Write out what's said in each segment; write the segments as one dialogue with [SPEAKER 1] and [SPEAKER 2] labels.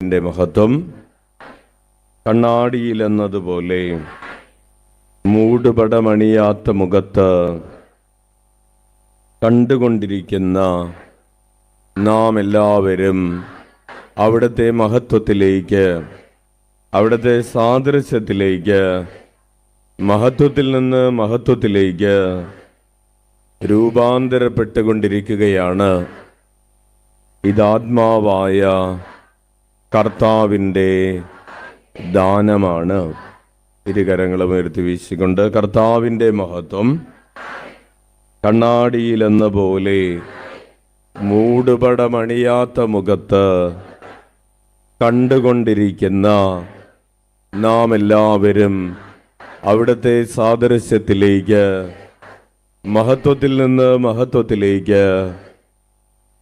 [SPEAKER 1] ന്റെ മഹത്വം കണ്ണാടിയിലെന്നതുപോലെ മൂടുപടമണിയാത്ത മുഖത്ത് കണ്ടുകൊണ്ടിരിക്കുന്ന നാം എല്ലാവരും അവിടുത്തെ മഹത്വത്തിലേക്ക്, അവിടുത്തെ സാദൃശ്യത്തിലേക്ക്, മഹത്വത്തിൽ നിന്ന് മഹത്വത്തിലേക്ക് രൂപാന്തരപ്പെട്ടുകൊണ്ടിരിക്കുകയാണ്. ഇതാത്മാവായ കർത്താവിൻ്റെ ദാനമാണ്. ഇരുകരങ്ങളും ഉയർത്തി വീശിക്കൊണ്ട് കർത്താവിൻ്റെ മഹത്വം കണ്ണാടിയിലെന്ന പോലെ മൂടുപടമണിയാത്ത മുഖത്ത് കണ്ടുകൊണ്ടിരിക്കുന്ന നാം എല്ലാവരും അവിടുത്തെ സാദൃശ്യത്തിലേക്ക്, മഹത്വത്തിൽ നിന്ന് മഹത്വത്തിലേക്ക്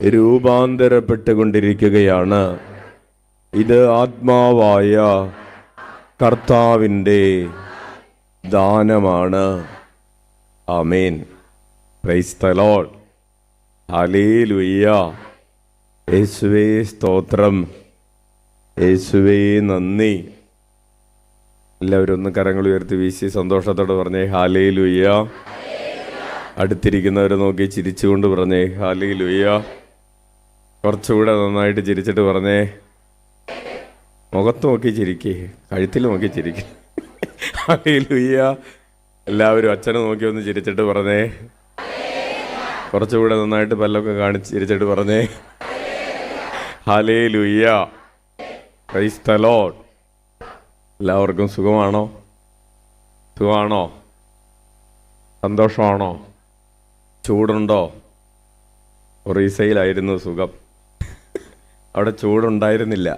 [SPEAKER 1] രൂപാന്തരപ്പെട്ടുകൊണ്ടിരിക്കുകയാണ്. ഇത് ആത്മാവായ കർത്താവിൻ്റെ ദാനമാണ്. ആമേൻ. Praise the Lord. ഹല്ലേലൂയ. യേശുവേ സ്തോത്രം, യേശുവേ നന്ദി. എല്ലാവരും ഒന്ന് കരങ്ങൾ ഉയർത്തി വീശി സന്തോഷത്തോടെ പറഞ്ഞേ ഹല്ലേലൂയ. അടുത്തിരിക്കുന്നവരെ നോക്കി ചിരിച്ചുകൊണ്ട് പറഞ്ഞേ ഹല്ലേലൂയ. കുറച്ചുകൂടെ നന്നായിട്ട് ചിരിച്ചിട്ട് പറഞ്ഞേ, മുഖത്ത് നോക്കി ചിരിക്കേ, കഴുത്തിൽ നോക്കി ചിരിക്കേ. ഹല്ലേലൂയ. എല്ലാവരും അച്ഛനെ നോക്കി ഒന്ന് ചിരിച്ചിട്ട് പറഞ്ഞേ, കുറച്ചുകൂടെ നന്നായിട്ട് പല്ലൊക്കെ കാണിച്ച് ചിരിച്ചിട്ട് പറഞ്ഞേ ഹല്ലേലൂയ. Price the Lord. എല്ലാവർക്കും സുഖമാണോ? സുഖമാണോ? സന്തോഷമാണോ? ചൂടുണ്ടോ? ഒറീസയിലായിരുന്നു സുഖം. അവിടെ ചൂടുണ്ടായിരുന്നില്ല,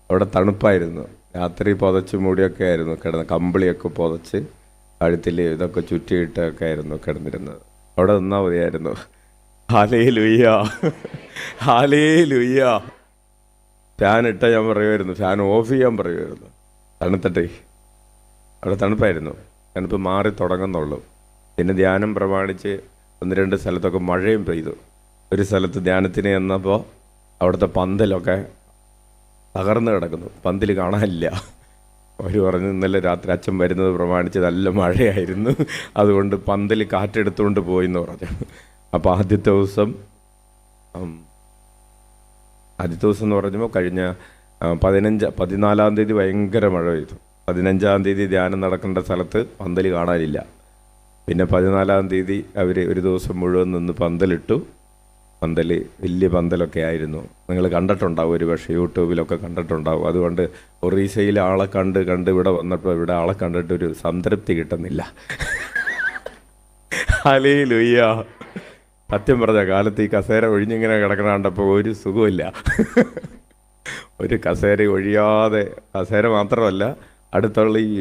[SPEAKER 1] അവിടെ തണുപ്പായിരുന്നു. രാത്രി പുതച്ച് മൂടിയൊക്കെ ആയിരുന്നു കിടന്ന്, കമ്പിളിയൊക്കെ പുതച്ച് കഴുത്തിൽ ഇതൊക്കെ ചുറ്റിയിട്ടൊക്കെ ആയിരുന്നു കിടന്നിരുന്നത്. അവിടെ നിന്നാൽ മതിയായിരുന്നു. Hallelujah, hallelujah. ഫാൻ ഇട്ടാൽ ഞാൻ പറയുമായിരുന്നു, ഫാൻ ഓഫ് ചെയ്യാൻ പറയുമായിരുന്നു. തണുത്തട്ടെ. അവിടെ തണുപ്പായിരുന്നു. തണുപ്പ് മാറി തുടങ്ങുന്നുള്ളൂ. പിന്നെ ധ്യാനം പ്രമാണിച്ച് 1-2 സ്ഥലത്തൊക്കെ മഴയും പെയ്തു. ഒരു സ്ഥലത്ത് ധ്യാനത്തിന് ചെന്നപ്പോൾ അവിടുത്തെ പന്തലൊക്കെ തകർന്ന് കിടക്കുന്നു, പന്തൽ കാണാനില്ല. അവർ പറഞ്ഞു ഇന്നലെ രാത്രി അച്ഛൻ വരുന്നത് പ്രമാണിച്ച് നല്ല മഴയായിരുന്നു, അതുകൊണ്ട് പന്തൽ കാറ്റെടുത്തുകൊണ്ട് പോയി എന്ന് പറഞ്ഞു. അപ്പോൾ ആദ്യത്തെ ദിവസം എന്ന് പറഞ്ഞപ്പോൾ കഴിഞ്ഞ 14-ാം തീയതി ഭയങ്കര മഴ പെയ്തു. 15-ാം തീയതി ധ്യാനം നടക്കേണ്ട സ്ഥലത്ത് പന്തൽ കാണാനില്ല. പിന്നെ 14-ാം തീയതി അവർ ഒരു ദിവസം മുഴുവൻ നിന്ന് പന്തലിട്ടു. പന്തൽ വലിയ പന്തലൊക്കെ ആയിരുന്നു. നിങ്ങൾ കണ്ടിട്ടുണ്ടാവും, ഒരു പക്ഷേ യൂട്യൂബിലൊക്കെ കണ്ടിട്ടുണ്ടാവും. അതുകൊണ്ട് ഒറീസയിലെ ആളെ കണ്ട് ഇവിടെ വന്നപ്പോൾ ഇവിടെ ആളെ കണ്ടിട്ടൊരു സംതൃപ്തി കിട്ടുന്നില്ല. ഹല്ലേലൂയ. സത്യം പറഞ്ഞ കാലത്ത് ഈ കസേര ഒഴിഞ്ഞിങ്ങനെ കിടക്കണ കണ്ടപ്പോൾ ഒരു സുഖമില്ല. ഒരു കസേര ഒഴിയാതെ, കസേര മാത്രമല്ല അടുത്തുള്ള ഈ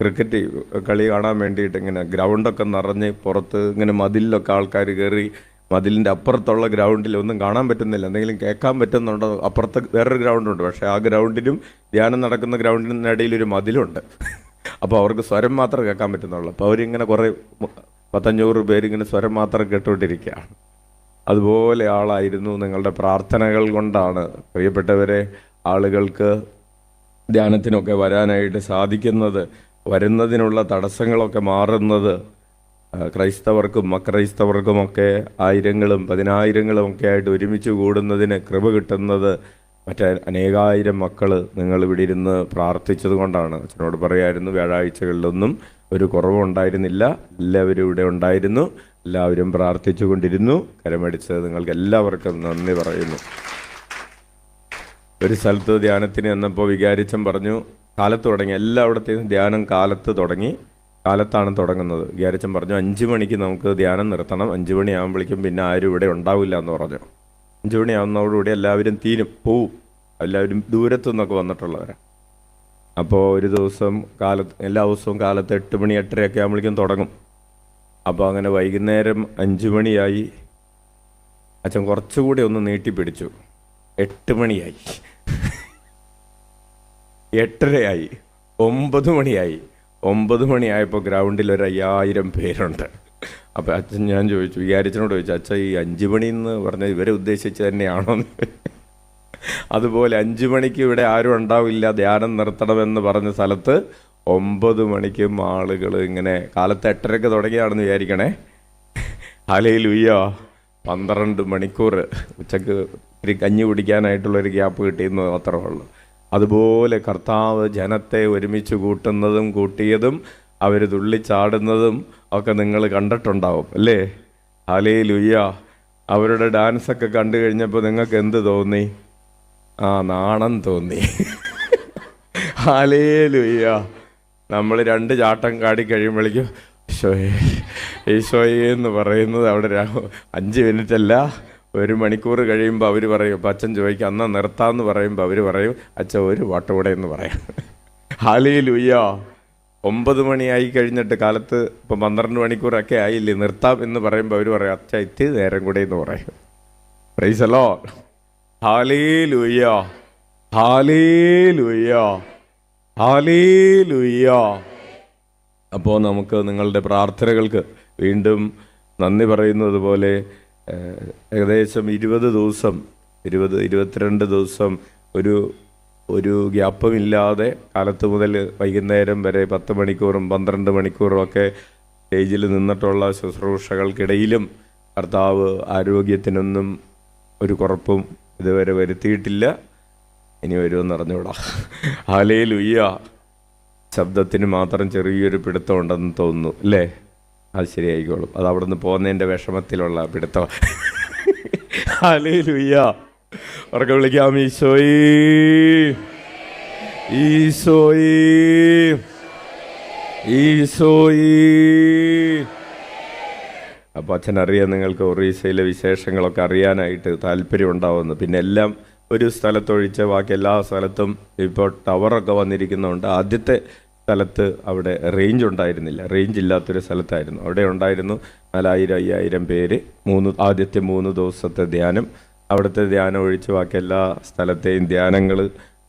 [SPEAKER 1] ക്രിക്കറ്റ് കളി കാണാൻ വേണ്ടിയിട്ട് ഇങ്ങനെ ഗ്രൗണ്ടൊക്കെ നിറഞ്ഞ് പുറത്ത് ഇങ്ങനെ മതിലിലൊക്കെ ആൾക്കാർ കയറി, മതിലിൻ്റെ അപ്പുറത്തുള്ള ഗ്രൗണ്ടിൽ ഒന്നും കാണാൻ പറ്റുന്നില്ല, എന്തെങ്കിലും കേൾക്കാൻ പറ്റുന്നുണ്ടോ? അപ്പുറത്ത് വേറൊരു ഗ്രൗണ്ടുണ്ട്, പക്ഷേ ആ ഗ്രൗണ്ടിലും ധ്യാനം നടക്കുന്ന ഗ്രൗണ്ടിനിടയിലൊരു മതിലുണ്ട്. അപ്പോൾ അവർക്ക് സ്വരം മാത്രം കേൾക്കാൻ പറ്റുന്നുള്ളൂ. അപ്പോൾ അവരിങ്ങനെ കുറേ 500 പേരിങ്ങനെ സ്വരം മാത്രം കേട്ടുകൊണ്ടിരിക്കുകയാണ്. അതുപോലെ ആളായിരുന്നു. നിങ്ങളുടെ പ്രാർത്ഥനകൾ കൊണ്ടാണ് പ്രിയപ്പെട്ടവരെ ആളുകൾക്ക് ധ്യാനത്തിനൊക്കെ വരാനായിട്ട് സാധിക്കുന്നത്, വരുന്നതിനുള്ള തടസ്സങ്ങളൊക്കെ മാറുന്നത്. ക്രൈസ്തവർക്കും അക്രൈസ്തവർക്കുമൊക്കെ 1000-ങ്ങളും 10,000-ങ്ങളും ഒക്കെ ആയിട്ട് ഒരുമിച്ച് കൂടുന്നതിന് കൃപ കിട്ടുന്നത് മറ്റേ അനേകായിരം മക്കൾ നിങ്ങൾ ഇവിടെ ഇരുന്ന് പ്രാർത്ഥിച്ചത് കൊണ്ടാണ്. അച്ഛനോട് പറയായിരുന്നു, വ്യാഴാഴ്ചകളിലൊന്നും ഒരു കുറവുണ്ടായിരുന്നില്ല, എല്ലാവരും ഇവിടെ ഉണ്ടായിരുന്നു, എല്ലാവരും പ്രാർത്ഥിച്ചു കൊണ്ടിരുന്നു. കരമടിച്ചത് നിങ്ങൾക്ക് എല്ലാവർക്കും നന്ദി പറയുന്നു. ഒരു സ്ഥലത്ത് ധ്യാനത്തിന് ചെന്നപ്പോൾ വികാരിച്ചൻ പറഞ്ഞു, കാലത്ത് തുടങ്ങി, എല്ലായിടത്തേക്കും ധ്യാനം കാലത്ത് തുടങ്ങി, കാലത്താണ് തുടങ്ങുന്നത്. വികാരിച്ചൻ പറഞ്ഞു 5 മണിക്ക് നമുക്ക് ധ്യാനം നിർത്തണം, 5 മണിയാകുമ്പോഴേക്കും പിന്നെ ആരും ഇവിടെ ഉണ്ടാവില്ല എന്ന് പറഞ്ഞു. 5 മണിയാവുന്നതോടുകൂടി എല്ലാവരും പോവും. എല്ലാവരും ദൂരത്തു നിന്നൊക്കെ വന്നിട്ടുള്ളവരാണ്. അപ്പോൾ ഒരു ദിവസം എല്ലാ ദിവസവും കാലത്ത് 8 മണി 8:30 ആകുമ്പോഴേക്കും തുടങ്ങും. അപ്പോൾ അങ്ങനെ വൈകുന്നേരം 5 മണിയായി. അച്ഛൻ കുറച്ചുകൂടി ഒന്ന് നീട്ടിപ്പിടിച്ചു. 8 മണിയായി, 8:30 9 മണിയായി. 9 മണിയായപ്പോൾ ഗ്രൗണ്ടിൽ ഒരു 5000 പേരുണ്ട്. അപ്പോൾ അച്ഛൻ, ഞാൻ ചോദിച്ചു, വികാരിച്ചനോട് ചോദിച്ചു, അച്ഛൻ ഈ 5 മണിന്ന് പറഞ്ഞാൽ ഇവരെ ഉദ്ദേശിച്ച് തന്നെയാണോ? അതുപോലെ 5 മണിക്ക് ഇവിടെ ആരും ഉണ്ടാവില്ല, ധ്യാനം നിർത്തണമെന്ന് പറഞ്ഞ സ്ഥലത്ത് 9 മണിക്കും ആളുകൾ ഇങ്ങനെ കാലത്ത് 8:30 തുടങ്ങിയാണെന്ന് വിചാരിക്കണേ. ഹല്ലേലൂയ. 12 മണിക്കൂർ ഉച്ചക്ക് ഇത്തിരി കഞ്ഞി കുടിക്കാനായിട്ടുള്ളൊരു ഗ്യാപ്പ് കിട്ടിയെന്ന് മാത്രമേ ഉള്ളൂ. അതുപോലെ കർത്താവ് ജനത്തെ ഒരുമിച്ച് കൂട്ടുന്നതും കൂട്ടിയതും അവർ തുള്ളിച്ചാടുന്നതും ഒക്കെ നിങ്ങൾ കണ്ടിട്ടുണ്ടാവും അല്ലേ? ഹല്ലേലൂയ. അവരുടെ ഡാൻസൊക്കെ കണ്ടു കഴിഞ്ഞപ്പോൾ നിങ്ങൾക്ക് എന്ത് തോന്നി? നാണം തോന്നി. ഹല്ലേലൂയ. നമ്മൾ 2 ചാട്ടം കാടി കഴിയുമ്പോഴേക്കും ഈശോയെ ഈശോയെ എന്ന് പറയുന്നത് അവിടെ 5 മിനിറ്റ് അല്ല, 1 മണിക്കൂർ കഴിയുമ്പോൾ അവർ പറയും, അപ്പം അച്ഛൻ ചോദിക്കും അന്നാ നിർത്താമെന്ന് പറയുമ്പോൾ അവർ പറയും അച്ഛൻ ഒരു പാട്ട് കൂടെ എന്ന് പറയും. ഹല്ലേലൂയ. 9 മണിയായി കഴിഞ്ഞിട്ട് കാലത്ത് ഇപ്പം 12 മണിക്കൂറൊക്കെ ആയില്ലേ, നിർത്താം എന്ന് പറയുമ്പോൾ അവർ പറയും അച്ഛൻ ഇത്തിരി നേരം കൂടെ എന്ന് പറയും. Price the Lord. ഹല്ലേലൂയ. ഹല്ലേലൂയ. ഹല്ലേലൂയ. അപ്പോൾ നമുക്ക് നിങ്ങളുടെ പ്രാർത്ഥനകൾക്ക് വീണ്ടും നന്ദി പറയുന്നത് പോലെ ഏകദേശം 20 ദിവസം 22 ദിവസം ഒരു ഗ്യാപ്പുമില്ലാതെ കാലത്ത് മുതൽ വൈകുന്നേരം വരെ 10 മണിക്കൂറും 12 മണിക്കൂറും ഒക്കെ സ്റ്റേജിൽ നിന്നിട്ടുള്ള ശുശ്രൂഷകൾക്കിടയിലും കർത്താവ് ആരോഗ്യത്തിനൊന്നും ഒരു കുറപ്പും ഇതുവരെ വരുത്തിയിട്ടില്ല. ഇനി വരുമെന്ന് അറിഞ്ഞൂടാ. ഹല്ലേലൂയ. ശബ്ദത്തിന് മാത്രം ചെറിയൊരു പിടുത്തം ഉണ്ടെന്ന് തോന്നുന്നു അല്ലേ? അത് ശരിയായിക്കോളും. അത് അവിടെ നിന്ന് പോകുന്നതിൻ്റെ വിഷമത്തിലുള്ള പിടുത്തം. ഹല്ലേലൂയ. ഉറക്കെ വിളിക്കാം ഈശോയേ ഈശോയേ ഈശോയേ. അപ്പോൾ അച്ഛനറിയാം നിങ്ങൾക്ക് ഒറീസയിലെ വിശേഷങ്ങളൊക്കെ അറിയാനായിട്ട് താല്പര്യം ഉണ്ടാവുന്നു. പിന്നെ എല്ലാം ഒരു സ്ഥലത്തൊഴിച്ച് ബാക്കി എല്ലാ സ്ഥലത്തും ഇപ്പോൾ ടവറൊക്കെ വന്നിരിക്കുന്നുണ്ട്. ആദ്യത്തെ സ്ഥലത്ത് അവിടെ റേഞ്ച് ഉണ്ടായിരുന്നില്ല, റേഞ്ച് ഇല്ലാത്തൊരു സ്ഥലത്തായിരുന്നു. അവിടെ ഉണ്ടായിരുന്നു 4000-5000 പേര്. ആദ്യത്തെ 3 ദിവസത്തെ ധ്യാനം. അവിടുത്തെ ധ്യാനം ഒഴിച്ച് ബാക്കി എല്ലാ സ്ഥലത്തെയും ധ്യാനങ്ങൾ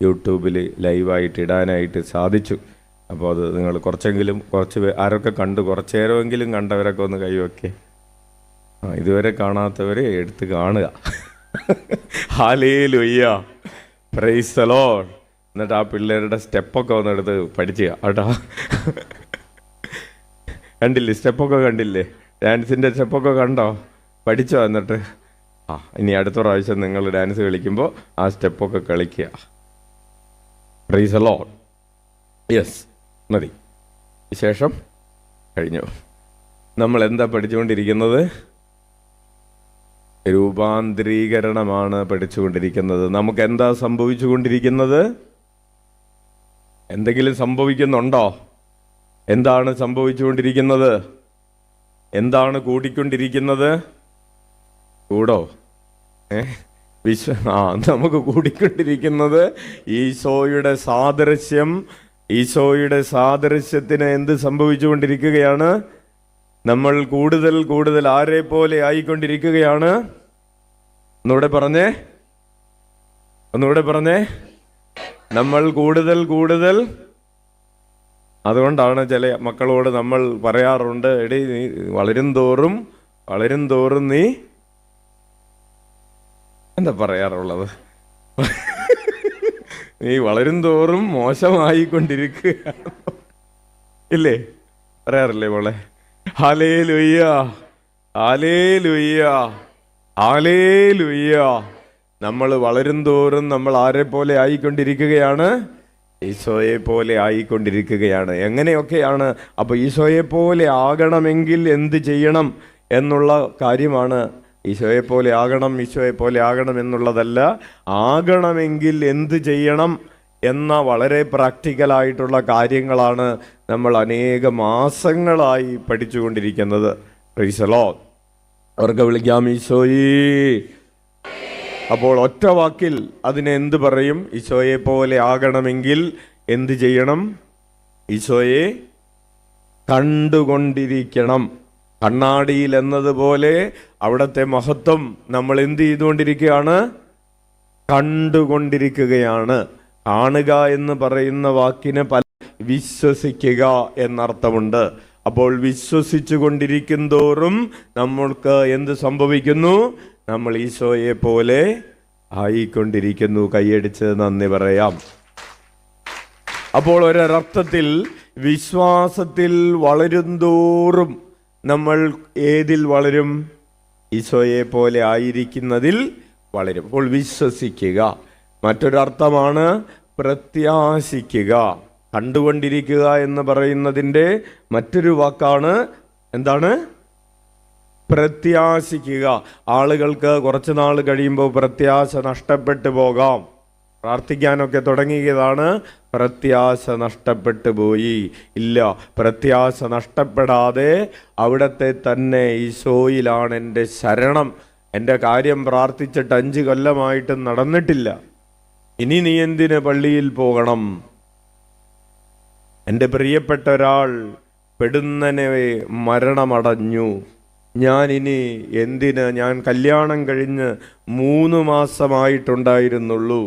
[SPEAKER 1] യൂട്യൂബിൽ ലൈവായിട്ട് ഇടാനായിട്ട് സാധിച്ചു. അപ്പോൾ അത് നിങ്ങൾ കുറച്ച് ആരൊക്കെ കണ്ടു, കുറച്ച് നേരമെങ്കിലും കണ്ടവരൊക്കെ ഒന്ന് കൈവയ്ക്കേ. ഇതുവരെ കാണാത്തവരെ എടുത്ത് കാണുക. ഹല്ലേലൂയ. Price the Lord. എന്നിട്ട് ആ പിള്ളേരുടെ സ്റ്റെപ്പൊക്കെ വന്നെടുത്ത് പഠിച്ചു കേട്ടോ. കണ്ടില്ലേ സ്റ്റെപ്പൊക്കെ? കണ്ടില്ലേ ഡാൻസിൻ്റെ സ്റ്റെപ്പൊക്കെ കണ്ടോ? പഠിച്ചോ? എന്നിട്ട് ഇനി അടുത്ത പ്രാവശ്യം നിങ്ങൾ ഡാൻസ് കളിക്കുമ്പോൾ ആ സ്റ്റെപ്പൊക്കെ കളിക്കുക. Price the Lord. യെസ്, മതി. വിശേഷം കഴിഞ്ഞു. നമ്മൾ എന്താ പഠിച്ചുകൊണ്ടിരിക്കുന്നത്? രൂപാന്തരീകരണമാണ് പഠിച്ചുകൊണ്ടിരിക്കുന്നത്. നമുക്ക് എന്താ സംഭവിച്ചുകൊണ്ടിരിക്കുന്നത്? എന്തെങ്കിലും സംഭവിക്കുന്നുണ്ടോ? എന്താണ് സംഭവിച്ചുകൊണ്ടിരിക്കുന്നത്? എന്താണ് കൂടിക്കൊണ്ടിരിക്കുന്നത്? കൂടോ? നമുക്ക് കൂടിക്കൊണ്ടിരിക്കുന്നത് ഈശോയുടെ സാദൃശ്യം. ഈശോയുടെ സാദൃശ്യത്തിന് എന്ത് സംഭവിച്ചുകൊണ്ടിരിക്കുകയാണ്? നമ്മൾ കൂടുതൽ കൂടുതൽ ആരെ പോലെ ആയിക്കൊണ്ടിരിക്കുകയാണ്. ഒന്നുകൂടെ പറഞ്ഞേ. നമ്മൾ കൂടുതൽ കൂടുതൽ. അതുകൊണ്ടാണ് ചില മക്കളോട് നമ്മൾ പറയാറുണ്ട്, എടീ നീ വളരും തോറും നീ എന്താ പറയാറുള്ളത്? നീ വളരും തോറും മോശമായിക്കൊണ്ടിരിക്കുകയാണ് ഇല്ലേ? പറയാറില്ലേ മോളെ? ഹല്ലേലൂയ. ഹല്ലേലൂയ. ഹല്ലേലൂയ. നമ്മൾ വളരും തോറും നമ്മൾ ആരെ പോലെ ആയിക്കൊണ്ടിരിക്കുകയാണ്? ഈശോയെ പോലെ ആയിക്കൊണ്ടിരിക്കുകയാണ്. എങ്ങനെയൊക്കെയാണ്? അപ്പോൾ ഈശോയെ പോലെ ആകണമെങ്കിൽ എന്ത് ചെയ്യണം എന്നുള്ള കാര്യമാണ്. ഈശോയെ പോലെ ആകണം എന്നുള്ളതല്ല, ആകണമെങ്കിൽ എന്ത് ചെയ്യണം എന്ന വളരെ പ്രാക്ടിക്കലായിട്ടുള്ള കാര്യങ്ങളാണ് നമ്മൾ അനേക മാസങ്ങളായി പഠിച്ചുകൊണ്ടിരിക്കുന്നത്. Praise the Lord. അവർക്ക് വിളിക്കാം ഈശോയേ. അപ്പോൾ ഒറ്റ വാക്കിൽ അതിനെ എന്ത് പറയും? ഈശോയെ പോലെ ആകണമെങ്കിൽ എന്ത് ചെയ്യണം? ഈശോയെ കണ്ടുകൊണ്ടിരിക്കണം. കണ്ണാടിയിൽ എന്നതുപോലെ അവിടുത്തെ മഹത്വം നമ്മൾ എന്ത് ചെയ്തുകൊണ്ടിരിക്കുകയാണ്? കണ്ടുകൊണ്ടിരിക്കുകയാണ്. കാണുക എന്ന് പറയുന്ന വാക്കിന് വിശ്വസിക്കുക എന്നർത്ഥമുണ്ട്. അപ്പോൾ വിശ്വസിച്ചു കൊണ്ടിരിക്കും തോറും നമ്മൾക്ക് എന്ത് സംഭവിക്കുന്നു? നമ്മൾ ഈശോയെ പോലെ ആയിക്കൊണ്ടിരിക്കുന്നു. കൈയടിച്ച് നന്ദി പറയാം. അപ്പോൾ ഒരർത്ഥത്തിൽ വിശ്വാസത്തിൽ വളരുന്തോറും നമ്മൾ ഏതിൽ വളരും? ഈശോയെ പോലെ ആയിരിക്കുന്നതിൽ വളരും. അപ്പോൾ വിശ്വസിക്കുക. മറ്റൊരർത്ഥമാണ് പ്രത്യാശിക്കുക. കണ്ടുകൊണ്ടിരിക്കുക എന്ന് പറയുന്നതിൻ്റെ മറ്റൊരു വാക്കാണ് എന്താണ്? പ്രത്യാശിക്കുക. ആളുകൾക്ക് കുറച്ച് നാൾ കഴിയുമ്പോൾ പ്രത്യാശ നഷ്ടപ്പെട്ടു പോകാം. പ്രാർത്ഥിക്കാനൊക്കെ തുടങ്ങിയതാണ്, പ്രത്യാശ നഷ്ടപ്പെട്ടു പോയി. ഇല്ല, പ്രത്യാശ നഷ്ടപ്പെടാതെ അവിടത്തെ തന്നെ ഈശോയിലാണ് എൻ്റെ ശരണം. എൻ്റെ കാര്യം പ്രാർത്ഥിച്ചിട്ട് 5 കൊല്ലമായിട്ടും നടന്നിട്ടില്ല, ഇനി നീ എന്തിന് പള്ളിയിൽ പോകണം? എൻ്റെ പ്രിയപ്പെട്ട ഒരാൾ പെടുന്നനെ മരണമടഞ്ഞു, ഞാൻ ഇനി എന്തിന്? ഞാൻ കല്യാണം കഴിഞ്ഞ് 3 മാസമായിട്ടുണ്ടായിരുന്നുള്ളൂ.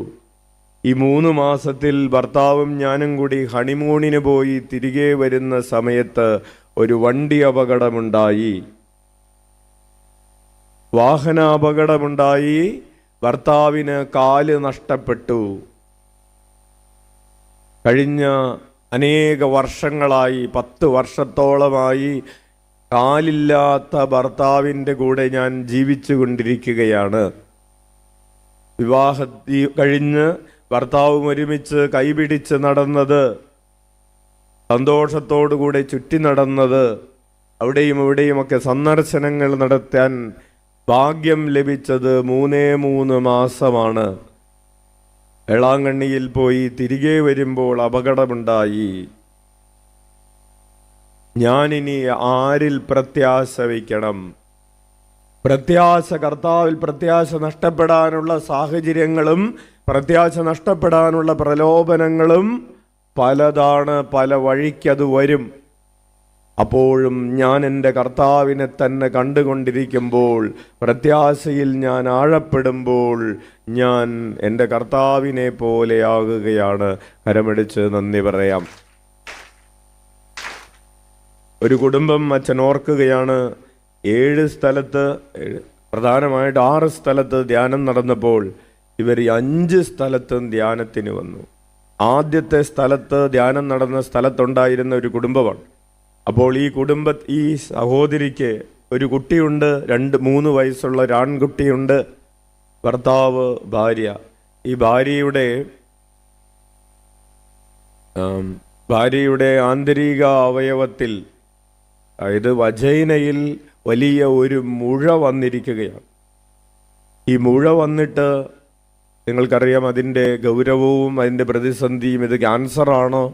[SPEAKER 1] ഈ 3 മാസത്തിൽ ഭർത്താവും ഞാനും കൂടി ഹണിമൂണിന് പോയി തിരികെ വരുന്ന സമയത്ത് ഒരു വണ്ടി അപകടമുണ്ടായി, വാഹനാപകടമുണ്ടായി. ഭർത്താവിന് കാല് നഷ്ടപ്പെട്ടു. കഴിഞ്ഞ അനേക വർഷങ്ങളായി, 10 വർഷത്തോളമായി കാലില്ലാത്ത ഭർത്താവിൻ്റെ കൂടെ ഞാൻ ജീവിച്ചു കൊണ്ടിരിക്കുകയാണ്. വിവാഹത്തി കഴിഞ്ഞ് ഭർത്താവും ഒരുമിച്ച് കൈപിടിച്ച് നടന്നത്, സന്തോഷത്തോടുകൂടെ ചുറ്റി നടന്നത്, അവിടെയും ഇവിടെയുമൊക്കെ സന്ദർശനങ്ങൾ നടത്താൻ ഭാഗ്യം ലഭിച്ചത് 3 മാസമാണ്. വേളാങ്കണ്ണിയിൽ പോയി തിരികെ വരുമ്പോൾ അപകടമുണ്ടായി. ഞാനിനി ആരിൽ പ്രത്യാശ വയ്ക്കണം? പ്രത്യാശ, കർത്താവിൽ പ്രത്യാശ നഷ്ടപ്പെടാനുള്ള സാഹചര്യങ്ങളും പ്രത്യാശ നഷ്ടപ്പെടാനുള്ള പ്രലോഭനങ്ങളും പലതാണ്. പല വഴിക്കത് വരും. അപ്പോഴും ഞാൻ എൻ്റെ കർത്താവിനെ തന്നെ കണ്ടുകൊണ്ടിരിക്കുമ്പോൾ, പ്രത്യാശയിൽ ഞാൻ ആഴപ്പെടുമ്പോൾ, ഞാൻ എൻ്റെ കർത്താവിനെ പോലെയാകുകയാണ്. കരമടിച്ച് നന്ദി പറയാം. ഒരു കുടുംബം അച്ഛൻ ഓർക്കുകയാണ്, 7 സ്ഥലത്ത്, പ്രധാനമായിട്ട് 6 സ്ഥലത്ത് ധ്യാനം നടന്നപ്പോൾ ഇവർ 5 സ്ഥലത്തും ധ്യാനത്തിന് വന്നു. ആദ്യത്തെ സ്ഥലത്ത്, ധ്യാനം നടന്ന സ്ഥലത്തുണ്ടായിരുന്ന ഒരു കുടുംബമാണ്. അപ്പോൾ ഈ സഹോദരിക്ക് ഒരു കുട്ടിയുണ്ട്, 2-3 വയസ്സുള്ള ഒരു ആൺകുട്ടിയുണ്ട്, ഭർത്താവ്, ഭാര്യ. ഈ ഭാര്യയുടെ ആന്തരിക അവയവത്തിൽ, അതായത് വജൈനയിൽ വലിയ ഒരു മുഴ വന്നിരിക്കുകയാണ്. ഈ മുഴ വന്നിട്ട് നിങ്ങൾക്കറിയാം അതിൻ്റെ ഗൗരവവും അതിൻ്റെ പ്രതിസന്ധിയും. ഇത് ക്യാൻസറാണോ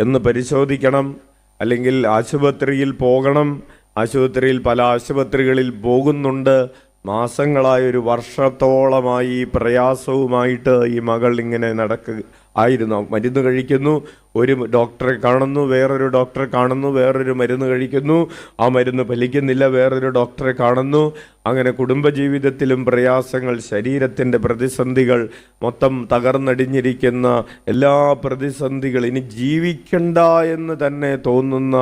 [SPEAKER 1] എന്ന് പരിശോധിക്കണം, അല്ലെങ്കിൽ ആശുപത്രിയിൽ പോകണം. ആശുപത്രിയിൽ, പല ആശുപത്രികളിൽ പോകുന്നുണ്ട്. മാസങ്ങളായി, 1 വർഷത്തോളമായി പ്രയാസവുമായിട്ട് ഈ മകൾ ഇങ്ങനെ ആയിരുന്നു. മരുന്ന് കഴിക്കുന്നു, ഒരു ഡോക്ടറെ കാണുന്നു, വേറൊരു ഡോക്ടറെ കാണുന്നു, വേറൊരു മരുന്ന് കഴിക്കുന്നു, ആ മരുന്ന് ഫലിക്കുന്നില്ല, വേറൊരു ഡോക്ടറെ കാണുന്നു. അങ്ങനെ കുടുംബജീവിതത്തിലും പ്രയാസങ്ങൾ, ശരീരത്തിൻ്റെ പ്രതിസന്ധികൾ, മൊത്തം തകർന്നടിഞ്ഞിരിക്കുന്ന എല്ലാ പ്രതിസന്ധികൾ, ഇനി ജീവിക്കണ്ട എന്ന് തന്നെ തോന്നുന്ന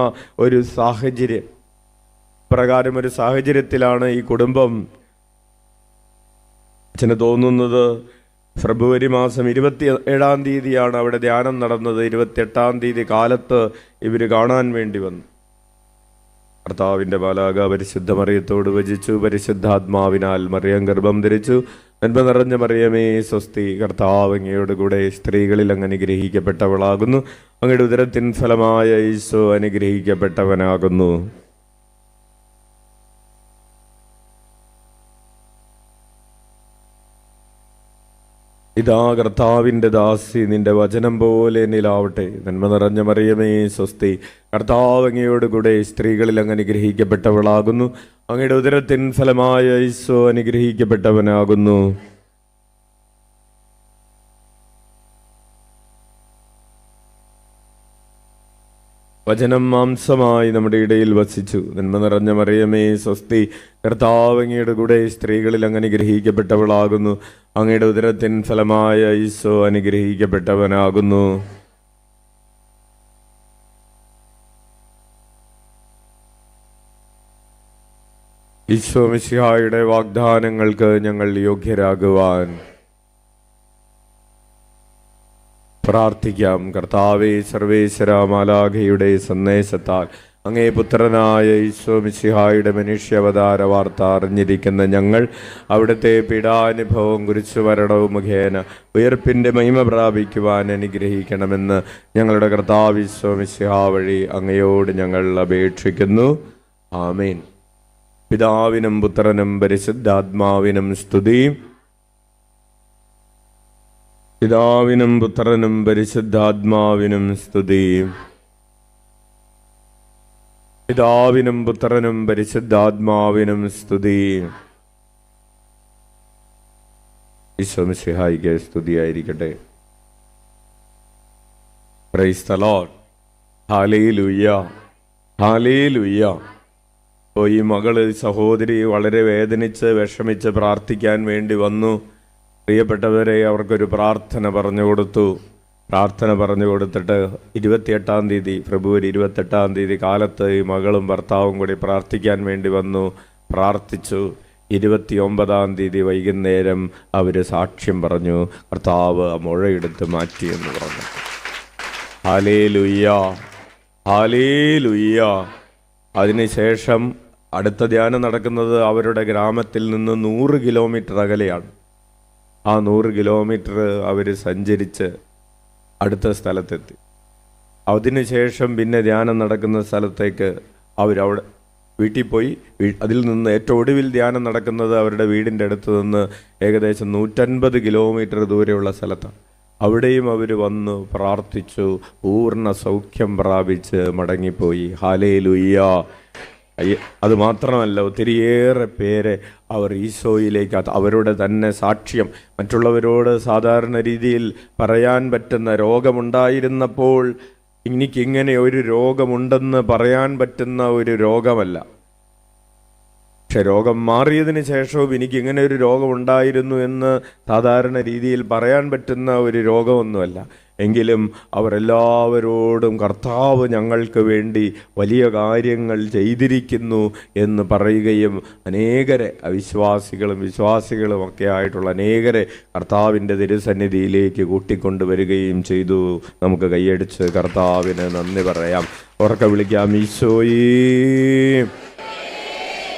[SPEAKER 1] ഒരു സാഹചര്യം. പ്രകാരം ഒരു സാഹചര്യത്തിലാണ് ഈ കുടുംബം. അച്ഛന് തോന്നുന്നത് ഫെബ്രുവരി മാസം 27-ാം തീയതിയാണ് അവിടെ ധ്യാനം നടന്നത്. 28-ാം തീയതി കാലത്ത് ഇവർ കാണാൻ വേണ്ടി വന്നു. കർത്താവിൻ്റെ മാലാഖ പരിശുദ്ധ മറിയത്തോട് വചിച്ചു, പരിശുദ്ധാത്മാവിനാൽ മറിയം ഗർഭം ധരിച്ചു. നന്മ നിറഞ്ഞ മറിയമേ സ്വസ്തി, കർത്താവ് അങ്ങയോട് കൂടെ സ്ത്രീകളിൽ അങ്ങ് അനുഗ്രഹിക്കപ്പെട്ടവളാകുന്നു. അങ്ങയുടെ ഉദരത്തിൻ ഫലമായ ഈശോ അനുഗ്രഹിക്കപ്പെട്ടവനാകുന്നു. ഇതാ കർത്താവിൻ്റെ ദാസി, നിന്റെ വചനം പോലെ എന്നിലാവട്ടെ. നന്മ നിറഞ്ഞ മറിയമേ സ്വസ്തി, കർത്താവ് അങ്ങയോട് കൂടെ സ്ത്രീകളിൽ അങ്ങ് അനുഗ്രഹിക്കപ്പെട്ടവളാകുന്നു. അങ്ങയുടെ ഉദരത്തിൻ ഫലമായ ഈശോ അനുഗ്രഹിക്കപ്പെട്ടവനാകുന്നു. വചനം മാംസമായി നമ്മുടെ ഇടയിൽ വസിച്ചു. നന്മ നിറഞ്ഞ മറിയമേ സ്വസ്തി, കർത്താവ് അങ്ങയുടെ കൂടെ സ്ത്രീകളിൽ അങ്ങ് അനുഗ്രഹിക്കപ്പെട്ടവളാകുന്നു. അങ്ങയുടെ ഉദരത്തിൻ ഫലമായ ഈശോ അനുഗ്രഹിക്കപ്പെട്ടവനാകുന്നു. ഈശോ മിശിഹായുടെ വാഗ്ദാനങ്ങൾക്ക് ഞങ്ങൾ യോഗ്യരാകുവാൻ പ്രാർത്ഥിക്കാം. കർത്താവേ, സർവേശ്വര മാലാഖയുടെ സന്ദേശത്താൽ അങ്ങേ പുത്രനായ ഈശോ മിശിഹായുടെ മനുഷ്യാവതാര വാർത്ത അറിഞ്ഞിരിക്കുന്ന ഞങ്ങൾ അവിടുത്തെ പീഡാനുഭവവും കുരിശുമരണവും മുഖേന ഉയർപ്പിൻ്റെ മഹിമ പ്രാപിക്കുവാൻ അനുഗ്രഹിക്കണമെന്ന് ഞങ്ങളുടെ കർത്താവ് ഈശോ മിശിഹാ വഴി അങ്ങയോട് ഞങ്ങൾ അപേക്ഷിക്കുന്നു. ആമേൻ. പിതാവിനും പുത്രനും പരിശുദ്ധാത്മാവിനും സ്തുതി. പിതാവിനും പുത്രനും പരിശുദ്ധാത്മാവിനും സ്തുതി. പിതാവിനും പുത്രനും പരിശുദ്ധാത്മാവിനും സ്തുതി. ഈശോ മിശിഹായിക്ക് സ്തുതിയായിരിക്കട്ടെ. Price the Lord. ഹല്ലേലൂയ, ഹല്ലേലൂയ. അപ്പോൾ ഈ മകള് സഹോദരി വളരെ വേദനിച്ച് വിഷമിച്ച് പ്രാർത്ഥിക്കാൻ വേണ്ടി വന്നു. പ്രിയപ്പെട്ടവരെ, അവർക്കൊരു പ്രാർത്ഥന പറഞ്ഞു കൊടുത്തു. പ്രാർത്ഥന പറഞ്ഞു കൊടുത്തിട്ട് 28-ാം തീയതി, ഫെബ്രുവരി 28-ാം തീയതി കാലത്ത് ഈ മകളും ഭർത്താവും കൂടി പ്രാർത്ഥിക്കാൻ വേണ്ടി വന്നു. പ്രാർത്ഥിച്ചു. 29-ാം തീയതി വൈകുന്നേരം അവർ സാക്ഷ്യം പറഞ്ഞു. കർത്താവ് മുഴയെടുത്ത് മാറ്റിയെന്ന് പറഞ്ഞു. Hallelujah, hallelujah. അതിനുശേഷം അടുത്ത ധ്യാനം നടക്കുന്നത് അവരുടെ ഗ്രാമത്തിൽ നിന്ന് 100 കിലോമീറ്റർ അകലെയാണ്. ആ 100 കിലോമീറ്റർ അവർ സഞ്ചരിച്ച് അടുത്ത സ്ഥലത്തെത്തി. അതിനുശേഷം പിന്നെ ധ്യാനം നടക്കുന്ന സ്ഥലത്തേക്ക് അവരവിടെ വീട്ടിൽ പോയി. അതിൽ നിന്ന് ഏറ്റവും ഒടുവിൽ ധ്യാനം നടക്കുന്നത് അവരുടെ വീടിൻ്റെ അടുത്ത് നിന്ന് ഏകദേശം 150 കിലോമീറ്റർ ദൂരെയുള്ള സ്ഥലത്താണ്. അവിടെയും അവർ വന്ന് പ്രാർത്ഥിച്ചു. പൂർണ്ണ സൗഖ്യം പ്രാപിച്ച് മടങ്ങിപ്പോയി. ഹല്ലേലൂയ. അതുമാത്രമല്ല, ഒത്തിരിയേറെ പേരെ അവർ ഈശോയിലേക്ക്, അവരുടെ തന്നെ സാക്ഷ്യം മറ്റുള്ളവരോട് സാധാരണ രീതിയിൽ പറയാൻ പറ്റുന്ന രോഗമുണ്ടായിരുന്നപ്പോൾ എനിക്കിങ്ങനെ ഒരു രോഗമുണ്ടെന്ന് പറയാൻ പറ്റുന്ന ഒരു രോഗമല്ല. പക്ഷെ രോഗം മാറിയതിന് ശേഷവും എനിക്കിങ്ങനെ ഒരു രോഗമുണ്ടായിരുന്നു എന്ന് സാധാരണ രീതിയിൽ പറയാൻ പറ്റുന്ന ഒരു രോഗമൊന്നുമല്ല. എങ്കിലും അവരെല്ലാവരോടും കർത്താവ് ഞങ്ങൾക്ക് വേണ്ടി വലിയ കാര്യങ്ങൾ ചെയ്തിരിക്കുന്നു എന്ന് പറയുകയും അനേകരെ അവിശ്വാസികളും വിശ്വാസികളും ഒക്കെ ആയിട്ടുള്ള അനേകരെ കർത്താവിൻ്റെ തിരുസന്നിധിയിലേക്ക് കൂട്ടിക്കൊണ്ടുവരികയും ചെയ്തു. നമുക്ക് കൈയടിച്ച് കർത്താവിന് നന്ദി പറയാം. ഉറക്കെ വിളിക്കാം, ഈശോയേ.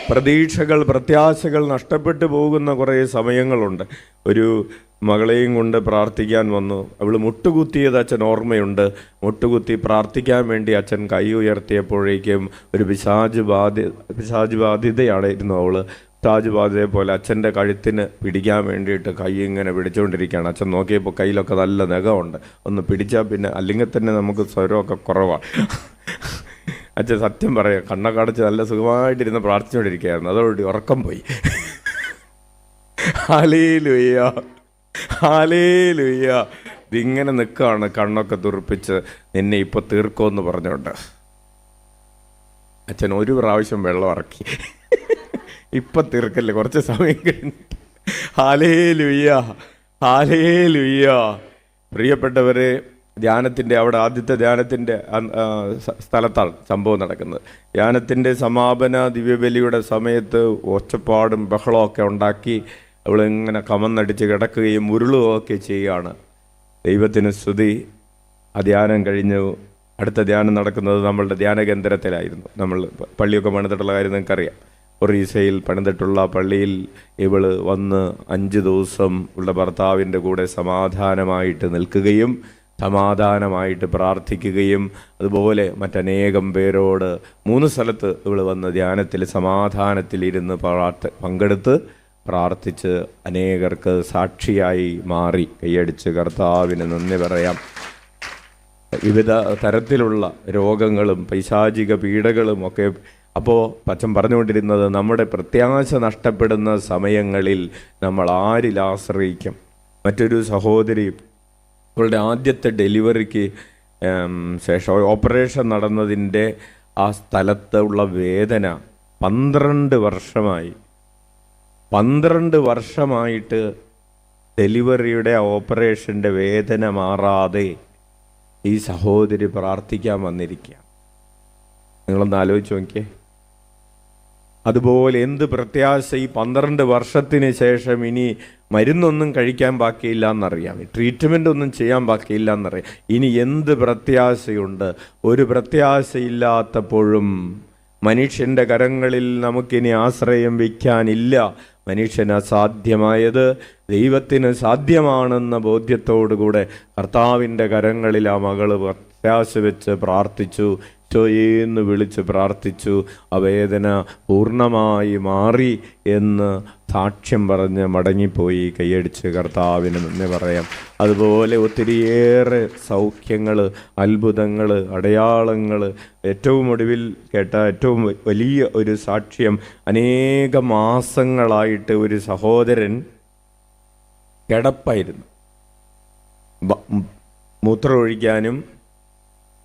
[SPEAKER 1] പ്രതീക്ഷകൾ, പ്രത്യാശകൾ നഷ്ടപ്പെട്ടു പോകുന്ന കുറേ സമയങ്ങളുണ്ട്. ഒരു മകളെയും കൊണ്ട് പ്രാർത്ഥിക്കാൻ വന്നു. അവൾ മുട്ടുകുത്തിയത് അച്ഛൻ ഓർമ്മയുണ്ട്. മുട്ടുകുത്തി പ്രാർത്ഥിക്കാൻ വേണ്ടി അച്ഛൻ കൈ ഉയർത്തിയപ്പോഴേക്കും ഒരു പിശാച് ബാധിതയായിരുന്നു അവൾ. പിശാച് ബാധിതയെ പോലെ അച്ഛൻ്റെ കഴുത്തിന് പിടിക്കാൻ വേണ്ടിയിട്ട് കൈ ഇങ്ങനെ പിടിച്ചുകൊണ്ടിരിക്കുകയാണ്. അച്ഛൻ നോക്കിയപ്പോൾ കയ്യിലൊക്കെ നല്ല നഖമുണ്ട്. ഒന്ന് പിടിച്ചാൽ പിന്നെ അല്ലെങ്കിൽ തന്നെ നമുക്ക് സ്വരമൊക്കെ കുറവാണ്. അച്ഛൻ സത്യം പറയാം, കണ്ണൊക്കെ അടച്ച് നല്ല സുഖമായിട്ടിരുന്ന് പ്രാർത്ഥിച്ചുകൊണ്ടിരിക്കുകയായിരുന്നു. അതോടുകൂടി ഉറക്കം പോയി. Hallelujah, hallelujah. ഇതിങ്ങനെ നിൽക്കുകയാണ് കണ്ണൊക്കെ തുറപ്പിച്ച്, നിന്നെ ഇപ്പോൾ തീർക്കുമെന്ന് പറഞ്ഞുകൊണ്ട്. അച്ഛൻ ഒരു പ്രാവശ്യം വെള്ളം ഇറക്കി. ഇപ്പം തീർക്കല്ലേ, കുറച്ച് സമയം കഴിഞ്ഞിട്ട്. ഹല്ലേലൂയ, ഹല്ലേലൂയ. പ്രിയപ്പെട്ടവരെ, ധ്യാനത്തിൻ്റെ അവിടെ ആദ്യത്തെ ധ്യാനത്തിൻ്റെ സ്ഥലത്താണ് സംഭവം നടക്കുന്നത്. ധ്യാനത്തിൻ്റെ സമാപന ദിവ്യബലിയുടെ സമയത്ത് ഒച്ചപ്പാടും ബഹളമൊക്കെ ഉണ്ടാക്കി അവളിങ്ങനെ കമന്നടിച്ച് കിടക്കുകയും ഉരുളുകയൊക്കെ ചെയ്യുകയാണ്. ദൈവത്തിന് സ്തുതി. ആ ധ്യാനം കഴിഞ്ഞു. അടുത്ത ധ്യാനം നടക്കുന്നത് നമ്മളുടെ ധ്യാന കേന്ദ്രത്തിലായിരുന്നു. നമ്മൾ പള്ളിയൊക്കെ പണിതിട്ടുള്ള കാര്യം നിങ്ങൾക്കറിയാം. ഒറീസയിൽ പണിതിട്ടുള്ള പള്ളിയിൽ ഇവൾ വന്ന് 5 ദിവസം ഉള്ള ഭർത്താവിൻ്റെ കൂടെ സമാധാനമായിട്ട് നിൽക്കുകയും സമാധാനമായിട്ട് പ്രാർത്ഥിക്കുകയും അതുപോലെ മറ്റനേകം പേരോട് 3 സ്ഥലത്ത് ഇവൾ വന്ന് ധ്യാനത്തിൽ സമാധാനത്തിലിരുന്ന് പങ്കെടുത്ത് പ്രാർത്ഥിച്ച് അനേകർക്ക് സാക്ഷിയായി മാറി. കൈയടിച്ച് കർത്താവിന് നന്ദി പറയാം. വിവിധ തരത്തിലുള്ള രോഗങ്ങളും പൈശാചിക പീഡകളും ഒക്കെ. അപ്പോൾ അച്ഛൻ പറഞ്ഞുകൊണ്ടിരുന്നത്, നമ്മുടെ പ്രത്യാശ നഷ്ടപ്പെടുന്ന സമയങ്ങളിൽ നമ്മൾ ആരിൽ ആശ്രയിക്കും? മറ്റൊരു സഹോദരി അവളുടെ ആദ്യത്തെ ഡെലിവറിക്ക് ശേഷം ഓപ്പറേഷൻ നടന്നതിൻ്റെ ആ സ്ഥലത്തുള്ള വേദന 12 വർഷമായി. 12 വർഷമായിട്ട് ഡെലിവറിയുടെ ഓപ്പറേഷൻ്റെ വേദന മാറാതെ ഈ സഹോദരി പ്രാർത്ഥിക്കാൻ വന്നിരിക്കുക. നിങ്ങളൊന്ന് ആലോചിച്ച് നോക്കിയേ. അതുപോലെ എന്ത് പ്രത്യാശ! ഈ 12 വർഷത്തിന് ശേഷം ഇനി മരുന്നൊന്നും കഴിക്കാൻ ബാക്കിയില്ല എന്നറിയാം, ട്രീറ്റ്മെൻ്റ് ഒന്നും ചെയ്യാൻ ബാക്കിയില്ല എന്നറിയാം. ഇനി എന്ത് പ്രത്യാശയുണ്ട്? ഒരു പ്രത്യാശയില്ലാത്തപ്പോഴും മനുഷ്യൻ്റെ കരങ്ങളിൽ നമുക്കിനി ആശ്രയം വയ്ക്കാനില്ല. മനുഷ്യന് അസാധ്യമായത് ദൈവത്തിന് സാധ്യമാണെന്ന ബോധ്യത്തോടുകൂടെ കർത്താവിൻ്റെ കരങ്ങളിൽ ആ മകള് പ്രത്യാശ വെച്ച് പ്രാർത്ഥിച്ചു, ഈശോയേന്ന് വിളിച്ച് പ്രാർത്ഥിച്ചു. ആ വേദന പൂർണ്ണമായി മാറി എന്ന് സാക്ഷ്യം പറഞ്ഞ് മടങ്ങിപ്പോയി. കൈയടിച്ച് കർത്താവിന് നന്ദി പറയാം. അതുപോലെ ഒത്തിരിയേറെ സൗഖ്യങ്ങൾ, അത്ഭുതങ്ങൾ, അടയാളങ്ങൾ. ഏറ്റവും ഒടുവിൽ കേട്ട ഏറ്റവും വലിയ ഒരു സാക്ഷ്യം, അനേക മാസങ്ങളായിട്ട് ഒരു സഹോദരൻ കിടപ്പായിരുന്നു. മൂത്രമൊഴിക്കാനും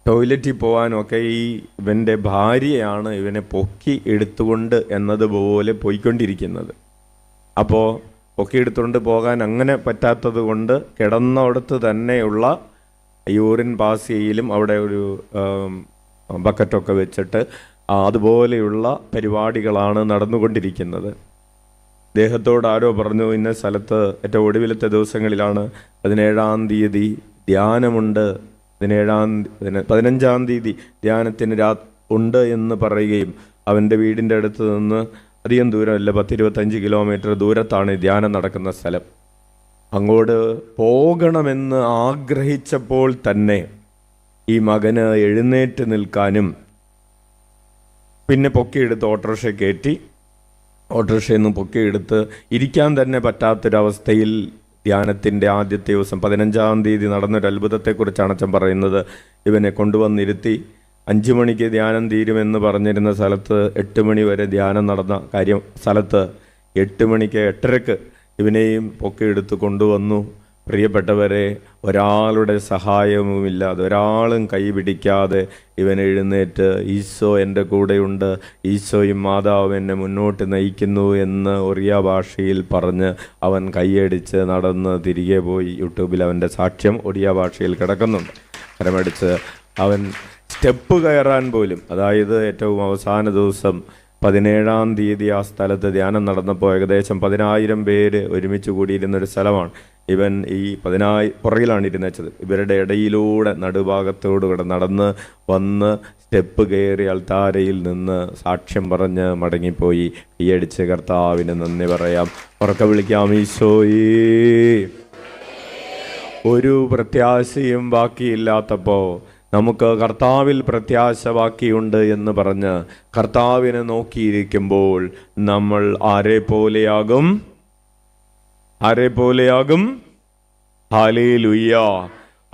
[SPEAKER 1] ടോയ്ലറ്റിൽ പോകാനൊക്കെ ഇവൻ്റെ ഭാര്യയാണ് ഇവനെ പൊക്കി എടുത്തുകൊണ്ട് എന്നതുപോലെ പോയിക്കൊണ്ടിരിക്കുന്നത്. അപ്പോൾ പൊക്കി എടുത്തുകൊണ്ട് പോകാൻ അങ്ങനെ പറ്റാത്തത് കൊണ്ട് കിടന്നോടത്ത് തന്നെയുള്ള യൂറിൻ പാസ് ചെയ്യലും അവിടെ ഒരു ബക്കറ്റൊക്കെ വെച്ചിട്ട് അതുപോലെയുള്ള പരിപാടികളാണ് നടന്നുകൊണ്ടിരിക്കുന്നത്. അദ്ദേഹത്തോട് ആരോ പറഞ്ഞു, ഇന്ന സ്ഥലത്ത് ഏറ്റവും ഒടുവിലത്തെ ദിവസങ്ങളിലാണ് 17-ാം തീയതി ധ്യാനമുണ്ട്, 15-ാം തീയതി ധ്യാനത്തിന് ഉണ്ട് എന്ന് പറയുകയും അവൻ്റെ വീടിൻ്റെ അടുത്ത് നിന്ന് അധികം ദൂരമല്ല, 10-25 കിലോമീറ്റർ ദൂരത്താണ് ധ്യാനം നടക്കുന്ന സ്ഥലം. അങ്ങോട്ട് പോകണമെന്ന് ആഗ്രഹിച്ചപ്പോൾ തന്നെ ഈ മകന് എഴുന്നേറ്റ് നിൽക്കാനും പിന്നെ പൊക്കിയെടുത്ത് ഓട്ടോറിക്ഷ കയറ്റി ഓട്ടോറിക്ഷയിൽ നിന്ന് പൊക്കിയെടുത്ത് ഇരിക്കാൻ തന്നെ പറ്റാത്തൊരവസ്ഥയിൽ ധ്യാനത്തിൻ്റെ ആദ്യത്തെ ദിവസം 15-ാം തീയതി നടന്നൊരു അത്ഭുതത്തെക്കുറിച്ചാണ് അച്ഛൻ പറയുന്നത്. ഇവനെ കൊണ്ടുവന്നിരുത്തി 5 മണിക്ക് ധ്യാനം തീരുമെന്ന് പറഞ്ഞിരുന്ന സ്ഥലത്ത് 8 മണി വരെ ധ്യാനം നടന്ന സ്ഥലത്ത് 8 മണിക്ക് 8:30 ഇവനെയും പൊക്കിയെടുത്ത് കൊണ്ടുവന്നു. പ്രിയപ്പെട്ടവരെ, ഒരാളുടെ സഹായവുമില്ലാതെ, ഒരാളും കൈ പിടിക്കാതെ ഇവൻ എഴുന്നേറ്റ് ഈശോ എൻ്റെ കൂടെയുണ്ട്, ഈശോയും മാതാവും എന്നെ മുന്നോട്ട് നയിക്കുന്നു എന്ന് ഒറിയ ഭാഷയിൽ പറഞ്ഞ് അവൻ കൈയടിച്ച് നടന്ന് തിരികെ പോയി. യൂട്യൂബിൽ അവൻ്റെ സാക്ഷ്യം ഒറിയ ഭാഷയിൽ കിടക്കുന്നുണ്ട്. കരമടിച്ച് അവൻ സ്റ്റെപ്പ് കയറാൻ പോലും, അതായത് ഏറ്റവും അവസാന ദിവസം 17-ാം തീയതി ആ സ്ഥലത്ത് ധ്യാനം നടന്നപ്പോൾ ഏകദേശം 10,000 പേര് ഒരുമിച്ച് കൂടിയിരുന്നൊരു സ്ഥലമാണ്. ഇവൻ ഈ പുറകിലാണ് ഇരുന്നത്. ഇവരുടെ ഇടയിലൂടെ നടുഭാഗത്തോടുകൂടെ നടന്ന് വന്ന് സ്റ്റെപ്പ് കയറി അൾത്താരയിൽ നിന്ന് സാക്ഷ്യം പറഞ്ഞ് മടങ്ങിപ്പോയി. കൈയടിച്ച് കർത്താവിന് നന്ദി പറയാം. ഉറക്കെ വിളിക്കാം, ഈശോയേ. ഒരു പ്രത്യാശയും ബാക്കിയില്ലാത്തപ്പോൾ നമുക്ക് കർത്താവിൽ പ്രത്യാശ ബാക്കിയുണ്ട് എന്ന് പറഞ്ഞ് കർത്താവിനെ നോക്കിയിരിക്കുമ്പോൾ നമ്മൾ ആരെ പോലെയാകും? ഹല്ലേലൂയ.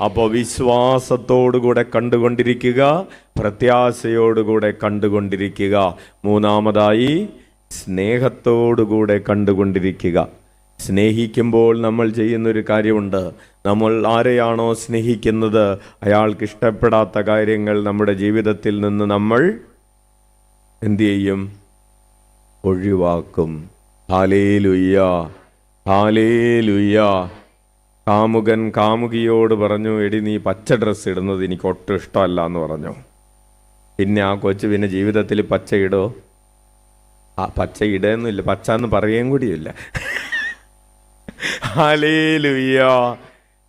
[SPEAKER 1] അപ്പോൾ വിശ്വാസത്തോടുകൂടെ കണ്ടുകൊണ്ടിരിക്കുക, പ്രത്യാശയോടുകൂടെ കണ്ടുകൊണ്ടിരിക്കുക. മൂന്നാമതായി സ്നേഹത്തോടുകൂടെ കണ്ടുകൊണ്ടിരിക്കുക. സ്നേഹിക്കുമ്പോൾ നമ്മൾ ചെയ്യുന്നൊരു കാര്യമുണ്ട്. നമ്മൾ ആരെയാണോ സ്നേഹിക്കുന്നത് അയാൾക്ക് ഇഷ്ടപ്പെടാത്ത കാര്യങ്ങൾ നമ്മുടെ ജീവിതത്തിൽ നിന്ന് നമ്മൾ എന്തു ചെയ്യും? ഒഴിവാക്കും. Hallelujah, hallelujah. കാമുകൻ കാമുകിയോട് പറഞ്ഞു, എടി നീ പച്ച ഡ്രസ്സ് ഇടുന്നത് എനിക്ക് ഒട്ടും ഇഷ്ടമല്ല എന്ന് പറഞ്ഞു. പിന്നെ ആ കൊച്ചു പിന്നെ ജീവിതത്തിൽ പച്ച ഇടോ? പച്ച ഇടുന്നില്ല, പച്ച എന്ന് പറയുകയും കൂടിയില്ല. ഹല്ലേലൂയ.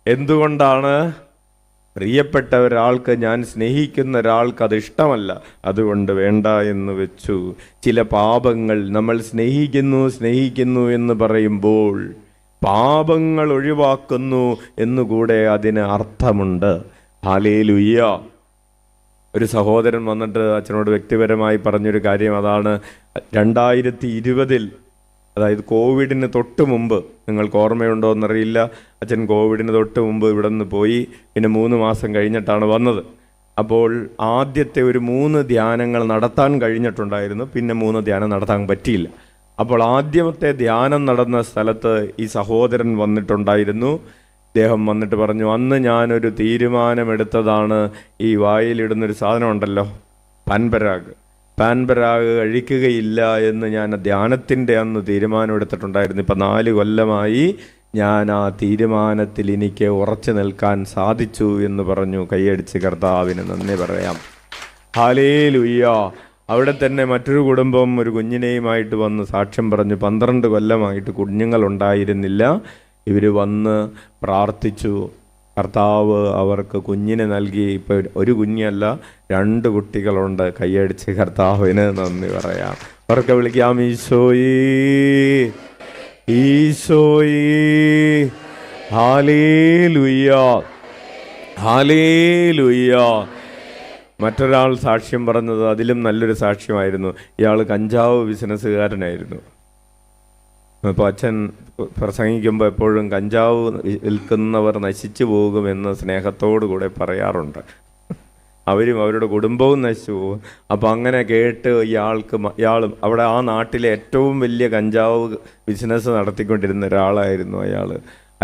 [SPEAKER 1] എന്തുകൊണ്ടാണ്? പ്രിയപ്പെട്ട ഒരാൾക്ക്, ഞാൻ സ്നേഹിക്കുന്ന ഒരാൾക്ക് അത് ഇഷ്ടമല്ല, അതുകൊണ്ട് വേണ്ട എന്ന് വെച്ചു. ചില പാപങ്ങൾ നമ്മൾ സ്നേഹിക്കുന്നു എന്ന് പറയുമ്പോൾ പാപങ്ങൾ ഒഴിവാക്കുന്നു എന്നുകൂടെ അതിന് അർത്ഥമുണ്ട്. ഹല്ലേലൂയ. ഒരു സഹോദരൻ വന്നിട്ട് അച്ഛനോട് വ്യക്തിപരമായി പറഞ്ഞൊരു കാര്യം അതാണ്. 2020 അതായത് കോവിഡിന് തൊട്ട് മുമ്പ്, നിങ്ങൾക്ക് ഓർമ്മയുണ്ടോ എന്നറിയില്ല, അച്ഛൻ കോവിഡിന് തൊട്ട് മുമ്പ് ഇവിടെ നിന്ന് പോയി. പിന്നെ 3 മാസം കഴിഞ്ഞിട്ടാണ് വന്നത്. അപ്പോൾ ആദ്യത്തെ ഒരു 3 ധ്യാനങ്ങൾ നടത്താൻ കഴിഞ്ഞിട്ടുണ്ടായിരുന്നു, പിന്നെ 3 ധ്യാനം നടത്താൻ പറ്റിയില്ല. അപ്പോൾ ആദ്യമത്തെ ധ്യാനം നടന്ന സ്ഥലത്ത് ഈ സഹോദരൻ വന്നിട്ടുണ്ടായിരുന്നു. അദ്ദേഹം വന്നിട്ട് പറഞ്ഞു, അന്ന് ഞാനൊരു തീരുമാനമെടുത്തതാണ്, ഈ വായിലിടുന്നൊരു സാധനം ഉണ്ടല്ലോ, പാൻപരാഗ് കഴിക്കുകയില്ല എന്ന് ഞാൻ ധ്യാനത്തിൻ്റെ അന്ന് തീരുമാനമെടുത്തിട്ടുണ്ടായിരുന്നു. ഇപ്പം 4 കൊല്ലമായി ഞാൻ ആ തീരുമാനത്തിൽ എനിക്ക് ഉറച്ചു നിൽക്കാൻ സാധിച്ചു എന്ന് പറഞ്ഞു. കൈയടിച്ച് കർത്താവിന് നന്ദി പറയാം. ഹല്ലേലൂയ. അവിടെ തന്നെ മറ്റൊരു കുടുംബം ഒരു കുഞ്ഞിനെയുമായിട്ട് വന്ന് സാക്ഷ്യം പറഞ്ഞു. 12 കൊല്ലമായിട്ട് കുഞ്ഞുങ്ങളുണ്ടായിരുന്നില്ല. ഇവർ വന്ന് പ്രാർത്ഥിച്ചു, കർത്താവ് അവർക്ക് കുഞ്ഞിനെ നൽകി. ഇപ്പോൾ ഒരു കുഞ്ഞല്ല, 2 കുട്ടികളുണ്ട്. കൈയടിച്ച് കർത്താവിന് നന്ദി പറയാം. അവർക്ക് വിളിക്കാം, ഈശോയേ ഈശോയേ, ഹല്ലേലൂയ ഹല്ലേലൂയ. മറ്റൊരാൾ സാക്ഷ്യം പറഞ്ഞത് അതിലും നല്ലൊരു സാക്ഷ്യമായിരുന്നു. ഇയാൾ കഞ്ചാവ് ബിസിനസ്സുകാരനായിരുന്നു. അപ്പോൾ അച്ഛൻ പ്രസംഗിക്കുമ്പോൾ എപ്പോഴും കഞ്ചാവ് വിൽക്കുന്നവർ നശിച്ചു പോകുമെന്ന് സ്നേഹത്തോടു കൂടെ പറയാറുണ്ട്. അവരും അവരുടെ കുടുംബവും നശിച്ചു പോകും. അപ്പോൾ അങ്ങനെ കേട്ട് ഇയാളും അവിടെ ആ നാട്ടിലെ ഏറ്റവും വലിയ കഞ്ചാവ് ബിസിനസ് നടത്തിക്കൊണ്ടിരുന്ന ഒരാളായിരുന്നു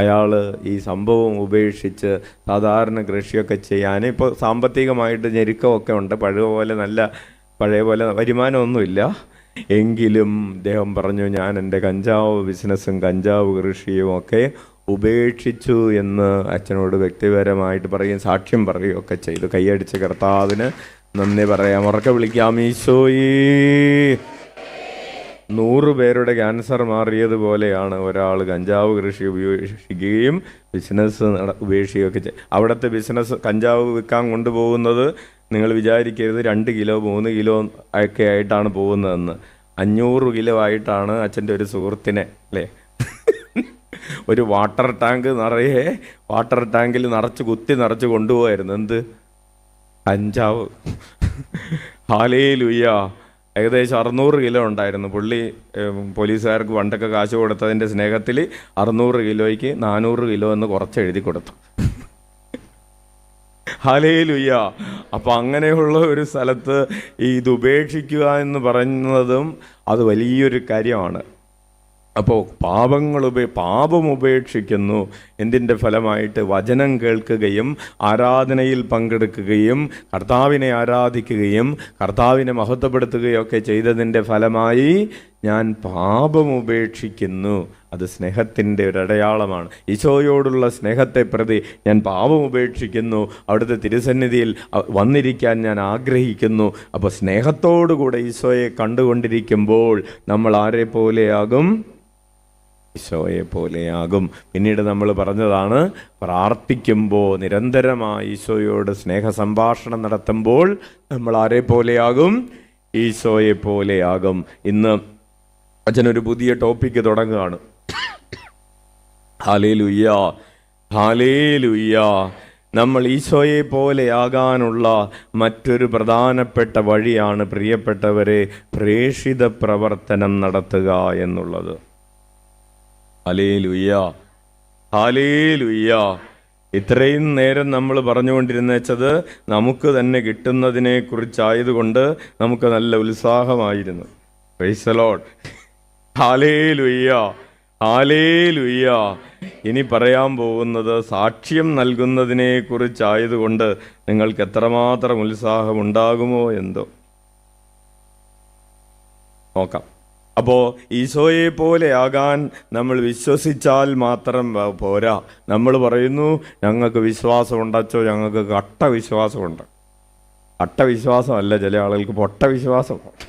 [SPEAKER 1] അയാൾ ഈ സംഭവം ഉപേക്ഷിച്ച് സാധാരണ കൃഷിയൊക്കെ ചെയ്യാൻ, ഇപ്പോൾ സാമ്പത്തികമായിട്ട് ഞെരുക്കമൊക്കെ ഉണ്ട്, പഴയ പോലെ വരുമാനമൊന്നുമില്ല. എങ്കിലും അദ്ദേഹം പറഞ്ഞു, ഞാൻ എൻ്റെ കഞ്ചാവ് ബിസിനസ്സും കഞ്ചാവ് കൃഷിയും ഒക്കെ ഉപേക്ഷിച്ചു എന്ന് അച്ഛനോട് വ്യക്തിപരമായിട്ട് പറയും, സാക്ഷ്യം പറയുകയൊക്കെ ചെയ്തു. കൈയടിച്ച് കർത്താവിന് നന്ദി പറയാം. ഉറക്കെ വിളിക്കാം, ഈശോയേ. 100 പേരുടെ ക്യാൻസർ മാറിയതുപോലെയാണ് ഒരാൾ കഞ്ചാവ് കൃഷി ഉപേക്ഷിക്കുകയും ബിസിനസ് ഉപേക്ഷിക്കുകയൊക്കെ ചെയ്യും. അവിടുത്തെ ബിസിനസ് കഞ്ചാവ് വിൽക്കാൻ കൊണ്ടുപോകുന്നത് നിങ്ങൾ വിചാരിക്കരുത് 2 കിലോ 3 കിലോ ഒക്കെ ആയിട്ടാണ് പോകുന്നതെന്ന്. 500 കിലോ ആയിട്ടാണ് അച്ഛൻ്റെ ഒരു സുഹൃത്തിനെ, അല്ലേ, ഒരു വാട്ടർ ടാങ്കിൽ നിറച്ച് കൊണ്ടുപോകായിരുന്നു. എന്ത്? കഞ്ചാവ്. ഹല്ലേലൂയ. ഏകദേശം 600 കിലോ ഉണ്ടായിരുന്നു. പുള്ളി പോലീസുകാർക്ക് പണ്ടൊക്കെ കാശ് കൊടുത്തതിൻ്റെ സ്നേഹത്തിൽ 600 കിലോയ്ക്ക് 400 കിലോ എന്ന് കുറച്ച് എഴുതി കൊടുത്തു. ഹല്ലേലൂയ. അപ്പം അങ്ങനെയുള്ള ഒരു സ്ഥലത്ത് ഇത് ഉപേക്ഷിക്കുക എന്ന് പറയുന്നതും അത് വലിയൊരു കാര്യമാണ്. അപ്പോൾ പാപം ഉപേക്ഷിക്കുന്നു. എന്തിൻ്റെ ഫലമായിട്ട്? വചനം കേൾക്കുകയും ആരാധനയിൽ പങ്കെടുക്കുകയും കർത്താവിനെ ആരാധിക്കുകയും കർത്താവിനെ മഹത്വപ്പെടുത്തുകയും ഒക്കെ ചെയ്തതിൻ്റെ ഫലമായി ഞാൻ പാപം ഉപേക്ഷിക്കുന്നു. അത് സ്നേഹത്തിൻ്റെ ഒരു അടയാളമാണ്. ഈശോയോടുള്ള സ്നേഹത്തെ പ്രതി ഞാൻ പാപം ഉപേക്ഷിക്കുന്നു. അവിടുത്തെ തിരുസന്നിധിയിൽ വന്നിരിക്കാൻ ഞാൻ ആഗ്രഹിക്കുന്നു. അപ്പോൾ സ്നേഹത്തോടുകൂടെ ഈശോയെ കണ്ടുകൊണ്ടിരിക്കുമ്പോൾ നമ്മൾ ആരെ പോലെയാകും? ഈശോയെ പോലെയാകും. പിന്നീട് നമ്മൾ പറഞ്ഞതാണ്, പ്രാർത്ഥിക്കുമ്പോൾ നിരന്തരമായി ഈശോയോട് സ്നേഹ സംഭാഷണം നടത്തുമ്പോൾ നമ്മൾ ആരെ പോലെയാകും? ഈശോയെ പോലെയാകും. ഇന്ന് അച്ഛനൊരു പുതിയ ടോപ്പിക്ക് തുടങ്ങുകയാണ്. Hallelujah hallelujah. നമ്മൾ ഈശോയെ പോലെയാകാനുള്ള മറ്റൊരു പ്രധാനപ്പെട്ട വഴിയാണ്, പ്രിയപ്പെട്ടവരെ, പ്രേഷിത പ്രവർത്തനം നടത്തുക എന്നുള്ളത്. Hallelujah hallelujah. ഇത്രയും നേരം നമ്മൾ പറഞ്ഞുകൊണ്ടിരുന്നത് നമുക്ക് തന്നെ കിട്ടുന്നതിനെ കുറിച്ചായതുകൊണ്ട് നമുക്ക് നല്ല ഉത്സാഹമായിരുന്നു. Praise the Lord. ഹല്ലേലൂയ ഹല്ലേലൂയ. ഇനി പറയാൻ പോകുന്നത് സാക്ഷ്യം നൽകുന്നതിനെ കുറിച്ചായതുകൊണ്ട് നിങ്ങൾക്ക് എത്രമാത്രം ഉത്സാഹമുണ്ടാകുമോ എന്തോ നോക്കാം. അപ്പോൾ ഈശോയെ പോലെയാകാൻ നമ്മൾ വിശ്വസിച്ചാൽ മാത്രം പോരാ. നമ്മൾ പറയുന്നു ഞങ്ങൾക്ക് വിശ്വാസമുണ്ടച്ചോ, ഞങ്ങൾക്ക് കട്ട വിശ്വാസമുണ്ട്. കട്ട വിശ്വാസമല്ല, ചില ആളുകൾക്ക് പൊട്ട വിശ്വാസമുണ്ട്.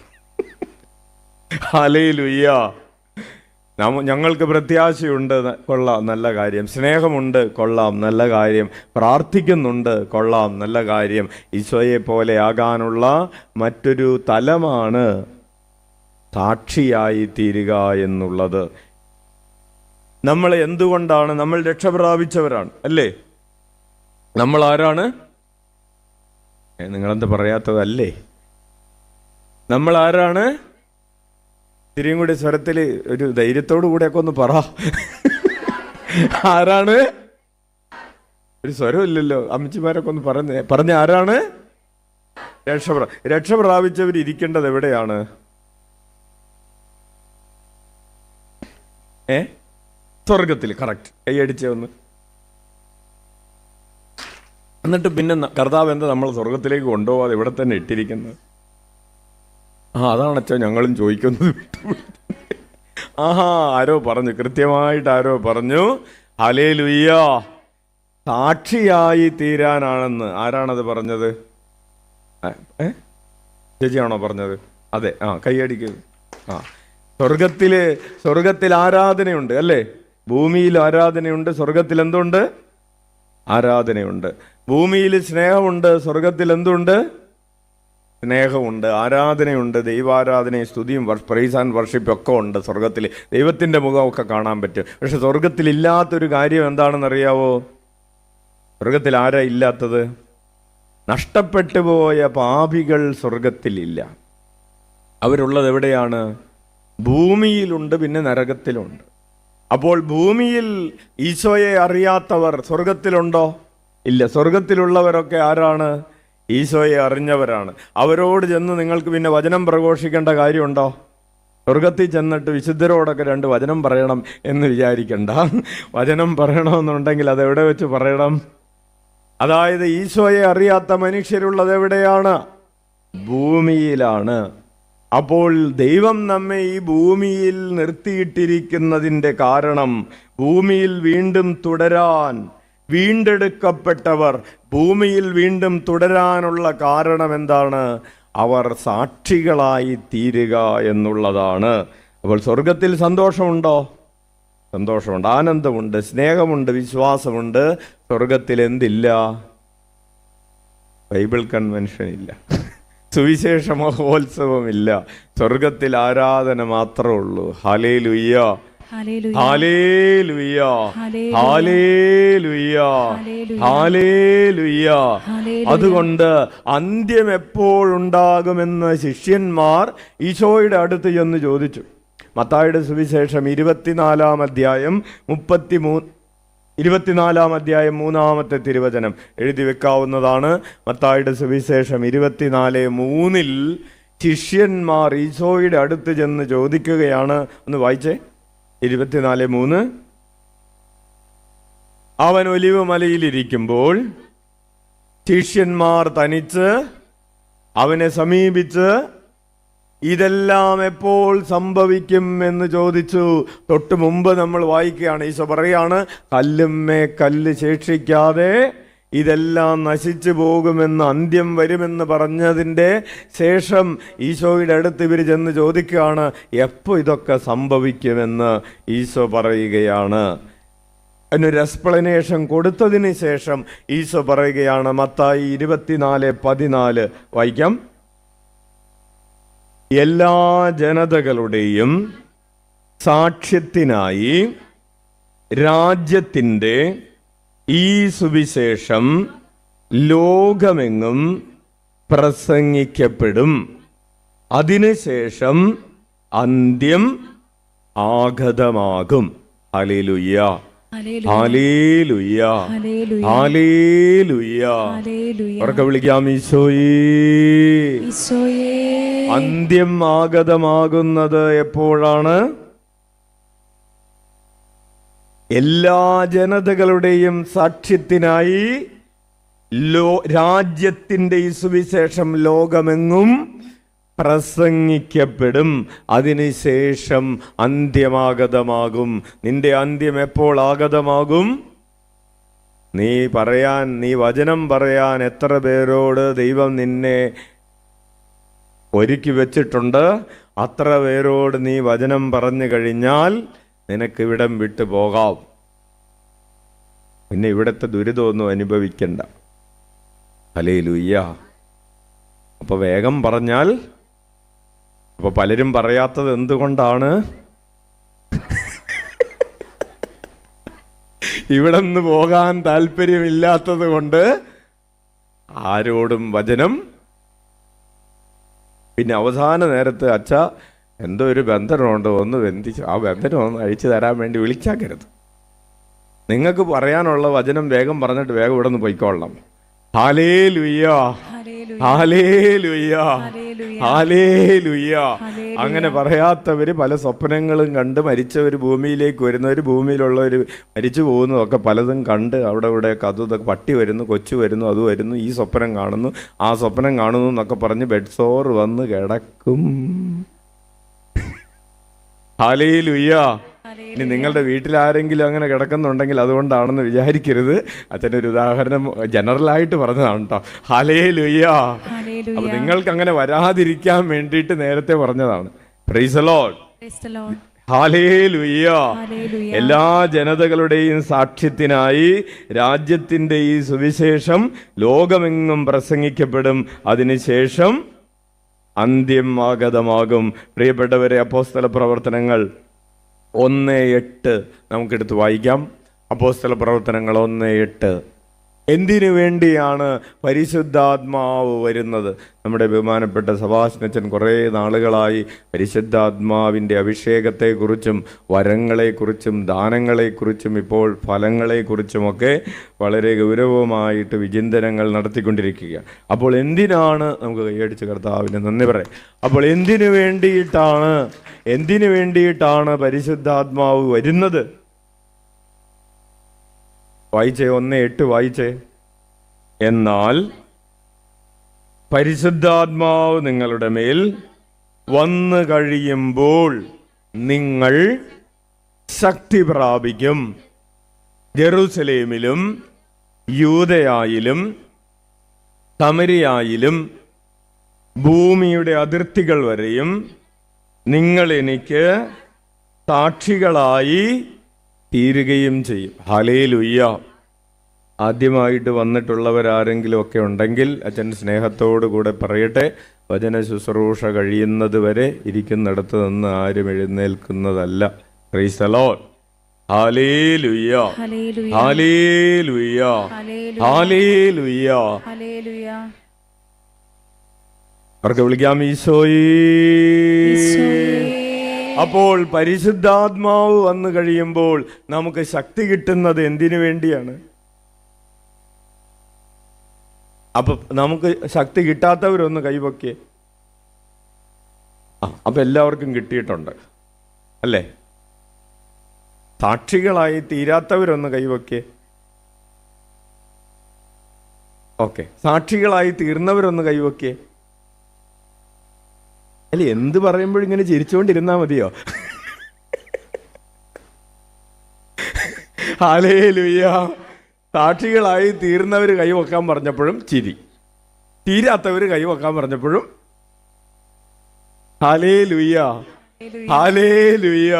[SPEAKER 1] ഹല്ലേലൂയ. ഞങ്ങൾക്ക് പ്രത്യാശയുണ്ട്, കൊള്ളാം, നല്ല കാര്യം. സ്നേഹമുണ്ട്, കൊള്ളാം, നല്ല കാര്യം. പ്രാർത്ഥിക്കുന്നുണ്ട്, കൊള്ളാം, നല്ല കാര്യം. ഈശോയെ പോലെയാകാനുള്ള മറ്റൊരു തലമാണ് സാക്ഷിയായി തീരുക എന്നുള്ളത്. നമ്മൾ എന്തുകൊണ്ടാണ്? നമ്മൾ രക്ഷപ്രാപിച്ചവരാണ്, അല്ലേ? നമ്മൾ ആരാണ്? നിങ്ങളെന്ത് പറയാത്തതല്ലേ? നമ്മൾ ആരാണ്? ഇത്തിരിയും കൂടി സ്വരത്തിൽ ഒരു ധൈര്യത്തോടു കൂടെയൊക്കെ ഒന്ന് പറ. ആരാണ്? ഒരു സ്വരമില്ലല്ലോ. അമ്മച്ചിമാരൊക്കെ ഒന്ന് പറഞ്ഞ ആരാണ്? രക്ഷപ്രാപിച്ചവർ ഇരിക്കേണ്ടത് എവിടെയാണ്? സ്വർഗത്തിൽ. കറക്റ്റ്. കൈയടിച്ചേ ഒന്ന്. എന്നിട്ട് പിന്നെ കർത്താവ് എന്താ നമ്മൾ സ്വർഗത്തിലേക്ക് കൊണ്ടുപോകാതെ ഇവിടെ തന്നെ ഇട്ടിരിക്കുന്നത്? അതാണ് അച്ഛൻ ഞങ്ങളും ചോദിക്കുന്നത്. ആരോ പറഞ്ഞു, കൃത്യമായിട്ട് ആരോ പറഞ്ഞു, ഹല്ലേലൂയ, സാക്ഷിയായി തീരാനാണെന്ന്. ആരാണത് പറഞ്ഞത്? ചേച്ചിയാണോ പറഞ്ഞത്? അതെ, കൈയടിക്ക്. സ്വർഗത്തിൽ ആരാധനയുണ്ട് അല്ലേ? ഭൂമിയിൽ ആരാധനയുണ്ട്, സ്വർഗത്തിൽ എന്തുണ്ട്? ആരാധനയുണ്ട്. ഭൂമിയിൽ സ്നേഹമുണ്ട്, സ്വർഗത്തിൽ എന്തുണ്ട്? സ്നേഹമുണ്ട്, ആരാധനയുണ്ട്, ദൈവാരാധനയും സ്തുതിയും പ്രൈസ് ആൻഡ് വർഷിപ്പും ഒക്കെ ഉണ്ട് സ്വർഗത്തിൽ. ദൈവത്തിൻ്റെ മുഖമൊക്കെ കാണാൻ പറ്റും. പക്ഷെ സ്വർഗത്തിൽ ഇല്ലാത്തൊരു കാര്യം എന്താണെന്നറിയാവോ? സ്വർഗത്തിൽ ആരാ ഇല്ലാത്തത്? നഷ്ടപ്പെട്ടു പോയ പാപികൾ സ്വർഗത്തിലില്ല. അവരുള്ളത് എവിടെയാണ്? ഭൂമിയിലുണ്ട്, പിന്നെ നരകത്തിലുണ്ട്. അപ്പോൾ ഭൂമിയിൽ ഈശോയെ അറിയാത്തവർ സ്വർഗത്തിലുണ്ടോ? ഇല്ല. സ്വർഗത്തിലുള്ളവരൊക്കെ ആരാണ്? ഈശോയെ അറിഞ്ഞവരാണ്. അവരോട് ചെന്ന് നിങ്ങൾക്ക് പിന്നെ വചനം പ്രഘോഷിക്കേണ്ട കാര്യമുണ്ടോ? സ്വർഗത്തിൽ ചെന്നിട്ട് വിശുദ്ധരോടൊക്കെ 2 വചനം പറയണം എന്ന് വിചാരിക്കണ്ട. വചനം പറയണമെന്നുണ്ടെങ്കിൽ അതെവിടെ വെച്ച് പറയണം? അതായത് ഈശോയെ അറിയാത്ത മനുഷ്യരുള്ളത് എവിടെയാണ്? ഭൂമിയിലാണ്. അപ്പോൾ ദൈവം നമ്മെ ഈ ഭൂമിയിൽ നിർത്തിയിട്ടിരിക്കുന്നതിൻ്റെ കാരണം, ഭൂമിയിൽ വീണ്ടും തുടരാൻ വീണ്ടെടുക്കപ്പെട്ടവർ ഭൂമിയിൽ വീണ്ടും തുടരാനുള്ള കാരണം എന്താണ്? അവർ സാക്ഷികളായി തീരുക എന്നുള്ളതാണ്. അപ്പോൾ സ്വർഗത്തിൽ സന്തോഷമുണ്ടോ? സന്തോഷമുണ്ട്, ആനന്ദമുണ്ട്, സ്നേഹമുണ്ട്, വിശ്വാസമുണ്ട്. സ്വർഗത്തിൽ എന്തില്ല? ബൈബിൾ കൺവെൻഷൻ ഇല്ല, സുവിശേഷ മഹോത്സവമില്ല. സ്വർഗത്തിൽ ആരാധന മാത്രമേ ഉള്ളൂ. ഹല്ലേലൂയ, ഹല്ലേലൂയ, ഹല്ലേലൂയ, ഹല്ലേലൂയ. അതുകൊണ്ട് അന്ത്യം എപ്പോഴുണ്ടാകുമെന്ന് ശിഷ്യന്മാർ ഈശോയുടെ അടുത്ത് ചെന്ന് ചോദിച്ചു. മത്തായിയുടെ സുവിശേഷം 24-ാം അധ്യായം 3-ാമത്തെ തിരുവചനം എഴുതി വെക്കാവുന്നതാണ്. മത്തായിയുടെ സുവിശേഷം 24:3 ശിഷ്യന്മാർ ഈശോയുടെ അടുത്ത് ചെന്ന് ചോദിക്കുകയാണ്. ഒന്ന് വായിച്ചേ. 24:3. അവൻ ഒലിവ് മലയിലിരിക്കുമ്പോൾ ശിഷ്യന്മാർ തനിച്ച് അവനെ സമീപിച്ച് ഇതെല്ലാം എപ്പോൾ സംഭവിക്കും എന്ന് ചോദിച്ചു. തൊട്ട് മുമ്പ് നമ്മൾ വായിക്കുകയാണ്, ഈശോ പറയാണ്, കല്ലുമ്മേ കല്ല് ശേഷിക്കാതെ ഇതെല്ലാം നശിച്ചു പോകുമെന്ന്, അന്ത്യം വരുമെന്ന് പറഞ്ഞതിൻ്റെ ശേഷം ഈശോയുടെ അടുത്ത് ഇവർ ചെന്ന് ചോദിക്കുകയാണ്, എപ്പോൾ ഇതൊക്കെ സംഭവിക്കുമെന്ന് ഈശോ പറയുകയാണ്. അതിനൊരു എക്സ്പ്ലനേഷൻ കൊടുത്തതിന് ശേഷം ഈശോ പറയുകയാണ്. മത്തായി 24:14 വായിക്കാം. എല്ലാ ജനതകളുടെയും സാക്ഷ്യത്തിനായി രാജ്യത്തിൻ്റെ ഈ സുവിശേഷം ലോകമെങ്ങും പ്രസംഗിക്കപ്പെടും. അതിനുശേഷം അന്ത്യം ആഗതമാകും. ഹല്ലേലൂയ, ഹല്ലേലൂയ, ഹല്ലേലൂയ. ഉറക്കെ വിളിക്കാം, ഈശോയേ. അന്ത്യം ആഗതമാകുന്നത് എപ്പോഴാണ്? എല്ലാ ജനതകളുടെയും സാക്ഷ്യത്തിനായി രാജ്യത്തിൻ്റെ ഈ സുവിശേഷം ലോകമെങ്ങും പ്രസംഗിക്കപ്പെടും. അതിനുശേഷം അന്ത്യമാഗതമാകും. നിന്റെ അന്ത്യം എപ്പോൾ ആഗതമാകും? നീ വചനം പറയാൻ എത്ര പേരോട് ദൈവം നിന്നെ ഒരുക്കി വെച്ചിട്ടുണ്ട്, അത്ര പേരോട് നീ വചനം പറഞ്ഞു കഴിഞ്ഞാൽ നിനക്കിവിടം വിട്ടു പോകാം. പിന്നെ ഇവിടുത്തെ ദുരിതമൊന്നും അനുഭവിക്കണ്ട. ഹല്ലേലൂയ. അപ്പോൾ വേഗം പറഞ്ഞാൽ, അപ്പോൾ പലരും പറയാത്തത് എന്തുകൊണ്ടാണ്? ഇവിടെ നിന്ന് പോകാൻ താല്പര്യമില്ലാത്തത് കൊണ്ട് ആരോടും വചനം. പിന്നെ അവസാന നേരത്ത് അച്ഛാ എന്തോ ഒരു ബന്ധനമുണ്ട്, ഒന്ന് ബന്ധിച്ചു, ആ ബന്ധനം ഒന്ന് അഴിച്ചു തരാൻ വേണ്ടി വിളിച്ചാക്കരുത്. നിങ്ങൾക്ക് പറയാനുള്ള വചനം വേഗം പറഞ്ഞിട്ട് വേഗം ഇവിടെ നിന്ന് പോയിക്കൊള്ളണം. ഹല്ലേലൂയ, ഹല്ലേലൂയ, ഹല്ലേലൂയ. അങ്ങനെ പറയാത്തവർ പല സ്വപ്നങ്ങളും കണ്ട് മരിച്ചവർ ഭൂമിയിലേക്ക് വരുന്നവർ, ഭൂമിയിലുള്ളവർ മരിച്ചു പോകുന്നതൊക്കെ പലതും കണ്ട് അവിടെ ഇവിടെ അതുതൊക്കെ പട്ടി വരുന്നു, കൊച്ചു വരുന്നു, അത് വരുന്നു, ഈ സ്വപ്നം കാണുന്നു, ആ സ്വപ്നം കാണുന്നു എന്നൊക്കെ പറഞ്ഞ് ബെഡ് സോർ വന്ന് കിടക്കും. ഹല്ലേലൂയ, ഇനി നിങ്ങളുടെ വീട്ടിൽ ആരെങ്കിലും അങ്ങനെ കിടക്കുന്നുണ്ടെങ്കിൽ അതുകൊണ്ടാണെന്ന് വിചാരിക്കരുത്. അച്ഛനൊരു ഉദാഹരണം ജനറലായിട്ട് പറഞ്ഞതാണ് കേട്ടോ. ഹല്ലേലൂയ. അപ്പൊ നിങ്ങൾക്ക് അങ്ങനെ വരാതിരിക്കാൻ വേണ്ടിയിട്ട് നേരത്തെ പറഞ്ഞതാണ്. Price the Lord. ഹല്ലേലൂയ. എല്ലാ ജനതകളുടെയും സാക്ഷ്യത്തിനായി രാജ്യത്തിന്റെ ഈ സുവിശേഷം ലോകമെങ്ങും പ്രസംഗിക്കപ്പെടും. അതിനുശേഷം അന്ത്യം ആഗതമാകും. പ്രിയപ്പെട്ടവരെ, അപ്പോസ്തല പ്രവർത്തനങ്ങൾ 1:8 നമുക്കെടുത്ത് വായിക്കാം. അപ്പോസ്തല പ്രവർത്തനങ്ങൾ 1:8. എന്തിനു വേണ്ടിയാണ് പരിശുദ്ധാത്മാവ് വരുന്നത്? നമ്മുടെ ബഹുമാനപ്പെട്ട സഭാസ്നച്ചൻ കുറേ നാളുകളായി പരിശുദ്ധാത്മാവിൻ്റെ അഭിഷേകത്തെക്കുറിച്ചും വരങ്ങളെക്കുറിച്ചും ദാനങ്ങളെക്കുറിച്ചും ഇപ്പോൾ ഫലങ്ങളെക്കുറിച്ചുമൊക്കെ വളരെ ഗൗരവമായിട്ട് വിചിന്തനങ്ങൾ നടത്തിക്കൊണ്ടിരിക്കുകയാണ്. അപ്പോൾ എന്തിനാണ്, നമുക്ക് കൈയടിച്ച് കർത്താവിന് നന്ദി പറയാം. അപ്പോൾ എന്തിനു വേണ്ടിയിട്ടാണ് പരിശുദ്ധാത്മാവ് വരുന്നത്? വായിച്ചേ, 1:8 വായിച്ചേ. എന്നാൽ പരിശുദ്ധാത്മാവ് നിങ്ങളുടെ മേൽ വന്നു കഴിയുമ്പോൾ നിങ്ങൾ ശക്തി പ്രാപിക്കും. ജെറുസലേമിലും യൂദയായിലും സമരിയായിലും ഭൂമിയുടെ അതിർത്തികൾ വരെയും നിങ്ങൾ എനിക്ക് സാക്ഷികളായി തീരുകയും ചെയ്യും. ഹല്ലേലൂയ. ആദ്യമായിട്ട് വന്നിട്ടുള്ളവരാരെങ്കിലും ഒക്കെ ഉണ്ടെങ്കിൽ അച്ഛൻ സ്നേഹത്തോടു കൂടെ പറയട്ടെ, വചന ശുശ്രൂഷ കഴിയുന്നത് വരെ ഇരിക്കുന്നിടത്ത് നിന്ന് ആരും എഴുന്നേൽക്കുന്നതല്ല. Praise the Lord. ഹല്ലേലൂയ. ഹല്ലേലൂയ. ഹല്ലേലൂയ. അവർക്ക് വിളിക്കാം ഈശോയേ. അപ്പോൾ പരിശുദ്ധാത്മാവ് വന്നു കഴിയുമ്പോൾ നമുക്ക് ശക്തി കിട്ടുന്നത് എന്തിനു വേണ്ടിയാണ്? അപ്പൊ നമുക്ക് ശക്തി കിട്ടാത്തവരൊന്ന് കൈവക്കേ. അപ്പൊ എല്ലാവർക്കും കിട്ടിയിട്ടുണ്ട് അല്ലേ? സാക്ഷികളായി തീരാത്തവരൊന്ന് കൈവക്കേ. ഓക്കെ, സാക്ഷികളായി തീർന്നവരൊന്ന് കൈവക്കേ. അല്ല, എന്ത് പറയുമ്പോഴും ഇങ്ങനെ ചിരിച്ചുകൊണ്ടിരുന്നാ മതിയോ? ഹല്ലേലൂയ. സാക്ഷികളായി തീർന്നവർ കൈവക്കാൻ പറഞ്ഞപ്പോഴും ചിരി, തീരാത്തവർ കൈവക്കാൻ പറഞ്ഞപ്പോഴും ഹല്ലേലൂയ. ഹല്ലേലൂയ.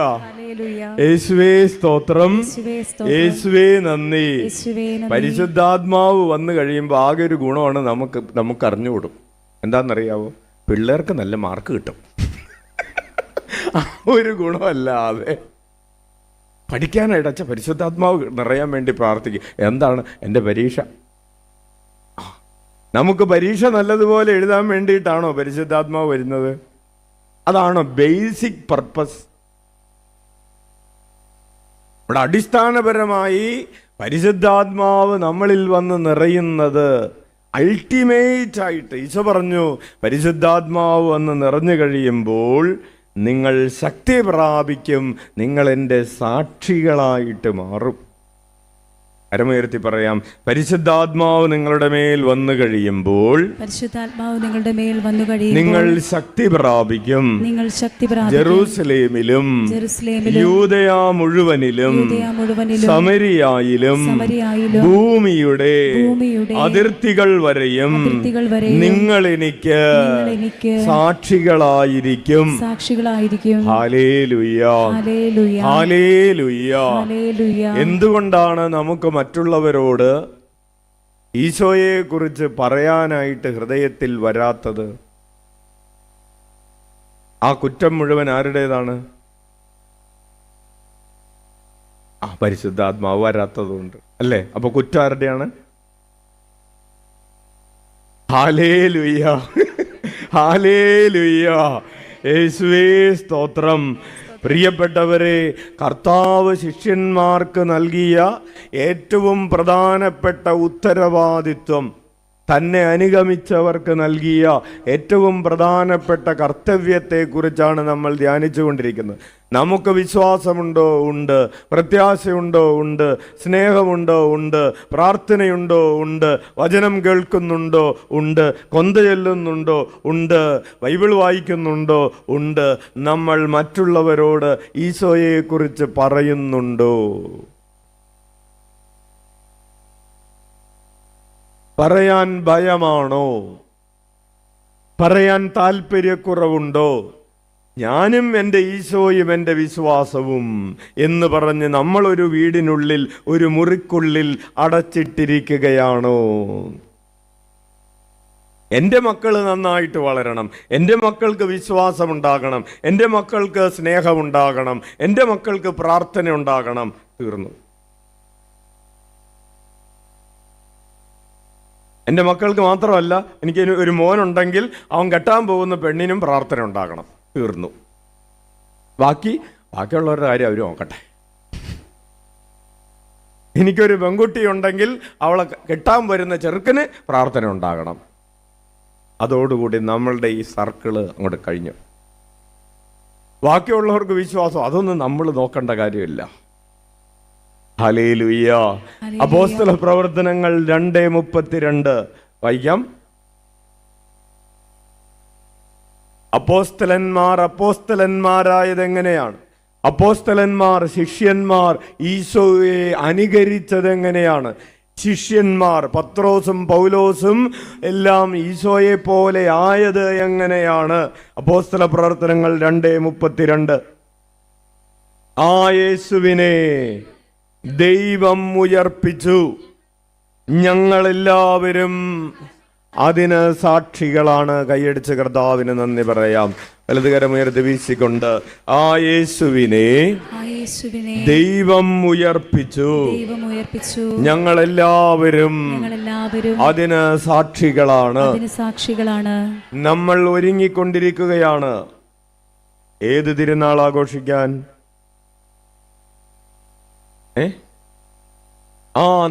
[SPEAKER 1] യേശുവേ സ്തോത്രം, യേശുവേ നന്ദി. പരിശുദ്ധാത്മാവ് വന്നു കഴിയുമ്പോൾ ആകെ ഒരു ഗുണമാണ് നമുക്ക് അറിഞ്ഞുകൂടും. എന്താണെന്നറിയാവോ? പിള്ളേർക്ക് നല്ല മാർക്ക് കിട്ടും. ഒരു ഗുണമല്ലാതെ പഠിക്കാനായിട്ട് അച്ഛൻ പരിശുദ്ധാത്മാവ് നിറയാൻ വേണ്ടി പ്രാർത്ഥിക്കും. എന്താണ് എൻ്റെ പരീക്ഷ? നമുക്ക് പരീക്ഷ നല്ലതുപോലെ എഴുതാൻ വേണ്ടിയിട്ടാണോ പരിശുദ്ധാത്മാവ് വരുന്നത്? അതാണോ ബേസിക് പർപ്പസ്? ഇവിടെ അടിസ്ഥാനപരമായി പരിശുദ്ധാത്മാവ് നമ്മളിൽ വന്ന് നിറയുന്നത് അൾട്ടിമേറ്റ് ആയിട്ട് ഈശോ പറഞ്ഞു, പരിശുദ്ധാത്മാവ് വന്ന് നിറഞ്ഞു കഴിയുമ്പോൾ നിങ്ങൾ ശക്തി പ്രാപിക്കും, നിങ്ങൾ എൻ്റെ സാക്ഷികളായിട്ട് മാറും. കരമുയർത്തി പറയാം, പരിശുദ്ധാത്മാവ് നിങ്ങളുടെ മേൽ വന്നു കഴിയുമ്പോൾ നിങ്ങൾ ശക്തി പ്രാപിക്കും. ജെറുസലേമിലും യൂദയാ മുഴുവനിലും സമരിയായിലും ഭൂമിയുടെ അതിർത്തികൾ വരെയും നിങ്ങൾ എനിക്ക് സാക്ഷികളായിരിക്കും. ഹല്ലേലൂയ. ഹല്ലേലൂയ. എന്തുകൊണ്ടാണ് നമുക്ക് മറ്റുള്ളവരോട് ഈശോയെ കുറിച്ച് പറയാനായിട്ട് ഹൃദയത്തിൽ വരാത്തത്? ആ കുറ്റം മുഴുവൻ ആരുടേതാണ്? പരിശുദ്ധാത്മാവ് വരാത്തതുകൊണ്ട് അല്ലേ? അപ്പൊ കുറ്റം ആരുടെയാണ്? ഹല്ലേലൂയ. ഹല്ലേലൂയ. യേശുവേ സ്തോത്രം. പ്രിയപ്പെട്ടവരെ, കർത്താവ് ശിഷ്യന്മാർക്ക് നൽകിയ ഏറ്റവും പ്രധാനപ്പെട്ട ഉത്തരവാദിത്വം തന്നെ അനുഗമിച്ചവർക്ക് നൽകിയ ഏറ്റവും പ്രധാനപ്പെട്ട കർത്തവ്യത്തെക്കുറിച്ചാണ് നമ്മൾ ധ്യാനിച്ചു കൊണ്ടിരിക്കുന്നത്. നമുക്ക് വിശ്വാസമുണ്ടോ? ഉണ്ട്. പ്രത്യാശയുണ്ടോ? ഉണ്ട്. സ്നേഹമുണ്ടോ? ഉണ്ട്. പ്രാർത്ഥനയുണ്ടോ? ഉണ്ട്. വചനം കേൾക്കുന്നുണ്ടോ? ഉണ്ട്. കൊന്ത ചൊല്ലുന്നുണ്ടോ? ഉണ്ട്. ബൈബിൾ വായിക്കുന്നുണ്ടോ? ഉണ്ട്. നമ്മൾ മറ്റുള്ളവരോട് ഈശോയെക്കുറിച്ച് പറയുന്നുണ്ടോ? പറയാൻ ഭയമാണോ? പറയാൻ താല്പര്യക്കുറവുണ്ടോ? ഞാനും എൻ്റെ ഈശോയും എൻ്റെ വിശ്വാസവും എന്ന് പറഞ്ഞ് നമ്മളൊരു വീടിനുള്ളിൽ ഒരു മുറിക്കുള്ളിൽ അടച്ചിട്ടിരിക്കുകയാണോ? എൻ്റെ മക്കൾ നന്നായിട്ട് വളരണം, എൻ്റെ മക്കൾക്ക് വിശ്വാസമുണ്ടാകണം, എൻ്റെ മക്കൾക്ക് സ്നേഹമുണ്ടാകണം, എൻ്റെ മക്കൾക്ക് പ്രാർത്ഥന ഉണ്ടാകണം. തീർന്നു. എൻ്റെ മക്കൾക്ക് മാത്രമല്ല, എനിക്ക് ഒരു മോനുണ്ടെങ്കിൽ അവൻ കെട്ടാൻ പോകുന്ന പെണ്ണിനും പ്രാർത്ഥന ഉണ്ടാകണം. തീർന്നു. ബാക്കിയുള്ളവരുടെ കാര്യം അവർ നോക്കട്ടെ. എനിക്കൊരു പെൺകുട്ടി ഉണ്ടെങ്കിൽ അവളെ കെട്ടാൻ വരുന്ന ചെറുക്കന് പ്രാർത്ഥന ഉണ്ടാകണം. അതോടുകൂടി നമ്മളുടെ ഈ സർക്കിള് അങ്ങോട്ട് കഴിഞ്ഞു. ബാക്കിയുള്ളവർക്ക് വിശ്വാസം അതൊന്നും നമ്മൾ നോക്കേണ്ട കാര്യമില്ല. ഹല്ലേലൂയ. അപ്പോസ്തല പ്രവർത്തനങ്ങൾ 2:32 വായിക്കാം. അപ്പോസ്തലന്മാരായത് എങ്ങനെയാണ്? അപ്പോസ്തലന്മാർ, ശിഷ്യന്മാർ ഈശോയെ അനുകരിച്ചത് എങ്ങനെയാണ്? ശിഷ്യന്മാർ പത്രോസും പൗലോസും എല്ലാം ഈശോയെ പോലെ ആയത് എങ്ങനെയാണ്? അപ്പോസ്തല പ്രവർത്തനങ്ങൾ 2:32. ആ യേശുവിനെ ദൈവം ഉയർപ്പിച്ചു, ഞങ്ങളെല്ലാവരും അതിന് സാക്ഷികളാണ്. കൈയടിച്ച് കർത്താവിന് നന്ദി പറയാം. വലതുകരമുയർത്തി വീശിക്കൊണ്ട് ആ യേശുവിനെ ദൈവം ഉയർപ്പിച്ചു, ഞങ്ങളെല്ലാവരും അതിന് സാക്ഷികളാണ്. നമ്മൾ ഒരുങ്ങിക്കൊണ്ടിരിക്കുകയാണ്. ഏത് തിരുനാൾ ആഘോഷിക്കാൻ?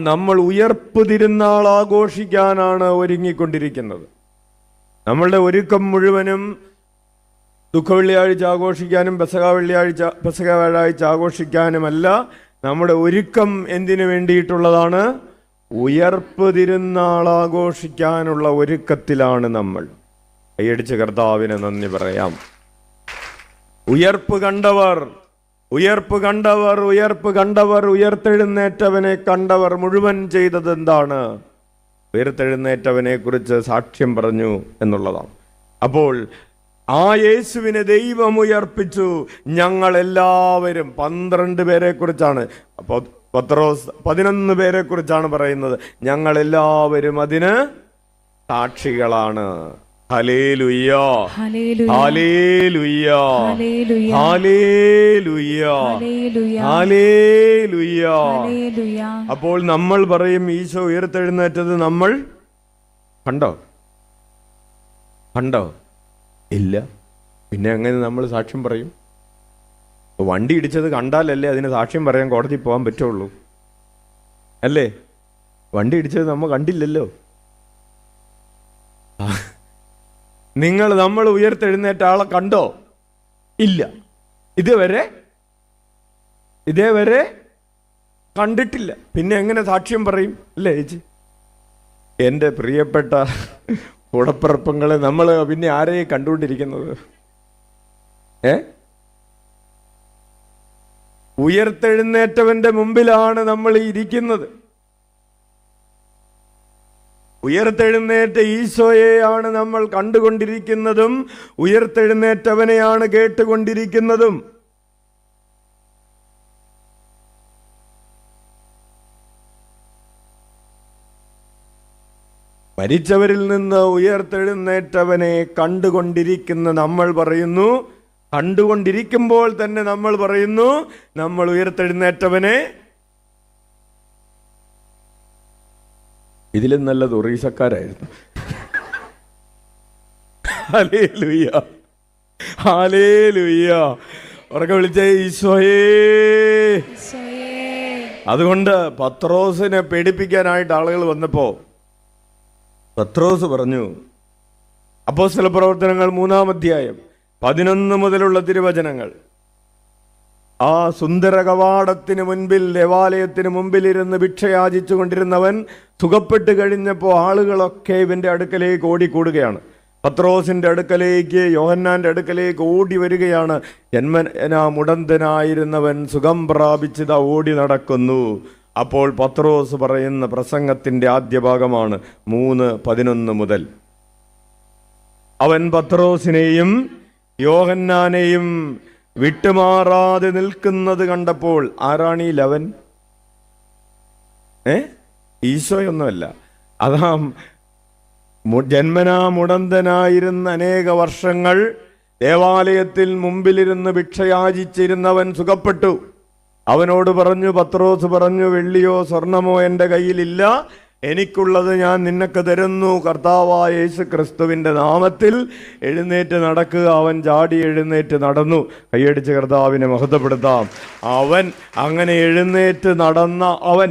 [SPEAKER 1] നമ്മൾ ഉയർപ്പ് തിരുനാൾ ആഘോഷിക്കാനാണ് ഒരുങ്ങിക്കൊണ്ടിരിക്കുന്നത്. നമ്മളുടെ ഒരുക്കം മുഴുവനും ദുഃഖവെള്ളിയാഴ്ച ആഘോഷിക്കാനും പെസഹ വ്യാഴാഴ്ച ആഘോഷിക്കാനുമല്ല. നമ്മുടെ ഒരുക്കം എന്തിനു വേണ്ടിയിട്ടുള്ളതാണ്? ഉയർപ്പ് തിരുനാൾ ആഘോഷിക്കാനുള്ള ഒരുക്കത്തിലാണ് നമ്മൾ. കൈയടിച്ച് കർത്താവിന് നന്ദി പറയാം. ഉയർപ്പ് കണ്ടവർ ഉയർത്തെഴുന്നേറ്റവനെ കണ്ടവർ മുഴുവൻ ചെയ്തത് എന്താണ്? ഉയർത്തെഴുന്നേറ്റവനെ കുറിച്ച് സാക്ഷ്യം പറഞ്ഞു എന്നുള്ളതാണ്. അപ്പോൾ ആ യേശുവിനെ ദൈവം ഉയർപ്പിച്ചു, ഞങ്ങളെല്ലാവരും 12 പേരെ കുറിച്ചാണ്. അപ്പോൾ പത്രോസ് 11 പേരെ കുറിച്ചാണ് പറയുന്നത്. ഞങ്ങളെല്ലാവരും അതിന് സാക്ഷികളാണ്. ഹല്ലേലൂയ, ഹല്ലേലൂയ, ഹല്ലേലൂയ, ഹല്ലേലൂയ. അപ്പോൾ നമ്മൾ പറയും ഈശോ ഉയർത്തെഴുന്നേറ്റത് നമ്മൾ കണ്ടോ? ഇല്ല. പിന്നെ എങ്ങനെ നമ്മൾ സാക്ഷ്യം പറയും? വണ്ടി ഇടിച്ചത് കണ്ടാലല്ലേ അതിന് സാക്ഷ്യം പറയാൻ കോടതി പോകാൻ പറ്റുള്ളൂ, അല്ലേ? വണ്ടി ഇടിച്ചത് നമ്മൾ കണ്ടില്ലല്ലോ. നമ്മൾ ഉയർത്തെഴുന്നേറ്റ ആളെ കണ്ടോ? ഇല്ല. ഇതേവരെ കണ്ടിട്ടില്ല. പിന്നെ എങ്ങനെ സാക്ഷ്യം പറയും? അല്ലേ ചേച്ചി? എൻ്റെ പ്രിയപ്പെട്ട കൂടപ്പിറപ്പങ്ങളെ, നമ്മൾ പിന്നെ ആരെയും കണ്ടുകൊണ്ടിരിക്കുന്നത്? ഉയർത്തെഴുന്നേറ്റവന്റെ മുമ്പിലാണ് നമ്മൾ ഇരിക്കുന്നത്. ഉയർത്തെഴുന്നേറ്റ ഈശോയെയാണ് നമ്മൾ കണ്ടുകൊണ്ടിരിക്കുന്നതും ഉയർത്തെഴുന്നേറ്റവനെയാണ് കേട്ടുകൊണ്ടിരിക്കുന്നതും. മരിച്ചവരിൽ നിന്ന് ഉയർത്തെഴുന്നേറ്റവനെ കണ്ടുകൊണ്ടിരിക്കുന്ന നമ്മൾ പറയുന്നു, കണ്ടുകൊണ്ടിരിക്കുമ്പോൾ തന്നെ നമ്മൾ പറയുന്നു, നമ്മൾ ഉയർത്തെഴുന്നേറ്റവനെ. ഇതിലും നല്ലത് ഒറീസക്കാരായിരുന്നു. Hallelujah, hallelujah. ഉറക്കെ വിളിച്ചേ ഈശോയേ. അതുകൊണ്ട് പത്രോസിനെ പേടിപ്പിക്കാനായിട്ട് ആളുകൾ വന്നപ്പോ പത്രോസ് പറഞ്ഞു, അപ്പോസ്തല പ്രവർത്തനങ്ങൾ 3-ാം അധ്യായം 11 മുതലുള്ള തിരുവചനങ്ങൾ, ആ സുന്ദര കവാടത്തിന് മുൻപിൽ, ദേവാലയത്തിന് മുമ്പിലിരുന്ന് ഭിക്ഷയാചിച്ചു കൊണ്ടിരുന്നവൻ സുഖപ്പെട്ട് കഴിഞ്ഞപ്പോൾ ആളുകളൊക്കെ ഇവൻ്റെ അടുക്കലേക്ക് ഓടിക്കൂടുകയാണ്. പത്രോസിൻ്റെ അടുക്കലേക്ക്, യോഹന്നാൻ്റെ അടുക്കലേക്ക് ഓടി വരികയാണ്. ജന്മനാ മുടന്തനായിരുന്നവൻ സുഖം പ്രാപിച്ചിത ഓടി നടക്കുന്നു. അപ്പോൾ പത്രോസ് പറയുന്ന പ്രസംഗത്തിൻ്റെ ആദ്യ ഭാഗമാണ് 3:11 മുതൽ. അവൻ പത്രോസിനെയും യോഹന്നാനെയും വിട്ടുമാറാതെ നിൽക്കുന്നത് കണ്ടപ്പോൾ, ആരാണ് ഈ ലവൻ? ഈശോയൊന്നുമല്ല. അതാ ജന്മനാ മുടന്തനായിരുന്ന അനേക വർഷങ്ങൾ ദേവാലയത്തിൽ മുമ്പിലിരുന്ന് ഭിക്ഷയാചിച്ചിരുന്നവൻ സുഖപ്പെട്ടു. അവനോട് പറഞ്ഞു, പത്രോസ് പറഞ്ഞു, വെള്ളിയോ സ്വർണമോ എൻ്റെ കയ്യിലില്ല, എനിക്കുള്ളത് ഞാൻ നിനക്ക് തരുന്നു. കർത്താവായ യേശു ക്രിസ്തുവിൻ്റെ നാമത്തിൽ എഴുന്നേറ്റ് നടക്കുക. അവൻ ചാടി എഴുന്നേറ്റ് നടന്നു. കൈയടിച്ച് കർത്താവിനെ മഹത്വപ്പെടുത്താം. അവൻ അങ്ങനെ എഴുന്നേറ്റ് നടന്ന അവൻ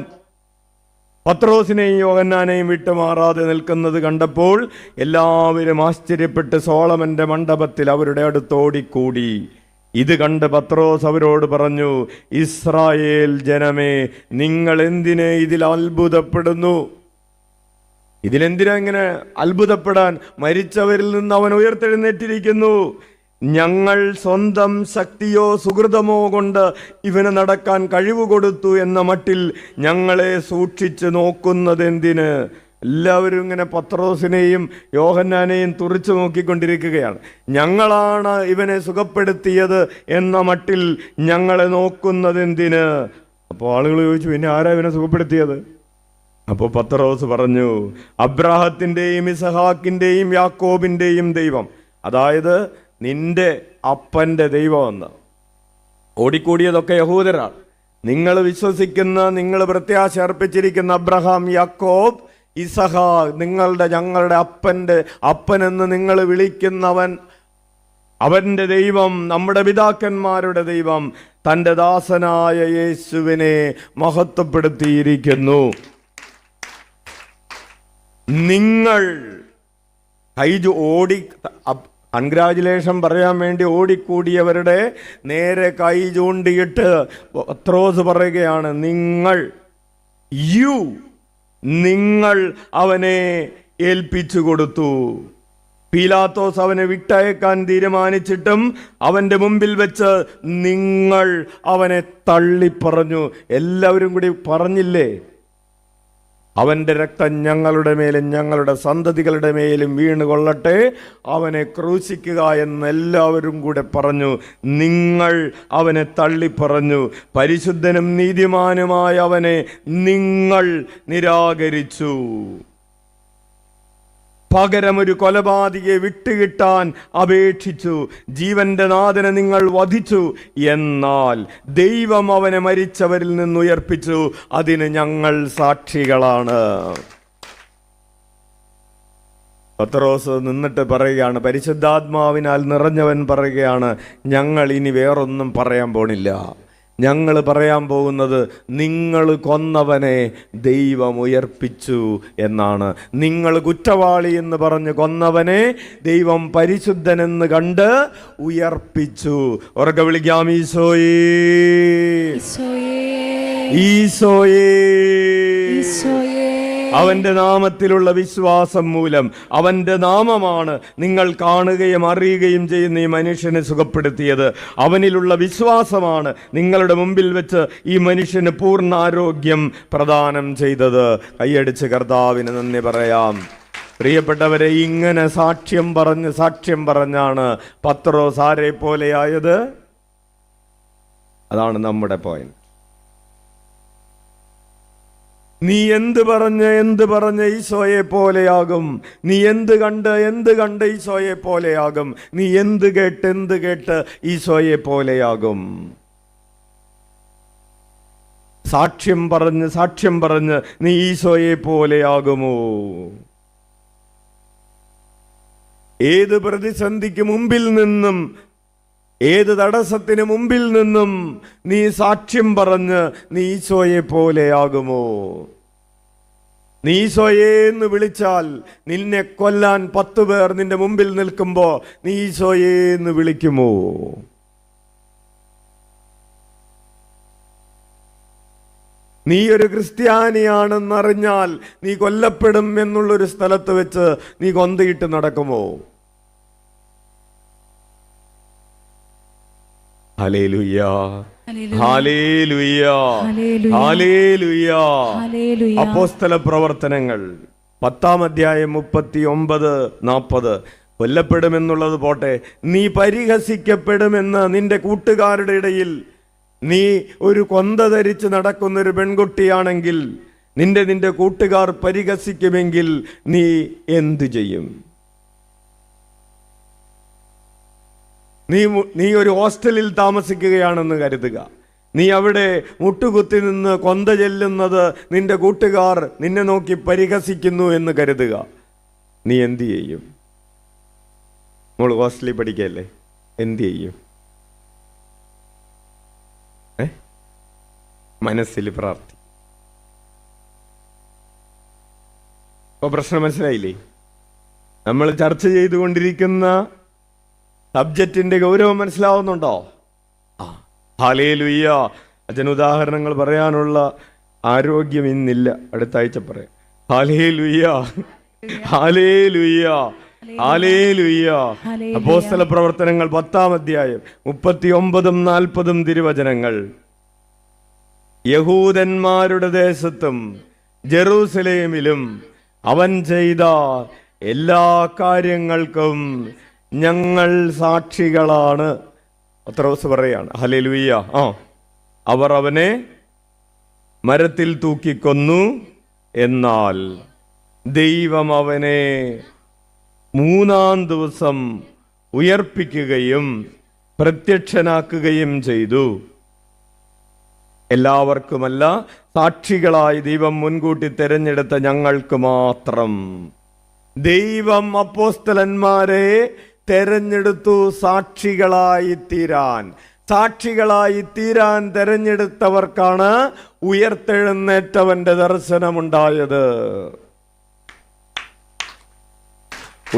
[SPEAKER 1] പത്രോസിനെയും യോഹന്നാനെയും വിട്ടുമാറാതെ നിൽക്കുന്നത് കണ്ടപ്പോൾ എല്ലാവരും ആശ്ചര്യപ്പെട്ട് സോളമന്റെ മണ്ഡപത്തിൽ അവരുടെ അടുത്തോടിക്കൂടി. ഇത് കണ്ട് പത്രോസ് അവരോട് പറഞ്ഞു, ഇസ്രായേൽ ജനമേ, നിങ്ങൾ എന്തിനെ ഇതിൽ അത്ഭുതപ്പെടുന്നു? ഇതിലെന്തിനാ ഇങ്ങനെ അത്ഭുതപ്പെടാൻ? മരിച്ചവരിൽ നിന്ന് അവൻ ഉയർത്തെഴുന്നേറ്റിരിക്കുന്നു. ഞങ്ങൾ സ്വന്തം ശക്തിയോ സുഹൃതമോ കൊണ്ട് ഇവന് നടക്കാൻ കഴിവ് കൊടുത്തു എന്ന മട്ടിൽ ഞങ്ങളെ സൂക്ഷിച്ച് നോക്കുന്നതെന്തിന്? എല്ലാവരും ഇങ്ങനെ പത്രോസിനെയും യോഹന്നാനെയും തുറിച്ചു നോക്കിക്കൊണ്ടിരിക്കുകയാണ്. ഞങ്ങളാണ് ഇവനെ സുഖപ്പെടുത്തിയത് എന്ന മട്ടിൽ ഞങ്ങളെ നോക്കുന്നതെന്തിന്? അപ്പോൾ ആളുകൾ ചോദിച്ചു, പിന്നെ ആരാ ഇവനെ സുഖപ്പെടുത്തിയത്? അപ്പോൾ പത്രോസ് പറഞ്ഞു, അബ്രാഹത്തിൻ്റെയും ഇസഹാക്കിൻ്റെയും യാക്കോബിൻ്റെയും ദൈവം, അതായത് നിന്റെ അപ്പൻ്റെ ദൈവമെന്ന്. ഓടിക്കൂടിയതൊക്കെ യഹൂദരാണ്. നിങ്ങൾ വിശ്വസിക്കുന്ന, നിങ്ങൾ പ്രത്യാശ അർപ്പിച്ചിരിക്കുന്ന അബ്രഹാം, യാക്കോബ്, ഇസഹാക്ക്, ഞങ്ങളുടെ അപ്പനെന്ന് നിങ്ങൾ വിളിക്കുന്നവൻ, അവൻ്റെ ദൈവം, നമ്മുടെ പിതാക്കന്മാരുടെ ദൈവം തൻ്റെ ദാസനായ യേശുവിനെ മഹത്വപ്പെടുത്തിയിരിക്കുന്നു. നിങ്ങൾ കൺഗ്രാജുലേഷൻ പറയാൻ വേണ്ടി ഓടിക്കൂടിയവരുടെ നേരെ കൈ ചൂണ്ടിയിട്ട് പത്രോസ് പറയുകയാണ്, നിങ്ങൾ അവനെ ഏൽപ്പിച്ചു കൊടുത്തു. പീലാത്തോസ് അവനെ വിട്ടയക്കാൻ തീരുമാനിച്ചിട്ടും അവൻ്റെ മുമ്പിൽ വെച്ച് നിങ്ങൾ അവനെ തള്ളിപ്പറഞ്ഞു. എല്ലാവരും കൂടി പറഞ്ഞില്ലേ, അവൻ്റെ രക്തം ഞങ്ങളുടെ മേലും ഞങ്ങളുടെ സന്തതികളുടെ മേലും വീണുകൊള്ളട്ടെ, അവനെ ക്രൂശിക്കുക എന്ന് എല്ലാവരും കൂടെ പറഞ്ഞു. നിങ്ങൾ അവനെ തള്ളിപ്പറഞ്ഞു. പരിശുദ്ധനും നീതിമാനുമായ അവനെ നിങ്ങൾ നിരാകരിച്ചു. പകരം ഒരു കൊലപാതകയെ വിട്ടുകിട്ടാൻ അപേക്ഷിച്ചു. ജീവന്റെ നാഥനെ നിങ്ങൾ വധിച്ചു. എന്നാൽ ദൈവം അവനെ മരിച്ചവരിൽ നിന്ന് ഉയർപ്പിച്ചു. അതിന് ഞങ്ങൾ സാക്ഷികളാണ്. പത്രോസ് നിന്നിട്ട് പറയുകയാണ്, പരിശുദ്ധാത്മാവിനാൽ നിറഞ്ഞവൻ പറയുകയാണ്, ഞങ്ങൾ ഇനി വേറൊന്നും പറയാൻ പോണില്ല. ഞങ്ങൾ പറയാൻ പോകുന്നത് നിങ്ങൾ കൊന്നവനെ ദൈവം ഉയർപ്പിച്ചു എന്നാണ്. നിങ്ങൾ കുറ്റവാളി എന്ന് പറഞ്ഞ് കൊന്നവനെ ദൈവം പരിശുദ്ധനെന്ന് കണ്ട് ഉയർപ്പിച്ചു. ഉറക്കെ വിളിക്കാം, ഈശോയേ, ഈശോയേ. അവൻ്റെ നാമത്തിലുള്ള വിശ്വാസം മൂലം, അവൻ്റെ നാമമാണ് നിങ്ങൾ കാണുകയും അറിയുകയും ചെയ്യുന്ന ഈ മനുഷ്യനെ സുഖപ്പെടുത്തിയത്. അവനിലുള്ള വിശ്വാസമാണ് നിങ്ങളുടെ മുമ്പിൽ വെച്ച് ഈ മനുഷ്യന് പൂർണ്ണ ആരോഗ്യം പ്രദാനം ചെയ്തത്. കൈയടിച്ച് കർത്താവിന് നന്ദി പറയാം. പ്രിയപ്പെട്ടവരെ, ഇങ്ങനെ സാക്ഷ്യം പറഞ്ഞാണ് പത്രോസ് ആരെ പോലെയായത്? അതാണ് നമ്മുടെ പോയിന്റ്. നീ എന്ത് പറഞ്ഞ് ഈശോയെ പോലെയാകും. നീ എന്ത് കണ്ട് ഈശോയെ പോലെയാകും. നീ എന്ത് കേട്ട് ഈശോയെ പോലെയാകും. സാക്ഷ്യം പറഞ്ഞ് നീ ഈശോയെ പോലെയാകുമോ? ഏത് പ്രതിസന്ധിക്ക് മുമ്പിൽ നിന്നും, ഏത് തടസ്സത്തിന് മുമ്പിൽ നിന്നും നീ സാക്ഷ്യം പറഞ്ഞ് നീ ഈശോയെ പോലെയാകുമോ? നീ ഈശോയേന്ന് വിളിച്ചാൽ നിന്നെ കൊല്ലാൻ 10 പേർ നിന്റെ മുമ്പിൽ നിൽക്കുമ്പോ നീ ഈശോയേന്ന് വിളിക്കുമോ? നീ ഒരു ക്രിസ്ത്യാനിയാണെന്നറിഞ്ഞാൽ നീ കൊല്ലപ്പെടും എന്നുള്ളൊരു സ്ഥലത്ത് വെച്ച് നീ കൊന്തയിട്ട് നടക്കുമോ? ഹല്ലേലൂയ, ഹല്ലേലൂയ, ഹല്ലേലൂയ. അപ്പോസ്തല പ്രവർത്തനങ്ങൾ 10-ാം അധ്യായം 39-40. കൊല്ലപ്പെടുമെന്നുള്ളത് പോട്ടെ, നീ പരിഹസിക്കപ്പെടുമെന്ന് നിന്റെ കൂട്ടുകാരുടെ ഇടയിൽ നീ ഒരു കൊന്ത ധരിച്ച് നടക്കുന്നൊരു പെൺകുട്ടിയാണെങ്കിൽ നിന്റെ കൂട്ടുകാർ പരിഹസിക്കുമെങ്കിൽ നീ എന്തു ചെയ്യും? നീ ഒരു ഹോസ്റ്റലിൽ താമസിക്കുകയാണെന്ന് കരുതുക. നീ അവിടെ മുട്ടുകുത്തി നിന്ന് കൊന്ത ചെല്ലുന്നത് നിന്റെ കൂട്ടുകാർ നിന്നെ നോക്കി പരിഹസിക്കുന്നു എന്ന് കരുതുക. നീ എന്തു ചെയ്യും? നമ്മൾ ഹോസ്റ്റലിൽ പഠിക്കല്ലേ, എന്തു ചെയ്യും? മനസ്സിൽ പ്രാർത്ഥി. ഇപ്പൊ പ്രശ്നം മനസ്സിലായില്ലേ? നമ്മൾ ചർച്ച ചെയ്തുകൊണ്ടിരിക്കുന്ന സബ്ജക്റ്റിന്റെ ഗൗരവം മനസ്സിലാവുന്നുണ്ടോ? ഹല്ലേലൂയ. അച്ഛൻ ഉദാഹരണങ്ങൾ പറയാനുള്ള ആരോഗ്യം ഇന്നില്ല, അടുത്ത ആഴ്ച പറയാം. ഹല്ലേലൂയ, ഹല്ലേലൂയ, ഹല്ലേലൂയ. അപ്പോസ്തല പ്രവർത്തനങ്ങൾ 10-ാം അധ്യായം 39-40 തിരുവചനങ്ങൾ. യഹൂദന്മാരുടെ ദേശത്തും ജെറൂസലേമിലും അവൻ ചെയ്ത എല്ലാ കാര്യങ്ങൾക്കും ഞങ്ങൾ സാക്ഷികളാണ്. പത്രോസ് പറയാണ്. ഹല്ലേലൂയ. അവർ അവനെ മരത്തിൽ തൂക്കിക്കൊന്നു, എന്നാൽ ദൈവം അവനെ 3-ാം ദിവസം ഉയർപ്പിക്കുകയും പ്രത്യക്ഷനാക്കുകയും ചെയ്തു. എല്ലാവർക്കുമല്ല, സാക്ഷികളായി ദൈവം മുൻകൂട്ടി തെരഞ്ഞെടുത്ത ഞങ്ങൾക്ക് മാത്രം. ദൈവം അപ്പോസ്തലന്മാരെ തെരഞ്ഞെടുത്തു സാക്ഷികളായി തീരാൻ. സാക്ഷികളായി തീരാൻ തെരഞ്ഞെടുത്തവർക്കാണ് ഉയർത്തെഴുന്നേറ്റവന്റെ ദർശനമുണ്ടായത്.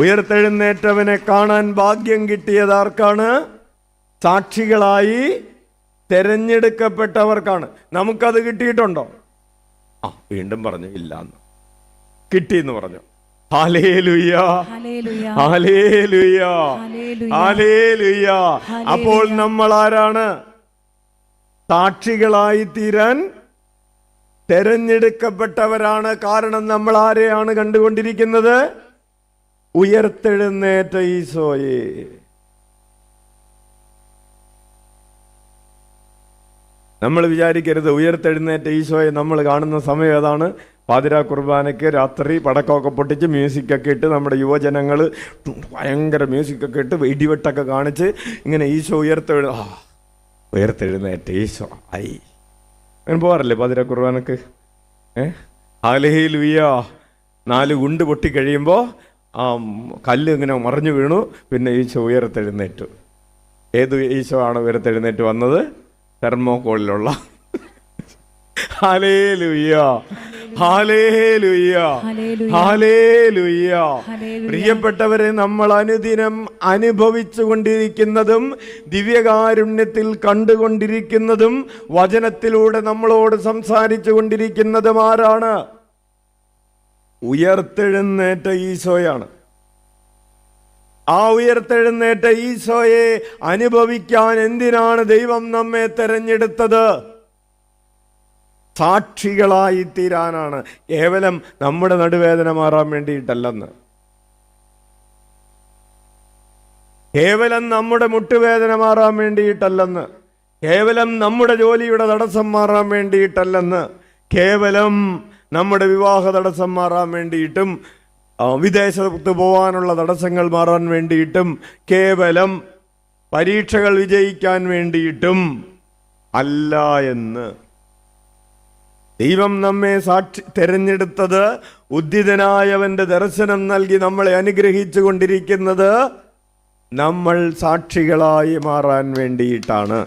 [SPEAKER 1] ഉയർത്തെഴുന്നേറ്റവനെ കാണാൻ ഭാഗ്യം കിട്ടിയതാർക്കാണ്? സാക്ഷികളായി തെരഞ്ഞെടുക്കപ്പെട്ടവർക്കാണ്. നമുക്കത് കിട്ടിയിട്ടുണ്ടോ? വീണ്ടും പറഞ്ഞു ഇല്ലാന്ന്. കിട്ടിയെന്ന് പറഞ്ഞു. ഹല്ലേലൂയ, ഹല്ലേലൂയ, ഹല്ലേലൂയ. അപ്പോൾ നമ്മൾ ആരാണ്? സാക്ഷികളായി തീരാൻ തെരഞ്ഞെടുക്കപ്പെട്ടവരാണ്. കാരണം നമ്മൾ ആരെയാണ് കണ്ടുകൊണ്ടിരിക്കുന്നത്? ഉയർത്തെഴുന്നേറ്റ ഈശോയെ. നമ്മൾ വിചാരിക്കരുത് ഉയർത്തെഴുന്നേറ്റ ഈശോയെ നമ്മൾ കാണുന്ന സമയം ഏതാണ്? പാതിരാ കുർബാനയ്ക്ക് രാത്രി പടക്കമൊക്കെ പൊട്ടിച്ച് മ്യൂസിക്കൊക്കെ ഇട്ട് നമ്മുടെ യുവജനങ്ങൾ ഭയങ്കര മ്യൂസിക്കൊക്കെ ഇട്ട് ഇടിവെട്ടൊക്കെ കാണിച്ച് ഇങ്ങനെ ഈശോ ഉയർത്തെഴുന്നേറ്റ ഈശോ ആയി അങ്ങനെ പോകാറില്ലേ പാതിരാ കുർബാനക്ക്? ഹല്ലേലൂയ. 4 ഗുണ്ട് പൊട്ടിക്കഴിയുമ്പോൾ കല്ല് ഇങ്ങനെ മറിഞ്ഞു വീണു, പിന്നെ ഈശോ ഉയർത്തെഴുന്നേറ്റു. ഏത് ഈശോ ആണ് ഉയർത്തെഴുന്നേറ്റ് വന്നത്? തെർമോകോളിലുള്ള. ഹല്ലേലൂയ, ഹല്ലേലൂയ, ഹല്ലേലൂയ. പ്രിയപ്പെട്ടവരെ, നമ്മൾ അനുദിനം അനുഭവിച്ചു കൊണ്ടിരിക്കുന്നതും ദിവ്യകാരുണ്യത്തിൽ കണ്ടുകൊണ്ടിരിക്കുന്നതും വചനത്തിലൂടെ നമ്മളോട് സംസാരിച്ചു കൊണ്ടിരിക്കുന്നതും ആരാണ്? ഉയർത്തെഴുന്നേറ്റ ഈശോയാണ്. ആ ഉയർത്തെഴുന്നേറ്റ ഈശോയെ അനുഭവിക്കാൻ എന്തിനാണ് ദൈവം നമ്മെ തെരഞ്ഞെടുത്തത്? സാക്ഷികളായി തീരാനാണ്. കേവലം നമ്മുടെ നടുവേദന മാറാൻ വേണ്ടിയിട്ടല്ലെന്ന്, കേവലം നമ്മുടെ മുട്ടുവേദന മാറാൻ വേണ്ടിയിട്ടല്ലെന്ന്, കേവലം നമ്മുടെ ജോലിയുടെ തടസ്സം മാറാൻ വേണ്ടിയിട്ടല്ലെന്ന്, കേവലം നമ്മുടെ വിവാഹ തടസ്സം മാറാൻ വേണ്ടിയിട്ടും വിദേശത്ത് പോകാനുള്ള തടസ്സങ്ങൾ മാറാൻ വേണ്ടിയിട്ടും കേവലം പരീക്ഷകൾ വിജയിക്കാൻ വേണ്ടിയിട്ടും അല്ല എന്ന്. ദൈവം നമ്മെ തെരഞ്ഞെടുത്തത് ഉദ്ധിതനായവന്റെ ദർശനം നൽകി നമ്മളെ അനുഗ്രഹിച്ചു കൊണ്ടിരിക്കുന്നത് നമ്മൾ സാക്ഷികളായി മാറാൻ വേണ്ടിയിട്ടാണ്.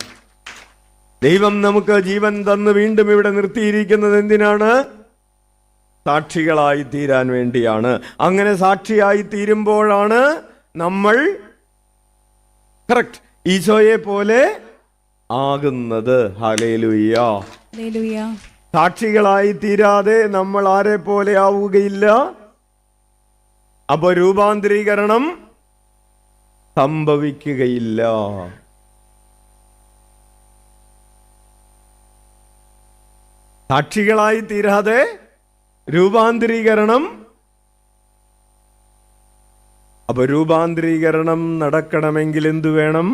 [SPEAKER 1] ദൈവം നമുക്ക് ജീവൻ തന്ന് വീണ്ടും ഇവിടെ നിർത്തിയിരിക്കുന്നത് എന്തിനാണ്?
[SPEAKER 2] സാക്ഷികളായി തീരാൻ വേണ്ടിയാണ്. അങ്ങനെ സാക്ഷിയായി തീരുമ്പോഴാണ് നമ്മൾ കറക്റ്റ് ഈശോയെ പോലെ ആകുന്നത്. ഹല്ലേലൂയ. സാക്ഷികളായി തീരാതെ നമ്മൾ ആരെ പോലെ ആവുകയില്ല. അപ്പൊ രൂപാന്തരീകരണം സംഭവിക്കുകയില്ല. സാക്ഷികളായി തീരാതെ രൂപാന്തരീകരണം. അപ്പൊ രൂപാന്തരീകരണം നടക്കണമെങ്കിൽ എന്തു വേണം?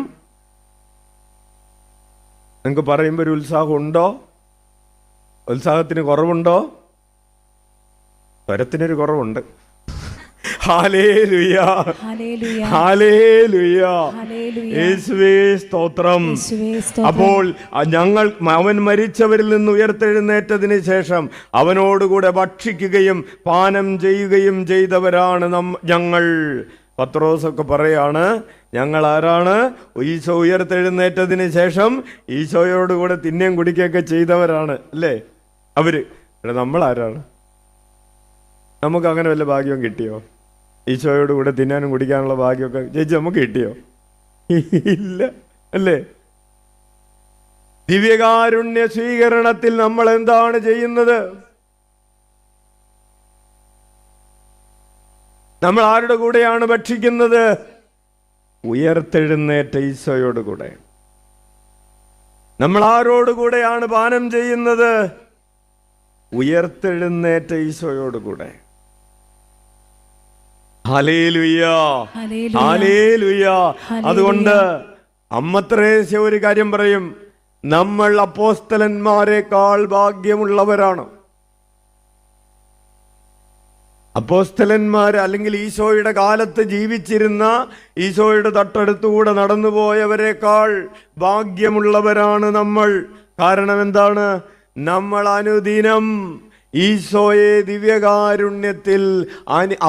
[SPEAKER 2] നിങ്ങൾക്ക് പറയുമ്പോൾ ഒരു ഉത്സാഹം ഉണ്ടോ? ഉത്സാഹത്തിന് കുറവുണ്ടോ? സ്വരത്തിനൊരു കുറവുണ്ട്. ഹല്ലേലൂയ, ഹല്ലേലൂയ, യേശുവേ സ്തോത്രം. അപ്പോൾ ഞങ്ങൾ അവൻ മരിച്ചവരിൽ നിന്ന് ഉയർത്തെഴുന്നേറ്റതിന് ശേഷം അവനോടുകൂടെ ഭക്ഷിക്കുകയും പാനം ചെയ്യുകയും ചെയ്തവരാണ് ഞങ്ങൾ. പത്രോസൊക്കെ പറയാണ്, ഞങ്ങൾ ആരാണ്? ഈശോ ഉയർത്തെഴുന്നേറ്റതിന് ശേഷം ഈശോയോടുകൂടെ തിന്നുകയും കുടിക്കുകയൊക്കെ ചെയ്തവരാണ് അല്ലേ അവര്. നമ്മൾ ആരാണ്? നമുക്ക് അങ്ങനെ വല്ല ഭാഗ്യം കിട്ടിയോ? ഈശോയോടുകൂടെ തിന്നാനും കുടിക്കാനുള്ള ഭാഗ്യമൊക്കെ ചേച്ചി നമുക്ക് കിട്ടിയോ? ഇല്ല അല്ലേ? ദിവ്യകാരുണ്യ സ്വീകരണത്തിൽ നമ്മൾ എന്താണ് ചെയ്യുന്നത്? നമ്മൾ ആരുടെ കൂടെയാണ് ഭക്ഷിക്കുന്നത്? ഉയർത്തെഴുന്നേറ്റ ഈശോയോട് കൂടെ. നമ്മൾ ആരോടുകൂടെയാണ് പാനം ചെയ്യുന്നത്? ഉയർത്തെഴുന്നേറ്റ ഈശോയോട് കൂടെ. Hallelujah, hallelujah. അതുകൊണ്ട് അമ്മ ത്രേസ്യ ഒരു കാര്യം പറയും, നമ്മൾ അപ്പോസ്തലന്മാരെക്കാൾ ഭാഗ്യമുള്ളവരാണ്. അപ്പോസ്തലന്മാർ അല്ലെങ്കിൽ ഈശോയുടെ കാലത്ത് ജീവിച്ചിരുന്ന, ഈശോയുടെ തൊട്ടടുത്തുകൂടെ നടന്നുപോയവരെക്കാൾ ഭാഗ്യമുള്ളവരാണ് നമ്മൾ. കാരണം എന്താണ്? നമ്മൾ അനുദിനം ഈശോയെ ദിവ്യകാരുണ്യത്തിൽ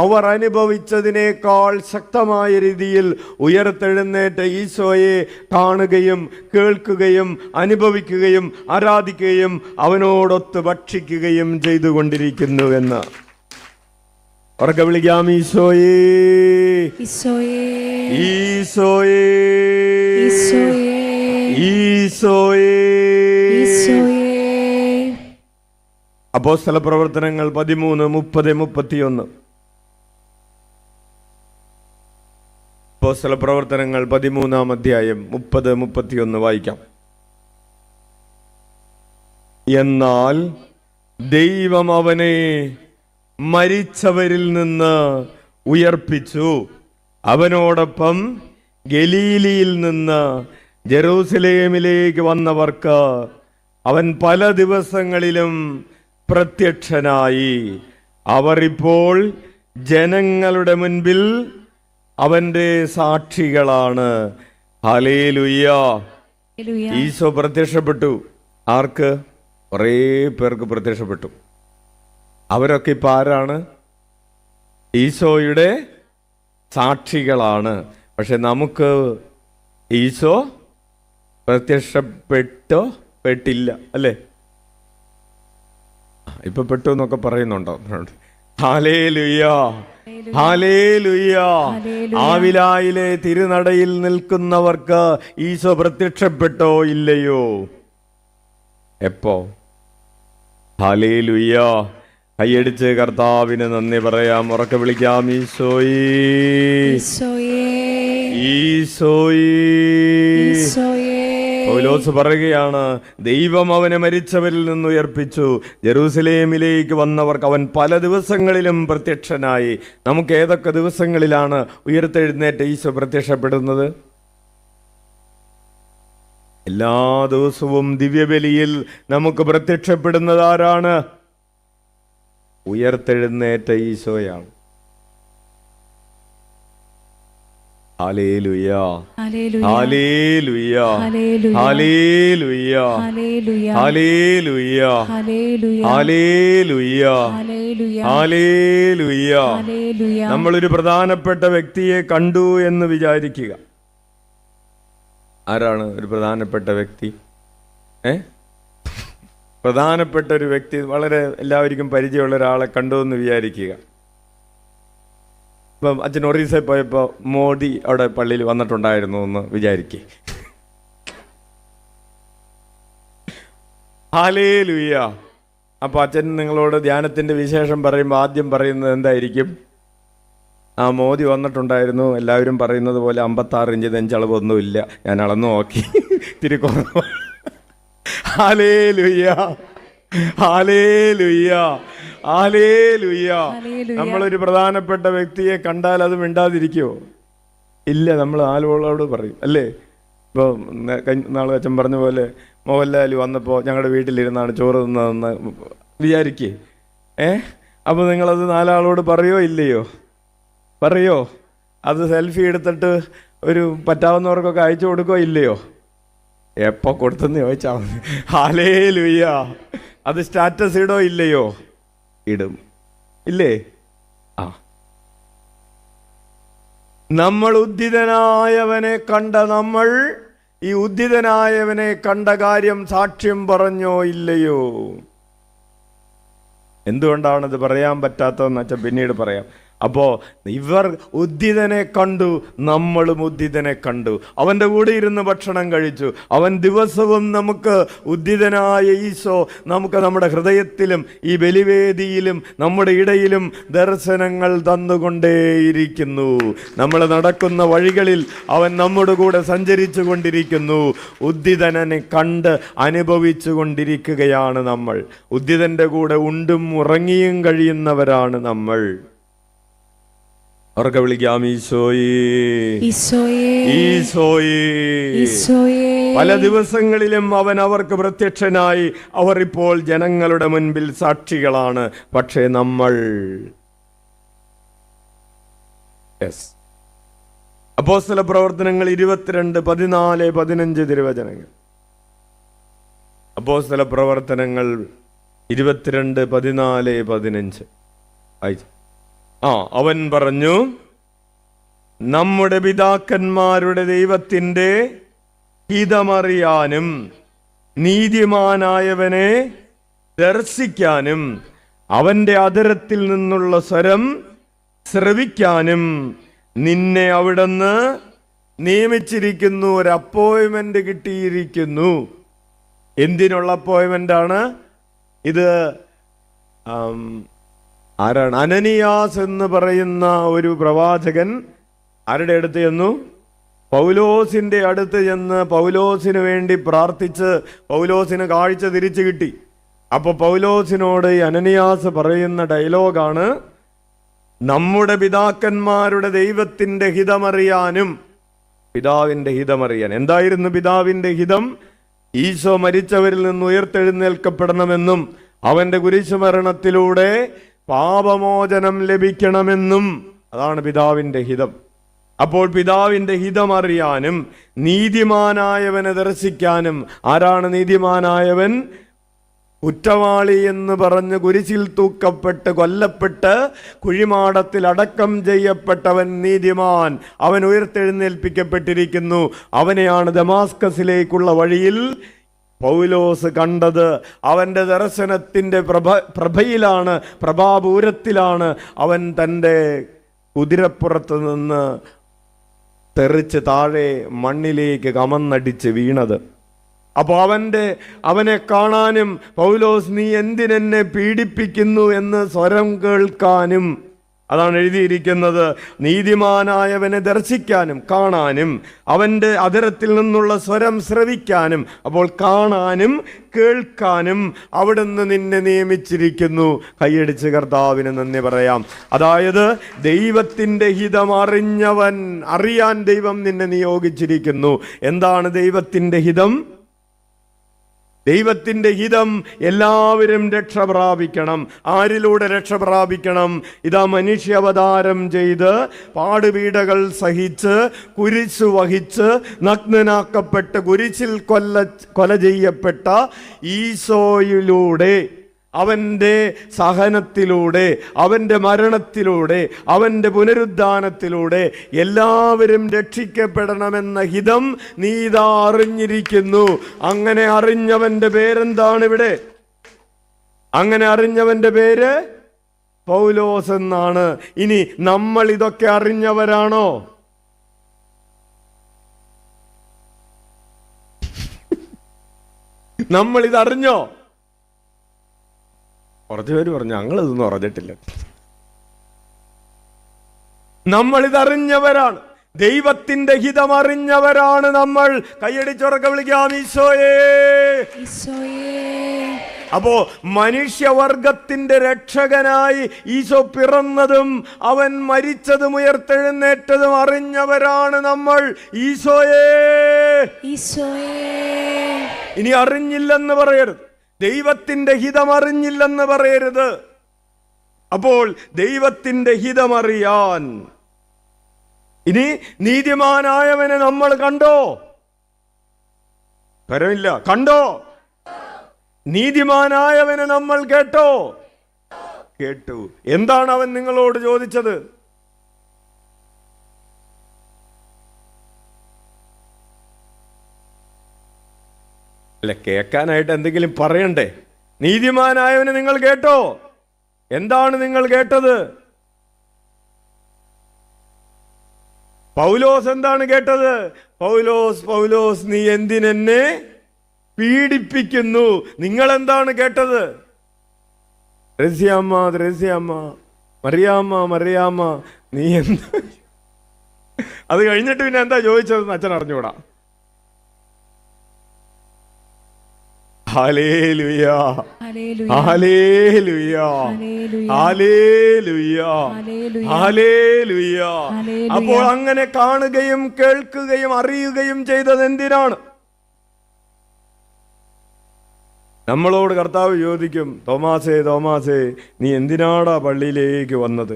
[SPEAKER 2] അവർ അനുഭവിച്ചതിനേക്കാൾ ശക്തമായ രീതിയിൽ ഉയർത്തെഴുന്നേറ്റ ഈശോയെ കാണുകയും കേൾക്കുകയും അനുഭവിക്കുകയും ആരാധിക്കുകയും അവനോടൊത്ത് ഭക്ഷിക്കുകയും ചെയ്തുകൊണ്ടിരിക്കുന്നുവെന്ന്. ഉറക്കെ വിളിക്കാം, ഈശോയേ, ഈശോയേ, ഈശോയേ, ഈശോയേ, ഈശോയേ. അപ്പോസ്തല പ്രവർത്തനങ്ങൾ 13, 30, 31. അപ്പോസ്തല പ്രവർത്തനങ്ങൾ 13-ാം അധ്യായം 30, 31 വായിക്കാം. എന്നാൽ ദൈവം അവനെ മരിച്ചവരിൽ നിന്ന് ഉയർപ്പിച്ചു. അവനോടൊപ്പം ഗലീലിയിൽ നിന്ന് ജെറൂസലേമിലേക്ക് വന്നവർക്ക് അവൻ പല ദിവസങ്ങളിലും പ്രത്യക്ഷനായി. അവർ ഇപ്പോൾ ജനങ്ങളുടെ മുൻപിൽ അവന്റെ സാക്ഷികളാണ്. ഹല്ലേലൂയ. ഈശോ പ്രത്യക്ഷപ്പെട്ടു. ആർക്ക്? കുറേ പേർക്ക് പ്രത്യക്ഷപ്പെട്ടു. അവരൊക്കെ ഇപ്പം ആരാണ്? ഈശോയുടെ സാക്ഷികളാണ്. പക്ഷെ നമുക്ക് ഈശോ പെട്ടില്ല അല്ലേ? ഇപ്പൊ പെട്ടു എന്നൊക്കെ പറയുന്നുണ്ടോ? Hallelujah, hallelujah. ആവിലായിലെ തിരുനടയിൽ നിൽക്കുന്നവർക്ക് ഈശോ പ്രത്യക്ഷപ്പെട്ടോ ഇല്ലയോ? എപ്പോ? ഹല്ലേലൂയ. കൈയടിച്ച് കർത്താവിന് നന്ദി പറയാം. ഉറക്കെ വിളിക്കാം, ഈശോയേ, ഈശോയേ. പൗലോസ് പറയുകയാണ്, ദൈവം അവനെ മരിച്ചവരിൽ നിന്ന് ഉയർപ്പിച്ചു. ജെറൂസലേമിലേക്ക് വന്നവർക്ക് അവൻ പല ദിവസങ്ങളിലും പ്രത്യക്ഷനായി. നമുക്ക് ഏതൊക്കെ ദിവസങ്ങളിലാണ് ഉയർത്തെഴുന്നേറ്റ ഈശോ പ്രത്യക്ഷപ്പെടുന്നത്? എല്ലാ ദിവസവും ദിവ്യബലിയിൽ നമുക്ക് പ്രത്യക്ഷപ്പെടുന്നത് ആരാണ്? ഉയർത്തെഴുന്നേറ്റ ഈശോയാണ്. ഹല്ലേലൂയ, ഹല്ലേലൂയ, ഹല്ലേലൂയ, ഹല്ലേലൂയ, ഹല്ലേലൂയ, ഹല്ലേലൂയ. നമ്മളൊരു പ്രധാനപ്പെട്ട വ്യക്തിയെ കണ്ടു എന്ന് വിചാരിക്കുക. ആരാണ് ഒരു പ്രധാനപ്പെട്ട വ്യക്തി?
[SPEAKER 1] പ്രധാനപ്പെട്ട ഒരു വ്യക്തി, വളരെ എല്ലാവർക്കും പരിചയമുള്ള ഒരാളെ കണ്ടു എന്ന് വിചാരിക്കുക. ഇപ്പം അച്ഛൻ ഒറീസയിൽ പോയപ്പോൾ മോദി അവിടെ പള്ളിയിൽ വന്നിട്ടുണ്ടായിരുന്നു എന്ന് വിചാരിക്കുക. ഹല്ലേലൂയ. അപ്പോൾ അച്ഛൻ നിങ്ങളോട് ധ്യാനത്തിൻ്റെ വിശേഷം പറയുമ്പോൾ ആദ്യം പറയുന്നത് എന്തായിരിക്കും? ആ മോദി വന്നിട്ടുണ്ടായിരുന്നു. എല്ലാവരും പറയുന്നത് പോലെ 56 ഇഞ്ച് നെഞ്ചളവൊന്നുമില്ല, ഞാൻ അളന്നു നോക്കി, ഇത്തിരി കുറവ്. ഹല്ലേലൂയ, ഹല്ലേലൂയ, ഹല്ലേലൂയ. നമ്മളൊരു പ്രധാനപ്പെട്ട വ്യക്തിയെ കണ്ടാൽ അത് മിണ്ടാതിരിക്കുമോ? ഇല്ല, നമ്മൾ ആളുകളോട് പറയും അല്ലേ? ഇപ്പോൾ നാളെ അച്ഛൻ പറഞ്ഞ പോലെ മോഹൻലാൽ വന്നപ്പോൾ ഞങ്ങളുടെ വീട്ടിലിരുന്നാണ് ചോറ് തിന്നതെന്ന് വിചാരിക്കേ. അപ്പോൾ നിങ്ങളത് 4 ആളോട് പറയോ ഇല്ലയോ? പറയോ? അത് സെൽഫി എടുത്തിട്ട് ഒരു പറ്റാവുന്നവർക്കൊക്കെ അയച്ചു കൊടുക്കോ ഇല്ലയോ? എപ്പോൾ കൊടുത്തെന്ന് ചോദിച്ചാൽ മതി. ഹല്ലേലൂയ. അത് സ്റ്റാറ്റസ് ഇടോ ഇല്ലയോ? ഇടും, ഇല്ലേ? ആ, നമ്മൾ ഉദ്ധിതനായവനെ കണ്ട നമ്മൾ ഈ ഉദ്ധിതനായവനെ കണ്ട കാര്യം സാക്ഷ്യം പറഞ്ഞോ ഇല്ലയോ? എന്തുകൊണ്ടാണത് പറയാൻ പറ്റാത്തതെന്ന് വെച്ചാൽ പിന്നീട് പറയാം. അപ്പോൾ ഇവർ ഉദ്ധിതനെ കണ്ടു, നമ്മളും ഉദ്ധിതനെ കണ്ടു. അവൻ്റെ കൂടെ ഇരുന്ന് ഭക്ഷണം കഴിച്ചു. അവൻ ദിവസവും നമുക്ക് ഉദ്ധിതനായ ഈശോ നമുക്ക് നമ്മുടെ ഹൃദയത്തിലും ഈ ബലിവേദിയിലും നമ്മുടെ ഇടയിലും ദർശനങ്ങൾ തന്നുകൊണ്ടേയിരിക്കുന്നു. നമ്മൾ നടക്കുന്ന വഴികളിൽ അവൻ നമ്മുടെ കൂടെ സഞ്ചരിച്ചു കൊണ്ടിരിക്കുന്നു. ഉദ്ധിതനെ കണ്ട് അനുഭവിച്ചു കൊണ്ടിരിക്കുകയാണ് നമ്മൾ. ഉദ്ധിതൻ്റെ കൂടെ ഉണ്ടും ഉറങ്ങിയും കഴിയുന്നവരാണ് നമ്മൾ. ഉറക്കെ വിളിക്കാം, ഈശോയേ, ഈശോയേ, ഈശോയേ. പല ദിവസങ്ങളിലും അവൻ അവർക്ക് പ്രത്യക്ഷനായി. അവർ ഇപ്പോൾ ജനങ്ങളുടെ മുൻപിൽ സാക്ഷികളാണ്. പക്ഷേ നമ്മൾ അപ്പോസ്തല പ്രവർത്തനങ്ങൾ 22, 14, 15 തിരുവചനങ്ങൾ. അപ്പോസ്തല പ്രവർത്തനങ്ങൾ 22, 14, 15 വായിച്ചു. അവൻ പറഞ്ഞു, നമ്മുടെ പിതാക്കന്മാരുടെ ദൈവത്തിൻ്റെ ഹിതമറിയാനും നീതിമാനായവനെ ദർശിക്കാനും അവൻ്റെ അധരത്തിൽ നിന്നുള്ള സ്വരം ശ്രവിക്കാനും നിന്നെ അവിടുന്ന് നിയമിച്ചിരിക്കുന്നു. ഒരു അപ്പോയിൻമെന്റ് കിട്ടിയിരിക്കുന്നു. എന്തിനുള്ള അപ്പോയിൻമെന്റാണ് ഇത്? ആരാണ്? അനനിയാസ് എന്ന് പറയുന്ന ഒരു പ്രവാചകൻ ആരുടെ അടുത്ത് ചെന്നു? പൗലോസിന്റെ അടുത്ത് ചെന്ന് പൗലോസിന് വേണ്ടി പ്രാർത്ഥിച്ച് പൗലോസിന് കാഴ്ച തിരിച്ചു കിട്ടി. അപ്പൊ പൗലോസിനോട് ഈ അനനിയാസ് പറയുന്ന ഡയലോഗാണ്, നമ്മുടെ പിതാക്കന്മാരുടെ ദൈവത്തിന്റെ ഹിതമറിയാനും. പിതാവിന്റെ ഹിതമറിയാൻ എന്തായിരുന്നു പിതാവിന്റെ ഹിതം? ഈശോ മരിച്ചവരിൽ നിന്ന് ഉയർത്തെഴുന്നേൽക്കപ്പെടണമെന്നും അവന്റെ കുരിശുമരണത്തിലൂടെ പാപമോചനം ലഭിക്കണമെന്നും. അതാണ് പിതാവിന്റെ ഹിതം. അപ്പോൾ പിതാവിന്റെ ഹിതം അറിയാനും നീതിമാനായവനെ ദർശിക്കാനും. ആരാണ് നീതിമാനായവൻ? കുറ്റവാളി എന്ന് പറഞ്ഞ് കുരിശിൽ തൂക്കപ്പെട്ട് കൊല്ലപ്പെട്ട് കുഴിമാടത്തിൽ അടക്കം ചെയ്യപ്പെട്ടവൻ നീതിമാൻ. അവൻ ഉയർത്തെഴുന്നേൽപ്പിക്കപ്പെട്ടിരിക്കുന്നു. അവനെയാണ് ദമാസ്കസിലേക്കുള്ള വഴിയിൽ പൗലോസ് കണ്ടത്. അവൻ്റെ ദർശനത്തിൻ്റെ പ്രഭയിലാണ്, പ്രഭാപൂരത്തിലാണ് അവൻ തൻ്റെ കുതിരപ്പുറത്ത് നിന്ന് തെറിച്ച് താഴെ മണ്ണിലേക്ക് കമന്നടിച്ച് വീണത്. അപ്പോൾ അവനെ കാണാനും പൗലോസ് നീ എന്തിനെന്നെ പീഡിപ്പിക്കുന്നു എന്ന് സ്വരം കേൾക്കാനും. അതാണ് എഴുതിയിരിക്കുന്നത്. നീതിമാനായവനെ ദർശിക്കാനും കാണാനും അവൻ്റെ അധരത്തിൽ നിന്നുള്ള സ്വരം ശ്രവിക്കാനും. അപ്പോൾ കാണാനും കേൾക്കാനും അവിടുന്ന് നിന്നെ നിയമിച്ചിരിക്കുന്നു. കൈയടിച്ച് കർത്താവിന് നന്ദി പറയാം. അതായത് ദൈവത്തിൻ്റെ ഹിതം അറിയാൻ ദൈവം നിന്നെ നിയോഗിച്ചിരിക്കുന്നു. എന്താണ് ദൈവത്തിൻ്റെ ഹിതം? ദൈവത്തിൻ്റെ ഹിതം എല്ലാവരും രക്ഷ പ്രാപിക്കണം. ആരിലൂടെ രക്ഷ പ്രാപിക്കണം? ഇതാ മനുഷ്യാവതാരം ചെയ്ത് പാടുപീഡകൾ സഹിച്ച് കുരിശു വഹിച്ച് നഗ്നനാക്കപ്പെട്ട് കുരിശിൽ കൊല ചെയ്യപ്പെട്ട ഈശോയിലൂടെ, അവൻ്റെ സഹനത്തിലൂടെ, അവൻ്റെ മരണത്തിലൂടെ, അവൻ്റെ പുനരുദ്ധാനത്തിലൂടെ എല്ലാവരും രക്ഷിക്കപ്പെടണമെന്ന ഹിതം നീ ഇതാ അറിഞ്ഞിരിക്കുന്നു. അങ്ങനെ അറിഞ്ഞവൻ്റെ പേരെന്താണ് ഇവിടെ?
[SPEAKER 2] അങ്ങനെ അറിഞ്ഞവന്റെ പേര് പൗലോസ് എന്നാണ്. ഇനി നമ്മൾ ഇതൊക്കെ അറിഞ്ഞവരാണോ? നമ്മൾ ഇതറിഞ്ഞോ? കുറച്ചു പേര് പറഞ്ഞു ഞങ്ങളിതൊന്നും അറിഞ്ഞിട്ടില്ല. നമ്മൾ ഇതറിഞ്ഞവരാണ്, ദൈവത്തിന്റെ ഹിതം അറിഞ്ഞവരാണ് നമ്മൾ. കൈയടിച്ചുറക്കെ വിളിക്കാം ഈശോയേ. അപ്പോ മനുഷ്യവർഗത്തിന്റെ രക്ഷകനായി ഈശോ പിറന്നതും അവൻ മരിച്ചതും ഉയർത്തെഴുന്നേറ്റതും അറിഞ്ഞവരാണ് നമ്മൾ. ഈശോയേ, ഇനി അറിഞ്ഞില്ലെന്ന് പറയരുത്, ദൈവത്തിന്റെ ഹിതം അറിഞ്ഞില്ലെന്ന് പറയരുത്. അപ്പോൾ ദൈവത്തിന്റെ ഹിതമറിയാൻ ഇനി നീതിമാനായവനെ നമ്മൾ കണ്ടോ? പരമില്ല, കണ്ടോ? നീതിമാനായവനെ നമ്മൾ കേട്ടോ? കേട്ടു. എന്താണ് അവൻ നിങ്ങളോട് ചോദിച്ചത്? അല്ല, കേൾക്കാനായിട്ട് എന്തെങ്കിലും പറയണ്ടേ? നീതിമാനായവനെ നിങ്ങൾ കേട്ടോ? എന്താണ് നിങ്ങൾ കേട്ടത്? പൗലോസ് എന്താണ് കേട്ടത്? പൗലോസ്, പൗലോസ്, നീ എന്തിനെന്നെ പീഡിപ്പിക്കുന്നു? നിങ്ങൾ എന്താണ് കേട്ടത്? ത്രേസ്യാമ്മ, ത്രേസ്യാമ്മ, മറിയാമ്മ, മറിയാമ്മ, നീ എന്താ? അത് കഴിഞ്ഞിട്ട് പിന്നെ എന്താ ചോദിച്ചതെന്ന് അച്ഛൻ അറിഞ്ഞൂടാ. ഹല്ലേലൂയ, ഹല്ലേലൂയ, ഹല്ലേലൂയ, ഹല്ലേലൂയ. അപ്പോൾ അങ്ങനെ കാണുകയും കേൾക്കുകയും അറിയുകയും ചെയ്തത് എന്തിനാണ്? നമ്മളോട് കർത്താവ് ചോദിക്കും, തോമാസേ, തോമാസേ, നീ എന്തിനാടാ പള്ളിയിലേക്ക് വന്നത്?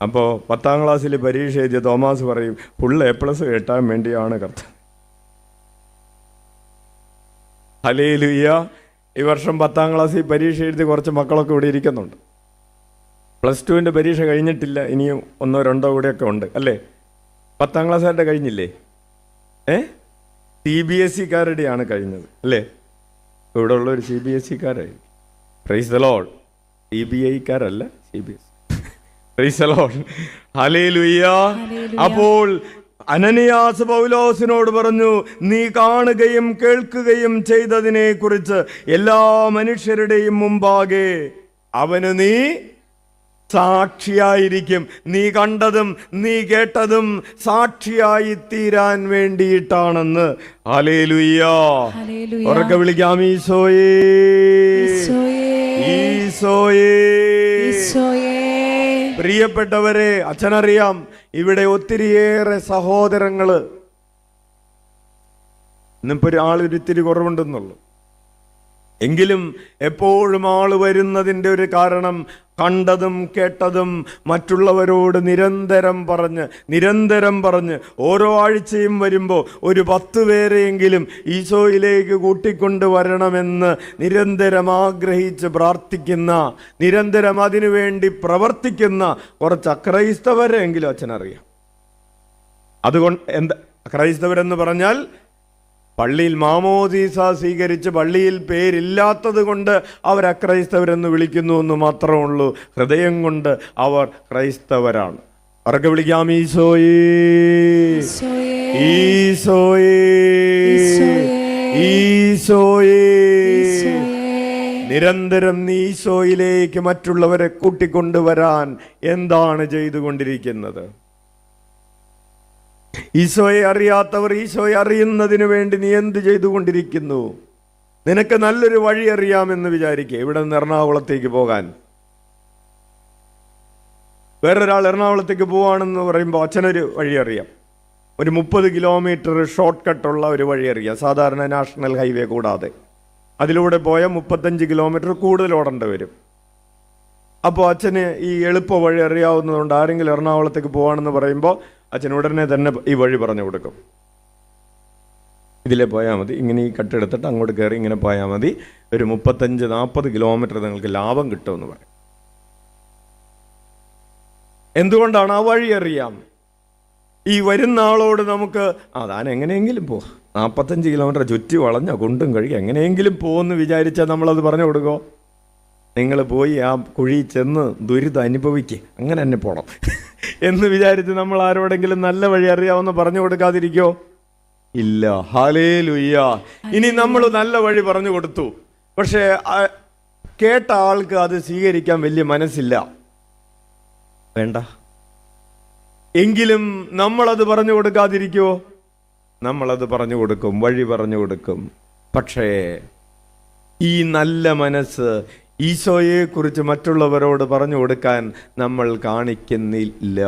[SPEAKER 2] അപ്പോൾ 10ാം ക്ലാസ്സിൽ പരീക്ഷ എഴുതിയ തോമാസ് പറയും, ഫുൾ A+ കിട്ടാൻ വേണ്ടിയാണ് കർത്താവ്. ഹല്ലേലൂയ. ഈ വർഷം 10ാം ക്ലാസ്സിൽ പരീക്ഷ എഴുതി കുറച്ച് മക്കളൊക്കെ ഇവിടെ ഇരിക്കുന്നുണ്ട്. +2ൻ്റെ പരീക്ഷ കഴിഞ്ഞിട്ടില്ല, ഇനിയും 1 or 2 കൂടെയൊക്കെ ഉണ്ട് അല്ലേ? 10ാം ക്ലാസ്സുകാരുടെ കഴിഞ്ഞില്ലേ? CBSE-കാരുടെയാണ് കഴിഞ്ഞത് അല്ലേ? ഇവിടെ ഉള്ളൊരു CBSE-കാരായി. Praise the Lord. CBI-കാരല്ല, CBSE. Praise the Lord. ഹല്ലേലൂയ. അപ്പോൾ അനനിയാസ് പൗലോസിനോട് പറഞ്ഞു, നീ കാണുകയും കേൾക്കുകയും ചെയ്തതിനെ കുറിച്ച് എല്ലാ മനുഷ്യരുടെയും മുമ്പാകെ അവന് നീ സാക്ഷിയായിരിക്കും. നീ കണ്ടതും നീ കേട്ടതും സാക്ഷിയായി തീരാൻ വേണ്ടിയിട്ടാണെന്ന്. ഹല്ലേലൂയ. ഉറക്കെ വിളിക്കാം, ഈശോയേ, ഈശോയേ. പ്രിയപ്പെട്ടവരെ, അച്ഛനറിയാം ഇവിടെ ഒത്തിരിയേറെ സഹോദരങ്ങള്, ഇന്നിപ്പോ ആളൊരിത്തിരി കുറവുണ്ടെന്നുള്ളു, എങ്കിലും എപ്പോഴും ആള് വരുന്നതിൻ്റെ ഒരു കാരണം കണ്ടതും കേട്ടതും മറ്റുള്ളവരോട് നിരന്തരം പറഞ്ഞ് ഓരോ ആഴ്ചയും വരുമ്പോൾ ഒരു 10 പേരെയെങ്കിലും ഈശോയിലേക്ക് കൂട്ടിക്കൊണ്ട് വരണമെന്ന് നിരന്തരം ആഗ്രഹിച്ച് പ്രാർത്ഥിക്കുന്ന, നിരന്തരം അതിനുവേണ്ടി പ്രവർത്തിക്കുന്ന കുറച്ച് അക്രൈസ്തവരെങ്കിലും അച്ഛനറിയാം. അതുകൊണ്ട് എന്താ ക്രൈസ്തവരെന്ന് പറഞ്ഞാൽ? പള്ളിയിൽ മാമോദീസ സ്വീകരിച്ച് പള്ളിയിൽ പേരില്ലാത്തത് കൊണ്ട് അവർ അക്രൈസ്തവരെന്ന് വിളിക്കുന്നു എന്ന് മാത്രമേ ഉള്ളൂ. ഹൃദയം കൊണ്ട് അവർ ക്രൈസ്തവരാണ്. അവർക്ക് വിളിക്കാം, ഈശോയേ, ഈശോയേ, ഈശോയേ. നിരന്തരം നീ ഈശോയിലേക്ക് മറ്റുള്ളവരെ കൂട്ടിക്കൊണ്ടുവരാൻ എന്താണ് ചെയ്തുകൊണ്ടിരിക്കുന്നത്? ഈശോയെ അറിയാത്തവർ ഈശോയെ അറിയുന്നതിന് വേണ്ടി നീ എന്ത് ചെയ്തുകൊണ്ടിരിക്കുന്നു? നിനക്ക് നല്ലൊരു വഴി അറിയാമെന്ന് വിചാരിക്കുക. ഇവിടെ നിന്ന് എറണാകുളത്തേക്ക് പോകാൻ വേറൊരാൾ എറണാകുളത്തേക്ക് പോവാണെന്ന് പറയുമ്പോൾ അച്ഛനൊരു വഴി അറിയാം. ഒരു 30 കിലോമീറ്റർ ഷോർട്ട് കട്ടുള്ള ഒരു വഴി അറിയാം, സാധാരണ നാഷണൽ ഹൈവേ കൂടാതെ. അതിലൂടെ പോയാൽ 35 കിലോമീറ്റർ കൂടുതൽ ഓടേണ്ടി വരും. അപ്പോൾ അച്ഛന് ഈ എളുപ്പ വഴി അറിയാവുന്നതുകൊണ്ട് ആരെങ്കിലും എറണാകുളത്തേക്ക് പോവാണെന്ന് പറയുമ്പോൾ അച്ഛൻ ഉടനെ തന്നെ ഈ വഴി പറഞ്ഞു കൊടുക്കും. ഇതിലെ പോയാൽ മതി, ഇങ്ങനെ ഈ കട്ടെടുത്തിട്ട് അങ്ങോട്ട് കയറി ഇങ്ങനെ പോയാൽ മതി, ഒരു 35-40 കിലോമീറ്റർ നിങ്ങൾക്ക് ലാഭം കിട്ടുമെന്ന് പറയും. എന്തുകൊണ്ടാണ്? ആ വഴി അറിയാം. ഈ വരുന്ന ആളോട് നമുക്ക് താൻ എങ്ങനെയെങ്കിലും പോ, 45 കിലോമീറ്റർ ചുറ്റി വളഞ്ഞ കൊണ്ടും കഴിയും, എങ്ങനെയെങ്കിലും പോകുമെന്ന് വിചാരിച്ചാൽ നമ്മളത് പറഞ്ഞു കൊടുക്കോ? നിങ്ങൾ പോയി ആ കുഴി ചെന്ന് ദുരിതം അനുഭവിക്കുക, അങ്ങനെ തന്നെ പോണം എന്ന് വിചാരിച്ച് നമ്മൾ ആരോടെങ്കിലും നല്ല വഴി അറിയാവുന്ന പറഞ്ഞു കൊടുക്കാതിരിക്കോ? ഇല്ല. ഹല്ലേലൂയ. ഇനി നമ്മൾ നല്ല വഴി പറഞ്ഞു കൊടുത്തു, പക്ഷേ കേട്ട ആൾക്ക് അത് സ്വീകരിക്കാൻ വലിയ മനസ്സില്ല. വേണ്ട, എങ്കിലും നമ്മളത് പറഞ്ഞു കൊടുക്കാതിരിക്കോ? നമ്മളത് പറഞ്ഞു കൊടുക്കും, വഴി പറഞ്ഞു കൊടുക്കും. പക്ഷേ ഈ നല്ല മനസ്സ് ഈശോയെ കുറിച്ച് മറ്റുള്ളവരോട് പറഞ്ഞു കൊടുക്കാൻ നമ്മൾ കാണിക്കുന്നില്ല.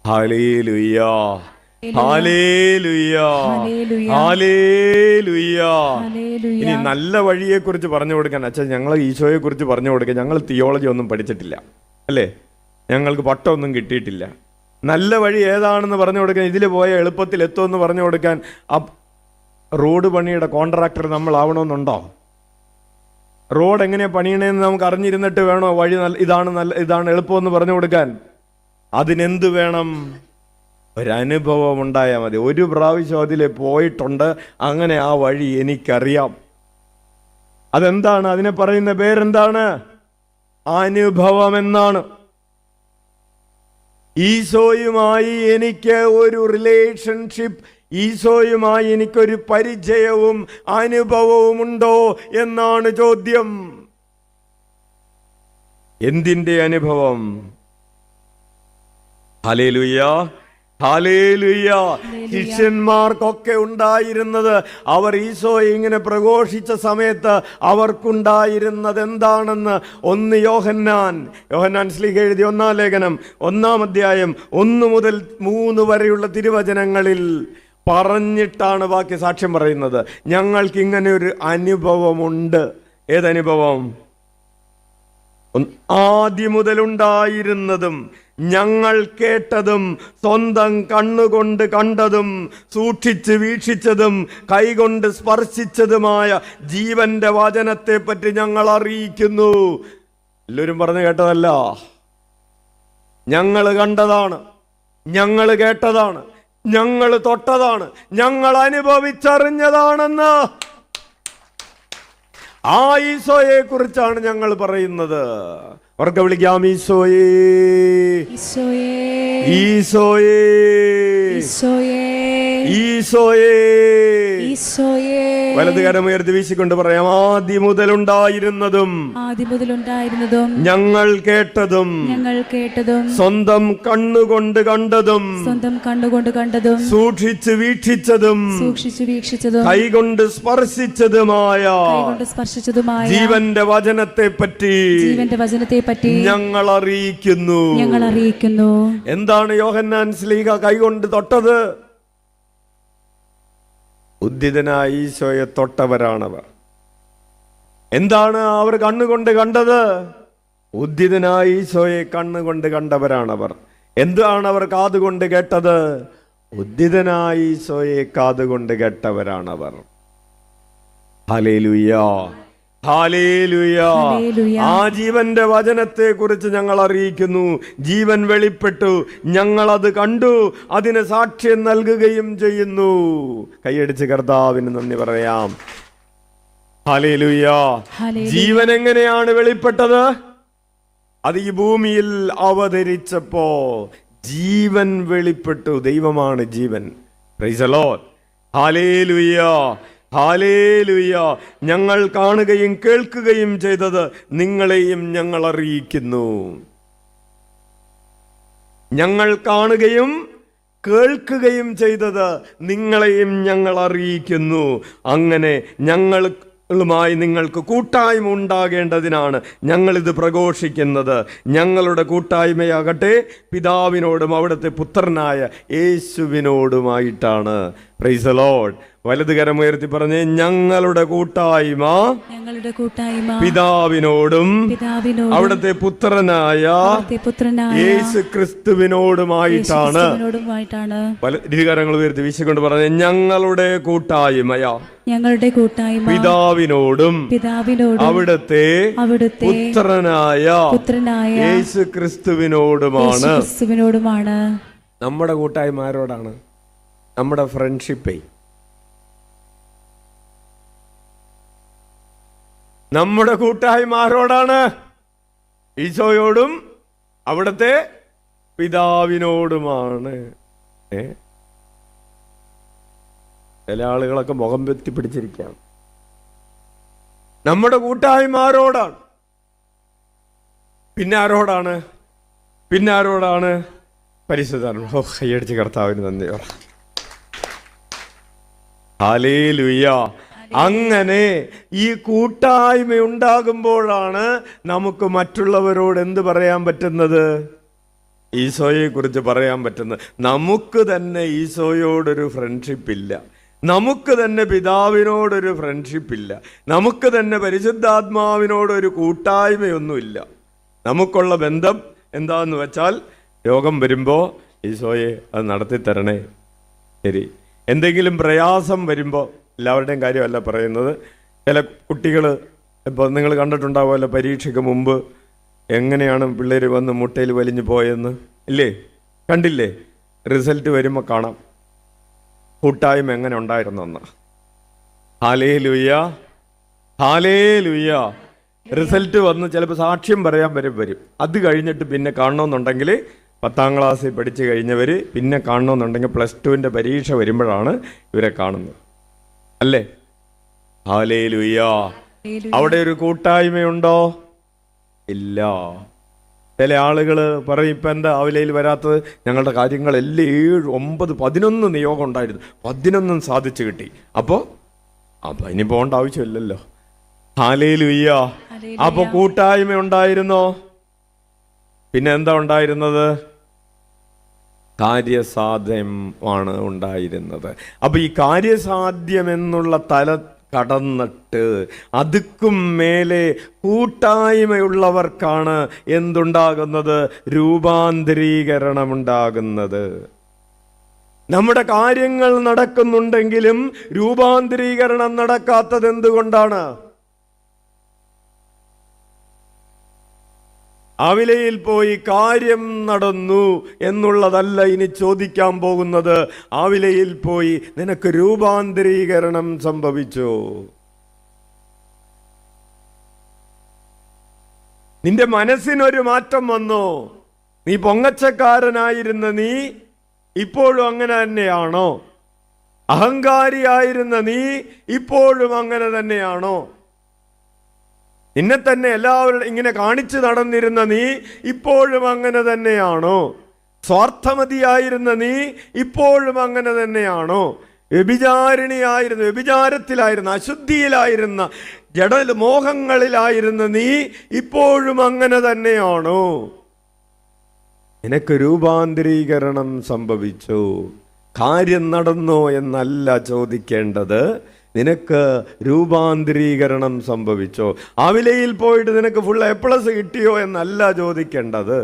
[SPEAKER 2] ഹല്ലേലൂയ, ഹല്ലേലൂയ, ഹല്ലേലൂയ. ഇനി നല്ല വഴിയെ കുറിച്ച് പറഞ്ഞു കൊടുക്കാൻ, അച്ഛൻ ഞങ്ങൾ ഈശോയെ കുറിച്ച് പറഞ്ഞു കൊടുക്കാൻ, ഞങ്ങൾ തിയോളജി ഒന്നും പഠിച്ചിട്ടില്ല അല്ലേ, ഞങ്ങൾക്ക് പട്ടമൊന്നും കിട്ടിയിട്ടില്ല. നല്ല വഴി ഏതാണെന്ന് പറഞ്ഞു കൊടുക്കാൻ, ഇതിൽ പോയ എളുപ്പത്തിൽ എത്തുമെന്ന് പറഞ്ഞു കൊടുക്കാൻ റോഡ് പണിയുടെ കോൺട്രാക്ടർ നമ്മൾ ആവണമെന്നുണ്ടോ? റോഡ് എങ്ങനെയാണ് പണിയണേന്ന് നമുക്ക് അറിഞ്ഞിരുന്നിട്ട് വേണോ വഴി ഇതാണ് എളുപ്പമെന്ന് പറഞ്ഞു കൊടുക്കാൻ? അതിനെന്ത് വേണം? ഒരനുഭവം ഉണ്ടായാൽ മതി. ഒരു പ്രാവശ്യം അതിൽ പോയിട്ടുണ്ട്, അങ്ങനെ ആ വഴി എനിക്കറിയാം. അതെന്താണ്? അതിനെ പറയുന്ന പേരെന്താണ്? അനുഭവം എന്നാണ്. ഈശോയുമായി എനിക്ക് ഒരു റിലേഷൻഷിപ്പ്, ഈശോയുമായി എനിക്കൊരു പരിചയവും അനുഭവവും ഉണ്ടോ എന്നാണ് ചോദ്യം. എന്തിൻ്റെ അനുഭവം? Hallelujah, hallelujah. ശിഷ്യന്മാർക്കൊക്കെ ഉണ്ടായിരുന്നത്, അവർ ഈശോയെ ഇങ്ങനെ പ്രഘോഷിച്ച സമയത്ത് അവർക്കുണ്ടായിരുന്നത് എന്താണെന്ന് 1 യോഹന്നാൻ ശ്ലീഹ എഴുതിയ 1-ാം ലേഖനം 1-ാം അധ്യായം 1 മുതൽ 3 വരെയുള്ള തിരുവചനങ്ങളിൽ പറഞ്ഞിട്ടാണ് ബാക്കി സാക്ഷ്യം പറയുന്നത്. ഞങ്ങൾക്ക് ഇങ്ങനെ ഒരു അനുഭവമുണ്ട്. ഏതനുഭവം? ആദ്യം മുതലുണ്ടായിരുന്നതും ഞങ്ങൾ കേട്ടതും സ്വന്തം കണ്ണുകൊണ്ട് കണ്ടതും സൂക്ഷിച്ച് വീക്ഷിച്ചതും കൈകൊണ്ട് സ്പർശിച്ചതുമായ ജീവന്റെ വചനത്തെ പറ്റി ഞങ്ങൾ അറിയിക്കുന്നു. എല്ലാവരും പറഞ്ഞു കേട്ടതല്ല, ഞങ്ങൾ കണ്ടതാണ്, ഞങ്ങൾ കേട്ടതാണ്, ഞങ്ങൾ തൊട്ടതാണ്, ഞങ്ങൾ അനുഭവിച്ചറിഞ്ഞതാണെന്ന് ആ ഈശോയെ കുറിച്ചാണ് ഞങ്ങൾ പറയുന്നത്. അവർക്ക് വിളിക്കാം, ഈശോയേ,
[SPEAKER 3] ഈശോയേ,
[SPEAKER 2] ഈശോയേ,
[SPEAKER 3] ഈശോയേ,
[SPEAKER 2] ഈശോയേ.
[SPEAKER 3] ഈശോയേ.
[SPEAKER 2] വലതുകരം ഉയർത്തി വീശിക്കൊണ്ട് പറയാം, ആദ്യം മുതലുണ്ടായിരുന്നതും ഞങ്ങൾ കേട്ടതും സ്വന്തം കണ്ണുകൊണ്ട് കണ്ടതും സൂക്ഷിച്ച് വീക്ഷിച്ചതും കൈകൊണ്ട് സ്പർശിച്ചതുമായ ജീവന്റെ വചനത്തെ പറ്റി ഞങ്ങൾ അറിയിക്കുന്നു. എന്താണ് യോഹന്നാൻ ശ്ലീഹ കൈകൊണ്ട് തൊട്ടത്? ഉദ്ധിതനായ ഈശോയെ തൊട്ടവരാണവർ. എന്താണ് അവർ കണ്ണുകൊണ്ട് കണ്ടത്? ഉദ്ധിതനായ ഈശോയെ കണ്ണുകൊണ്ട് കണ്ടവരാണവർ. എന്താണ് അവർ കാതുകൊണ്ട് കേട്ടത്? ഉദ്ധിതനായ ഈശോയെ കാതുകൊണ്ട് കേട്ടവരാണവർ. Hallelujah, hallelujah. ആ ജീവന്റെ വചനത്തെ കുറിച്ച് ഞങ്ങൾ അറിയിക്കുന്നു. ജീവൻ വെളിപ്പെട്ടു, ഞങ്ങൾ അത് കണ്ടു, അതിന് സാക്ഷ്യം നൽകുകയും ചെയ്യുന്നു. കൈയടിച്ച് കർത്താവിന് നന്ദി പറയാം. ഹല്ലേലൂയ. ജീവൻ എങ്ങനെയാണ് വെളിപ്പെട്ടത്? അത് ഈ ഭൂമിയിൽ അവതരിച്ചപ്പോ ജീവൻ വെളിപ്പെട്ടു. ദൈവമാണ് ജീവൻ. Praise the Lord. ഹല്ലേലൂയ, ഹല്ലേലൂയ. ഞങ്ങൾ കാണുകയും കേൾക്കുകയും ചെയ്തത് നിങ്ങളെയും ഞങ്ങൾ അറിയിക്കുന്നു. ഞങ്ങൾ കാണുകയും കേൾക്കുകയും ചെയ്തത് നിങ്ങളെയും ഞങ്ങൾ അറിയിക്കുന്നു. അങ്ങനെ ഞങ്ങളുമായി നിങ്ങൾക്ക് കൂട്ടായ്മ ഉണ്ടാകേണ്ടതിനാണ് ഞങ്ങളിത് പ്രഘോഷിക്കുന്നത്. ഞങ്ങളുടെ കൂട്ടായ്മയാകട്ടെ പിതാവിനോടും അവിടുത്തെ പുത്രനായ യേശുവിനോടുമായിട്ടാണ്. Praise the Lord. വലതുകരം ഉയർത്തി പറഞ്ഞേ, ഞങ്ങളുടെ കൂട്ടായ്മ പിതാവിനോടും അവിടുത്തെ പുത്രനായ യേശു ക്രിസ്തുവിനോടുമായിട്ടാണ്. ഇരുകരങ്ങൾ ഉയർത്തി വീശിക്കൊണ്ട് പറഞ്ഞേ, ഞങ്ങളുടെ കൂട്ടായ്മ പിതാവിനോടും അവിടുത്തെ പുത്രനായ യേശു ക്രിസ്തുവിനോടുമാണ്. നമ്മുടെ കൂട്ടായ്മ ആരോടാണ്? നമ്മുടെ ഫ്രണ്ട്ഷിപ്പേ. നമ്മുടെ കൂട്ടായ്മ ആരോടാണ്? ഈശോയോടും അവിടുത്തെ പിതാവിനോടുമാണ്. ചില ആളുകളൊക്കെ മുഖം വെത്തി പിടിച്ചിരിക്കുകയാണ്. നമ്മുടെ കൂട്ടായ്മ ആരോടാണ്? പിന്നെ ആരോടാണ്? പരിശുദ്ധാത്മാവ്. കൈയടിച്ച് കർത്താവിന് നന്ദി പറ. ഹല്ലേലൂയ. അങ്ങനെ ഈ കൂട്ടായ്മ ഉണ്ടാകുമ്പോഴാണ് നമുക്ക് മറ്റുള്ളവരോട് എന്ത് പറയാൻ പറ്റുന്നത്? ഈശോയെ കുറിച്ച് പറയാൻ പറ്റുന്നത്. നമുക്ക് തന്നെ ഈശോയോടൊരു ഫ്രണ്ട്ഷിപ്പില്ല, നമുക്ക് തന്നെ പിതാവിനോടൊരു ഫ്രണ്ട്ഷിപ്പില്ല, നമുക്ക് തന്നെ പരിശുദ്ധാത്മാവിനോടൊരു കൂട്ടായ്മയൊന്നുമില്ല. നമുക്കുള്ള ബന്ധം എന്താന്ന് വെച്ചാൽ, രോഗം വരുമ്പോൾ ഈശോയെ അത് നടത്തി തരണേ. ശരി. എന്തെങ്കിലും പ്രയാസം വരുമ്പോൾ, എല്ലാവരുടെയും കാര്യമല്ല പറയുന്നത്, ചില കുട്ടികൾ ഇപ്പോൾ നിങ്ങൾ കണ്ടിട്ടുണ്ടാവുമല്ലോ, പരീക്ഷയ്ക്ക് മുമ്പ് എങ്ങനെയാണ് പിള്ളേർ വന്ന് മുട്ടയിൽ വലിഞ്ഞു പോയെന്ന്, ഇല്ലേ? കണ്ടില്ലേ? റിസൾട്ട് വരുമ്പോൾ കാണാം കൂട്ടായ്മ എങ്ങനെ ഉണ്ടായിരുന്നെന്ന്. Hallelujah, hallelujah. റിസൾട്ട് വന്ന് ചിലപ്പോൾ സാക്ഷ്യം പറയാൻ വരും. അത് കഴിഞ്ഞിട്ട് പിന്നെ കാണണമെന്നുണ്ടെങ്കിൽ 10ാം ക്ലാസ്സിൽ പഠിച്ചു കഴിഞ്ഞവർ പിന്നെ കാണണമെന്നുണ്ടെങ്കിൽ +2ൻ്റെ പരീക്ഷ വരുമ്പോഴാണ് ഇവരെ കാണുന്നത്, അല്ലേ? ഹല്ലേലൂയ. അവിടെ ഒരു കൂട്ടായ്മയുണ്ടോ? ഇല്ല. ചില ആളുകൾ പറയും, ഇപ്പം എന്താ ആവിലയിൽ വരാത്തത്? ഞങ്ങളുടെ കാര്യങ്ങളെല്ലാം 7, 9, 11 നിയോഗം ഉണ്ടായിരുന്നു, 11 സാധിച്ചു കിട്ടി. അപ്പോൾ ഇനി പോകേണ്ട ആവശ്യമില്ലല്ലോ. ഹല്ലേലൂയ. അപ്പോൾ കൂട്ടായ്മ ഉണ്ടായിരുന്നോ? പിന്നെ എന്താ ഉണ്ടായിരുന്നത്? കാര്യസാധ്യമാണ് ഉണ്ടായിരുന്നത്. അപ്പൊ ഈ കാര്യസാധ്യം എന്നുള്ള തല കടന്നിട്ട് അതുക്കും മേലെ കൂട്ടായ്മയുള്ളവർക്കാണ് എന്തുണ്ടാകുന്നത്? രൂപാന്തരീകരണം ഉണ്ടാകുന്നത്. നമ്മുടെ കാര്യങ്ങൾ നടക്കുന്നുണ്ടെങ്കിലും രൂപാന്തരീകരണം നടക്കാത്തത് എന്തുകൊണ്ടാണ്? അവിലയിൽ പോയി കാര്യം നടന്നു എന്നുള്ളതല്ല ഇനി ചോദിക്കാൻ പോകുന്നത്. അവിലയിൽ പോയി നിനക്ക് രൂപാന്തരീകരണം സംഭവിച്ചോ? നിന്റെ മനസ്സിനൊരു മാറ്റം വന്നോ? നീ പൊങ്ങച്ചക്കാരനായിരുന്ന നീ ഇപ്പോഴും അങ്ങനെ തന്നെയാണോ? അഹങ്കാരിയായിരുന്ന നീ ഇപ്പോഴും അങ്ങനെ തന്നെയാണോ? നിന്നെ തന്നെ എല്ലാവരും ഇങ്ങനെ കാണിച്ചു നടന്നിരുന്ന നീ ഇപ്പോഴും അങ്ങനെ തന്നെയാണോ? സ്വാർത്ഥമതിയായിരുന്ന നീ ഇപ്പോഴും അങ്ങനെ തന്നെയാണോ? വ്യഭിചാരിണിയായിരുന്നു, വ്യഭിചാരത്തിലായിരുന്ന, അശുദ്ധിയിലായിരുന്ന, ജഡമോഹങ്ങളിലായിരുന്ന നീ ഇപ്പോഴും അങ്ങനെ തന്നെയാണോ? നിനക്ക് രൂപാന്തരീകരണം സംഭവിച്ചു. കാര്യം നടന്നോ എന്നല്ല ചോദിക്കേണ്ടത്, നിനക്ക് രൂപാന്തരീകരണം സംഭവിച്ചോ? അവിലയിൽ പോയിട്ട് നിനക്ക് ഫുൾ A+ കിട്ടിയോ എന്നല്ല ചോദിക്കേണ്ടത്,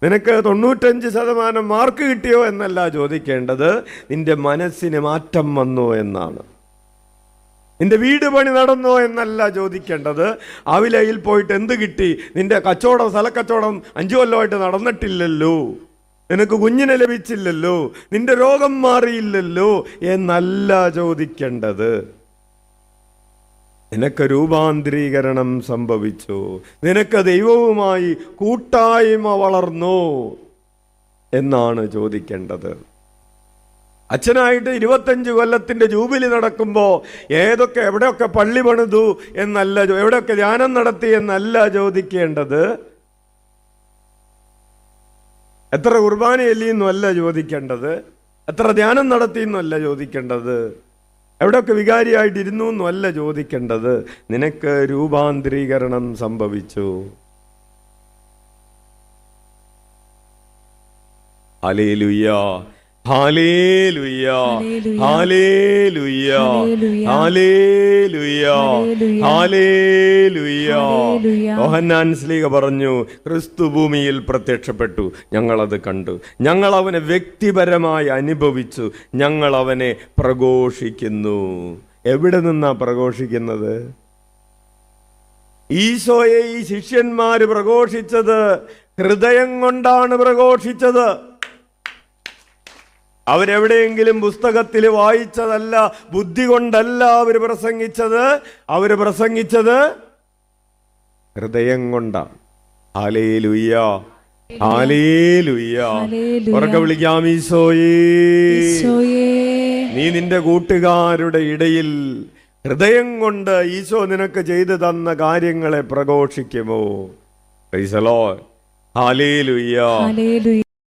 [SPEAKER 2] നിനക്ക് 95% മാർക്ക് കിട്ടിയോ എന്നല്ല ചോദിക്കേണ്ടത്, നിന്റെ മനസ്സിന് മാറ്റം വന്നോ എന്നാണ്. നിന്റെ വീട് പണി നടന്നോ എന്നല്ല ചോദിക്കേണ്ടത്, അവിലയിൽ പോയിട്ട് എന്ത് കിട്ടി? നിന്റെ സ്ഥലക്കച്ചവടം 5 കൊല്ലമായിട്ട് നടന്നിട്ടില്ലല്ലോ, നിനക്ക് കുഞ്ഞിനെ ലഭിച്ചില്ലല്ലോ, നിന്റെ രോഗം മാറിയില്ലല്ലോ എന്നല്ല ചോദിക്കേണ്ടത്. നിനക്ക് രൂപാന്തരീകരണം സംഭവിച്ചു, നിനക്ക് ദൈവവുമായി കൂട്ടായ്മ വളർന്നു എന്നാണ് ചോദിക്കേണ്ടത്. അച്ഛനായിട്ട് 25 കൊല്ലത്തിന്റെ ജൂബിലി നടക്കുമ്പോൾ എവിടെയൊക്കെ പള്ളി പണിതു എന്നല്ല, എവിടെയൊക്കെ ധ്യാനം നടത്തി എന്നല്ല ചോദിക്കേണ്ടത്, എത്ര കുർബാന ചൊല്ലിയെന്നും അല്ല ചോദിക്കേണ്ടത്, എത്ര ധ്യാനം നടത്തിയെന്നും അല്ല ചോദിക്കേണ്ടത്, എവിടെയൊക്കെ വികാരിയായിട്ടിരുന്നു എന്നും അല്ല ചോദിക്കേണ്ടത്. നിനക്ക് രൂപാന്തരീകരണം സംഭവിച്ചു. ഹല്ലേലൂയ, ഹല്ലേലൂയ, ഹല്ലേലൂയ, ഹല്ലേലൂയ, ഹല്ലേലൂയ. യോഹന്നാൻ ശ്ലീഹ പറഞ്ഞു, ക്രിസ്തു ഭൂമിയിൽ പ്രത്യക്ഷപ്പെട്ടു, ഞങ്ങളത് കണ്ടു, ഞങ്ങൾ അവനെ വ്യക്തിപരമായി അനുഭവിച്ചു, ഞങ്ങൾ അവനെ പ്രഘോഷിക്കുന്നു. എവിടെ നിന്നാ പ്രഘോഷിക്കുന്നത്? ഈശോയെ ഈ ശിഷ്യന്മാര് പ്രഘോഷിച്ചത് ഹൃദയം കൊണ്ടാണ് പ്രഘോഷിച്ചത്. അവരെവിടെയെങ്കിലും പുസ്തകത്തിൽ വായിച്ചതല്ല, ബുദ്ധി കൊണ്ടല്ല അവർ പ്രസംഗിച്ചത് ഹൃദയം കൊണ്ട. ഹല്ലേലൂയ, ഹല്ലേലൂയ.
[SPEAKER 3] ഹല്ലേലൂയ.
[SPEAKER 2] ഉറക്കെ വിളിക്കാം, ഈശോയേ.
[SPEAKER 3] ഈശോയേ
[SPEAKER 2] നീ നിന്റെ കൂട്ടുകാരുടെ ഇടയിൽ ഹൃദയം കൊണ്ട് ഈശോ നിനക്ക് ചെയ്തു തന്ന കാര്യങ്ങളെ പ്രഘോഷിക്കുമോ? Praise the Lord. ഹല്ലേലൂയ.
[SPEAKER 3] ഹല്ലേലൂയ.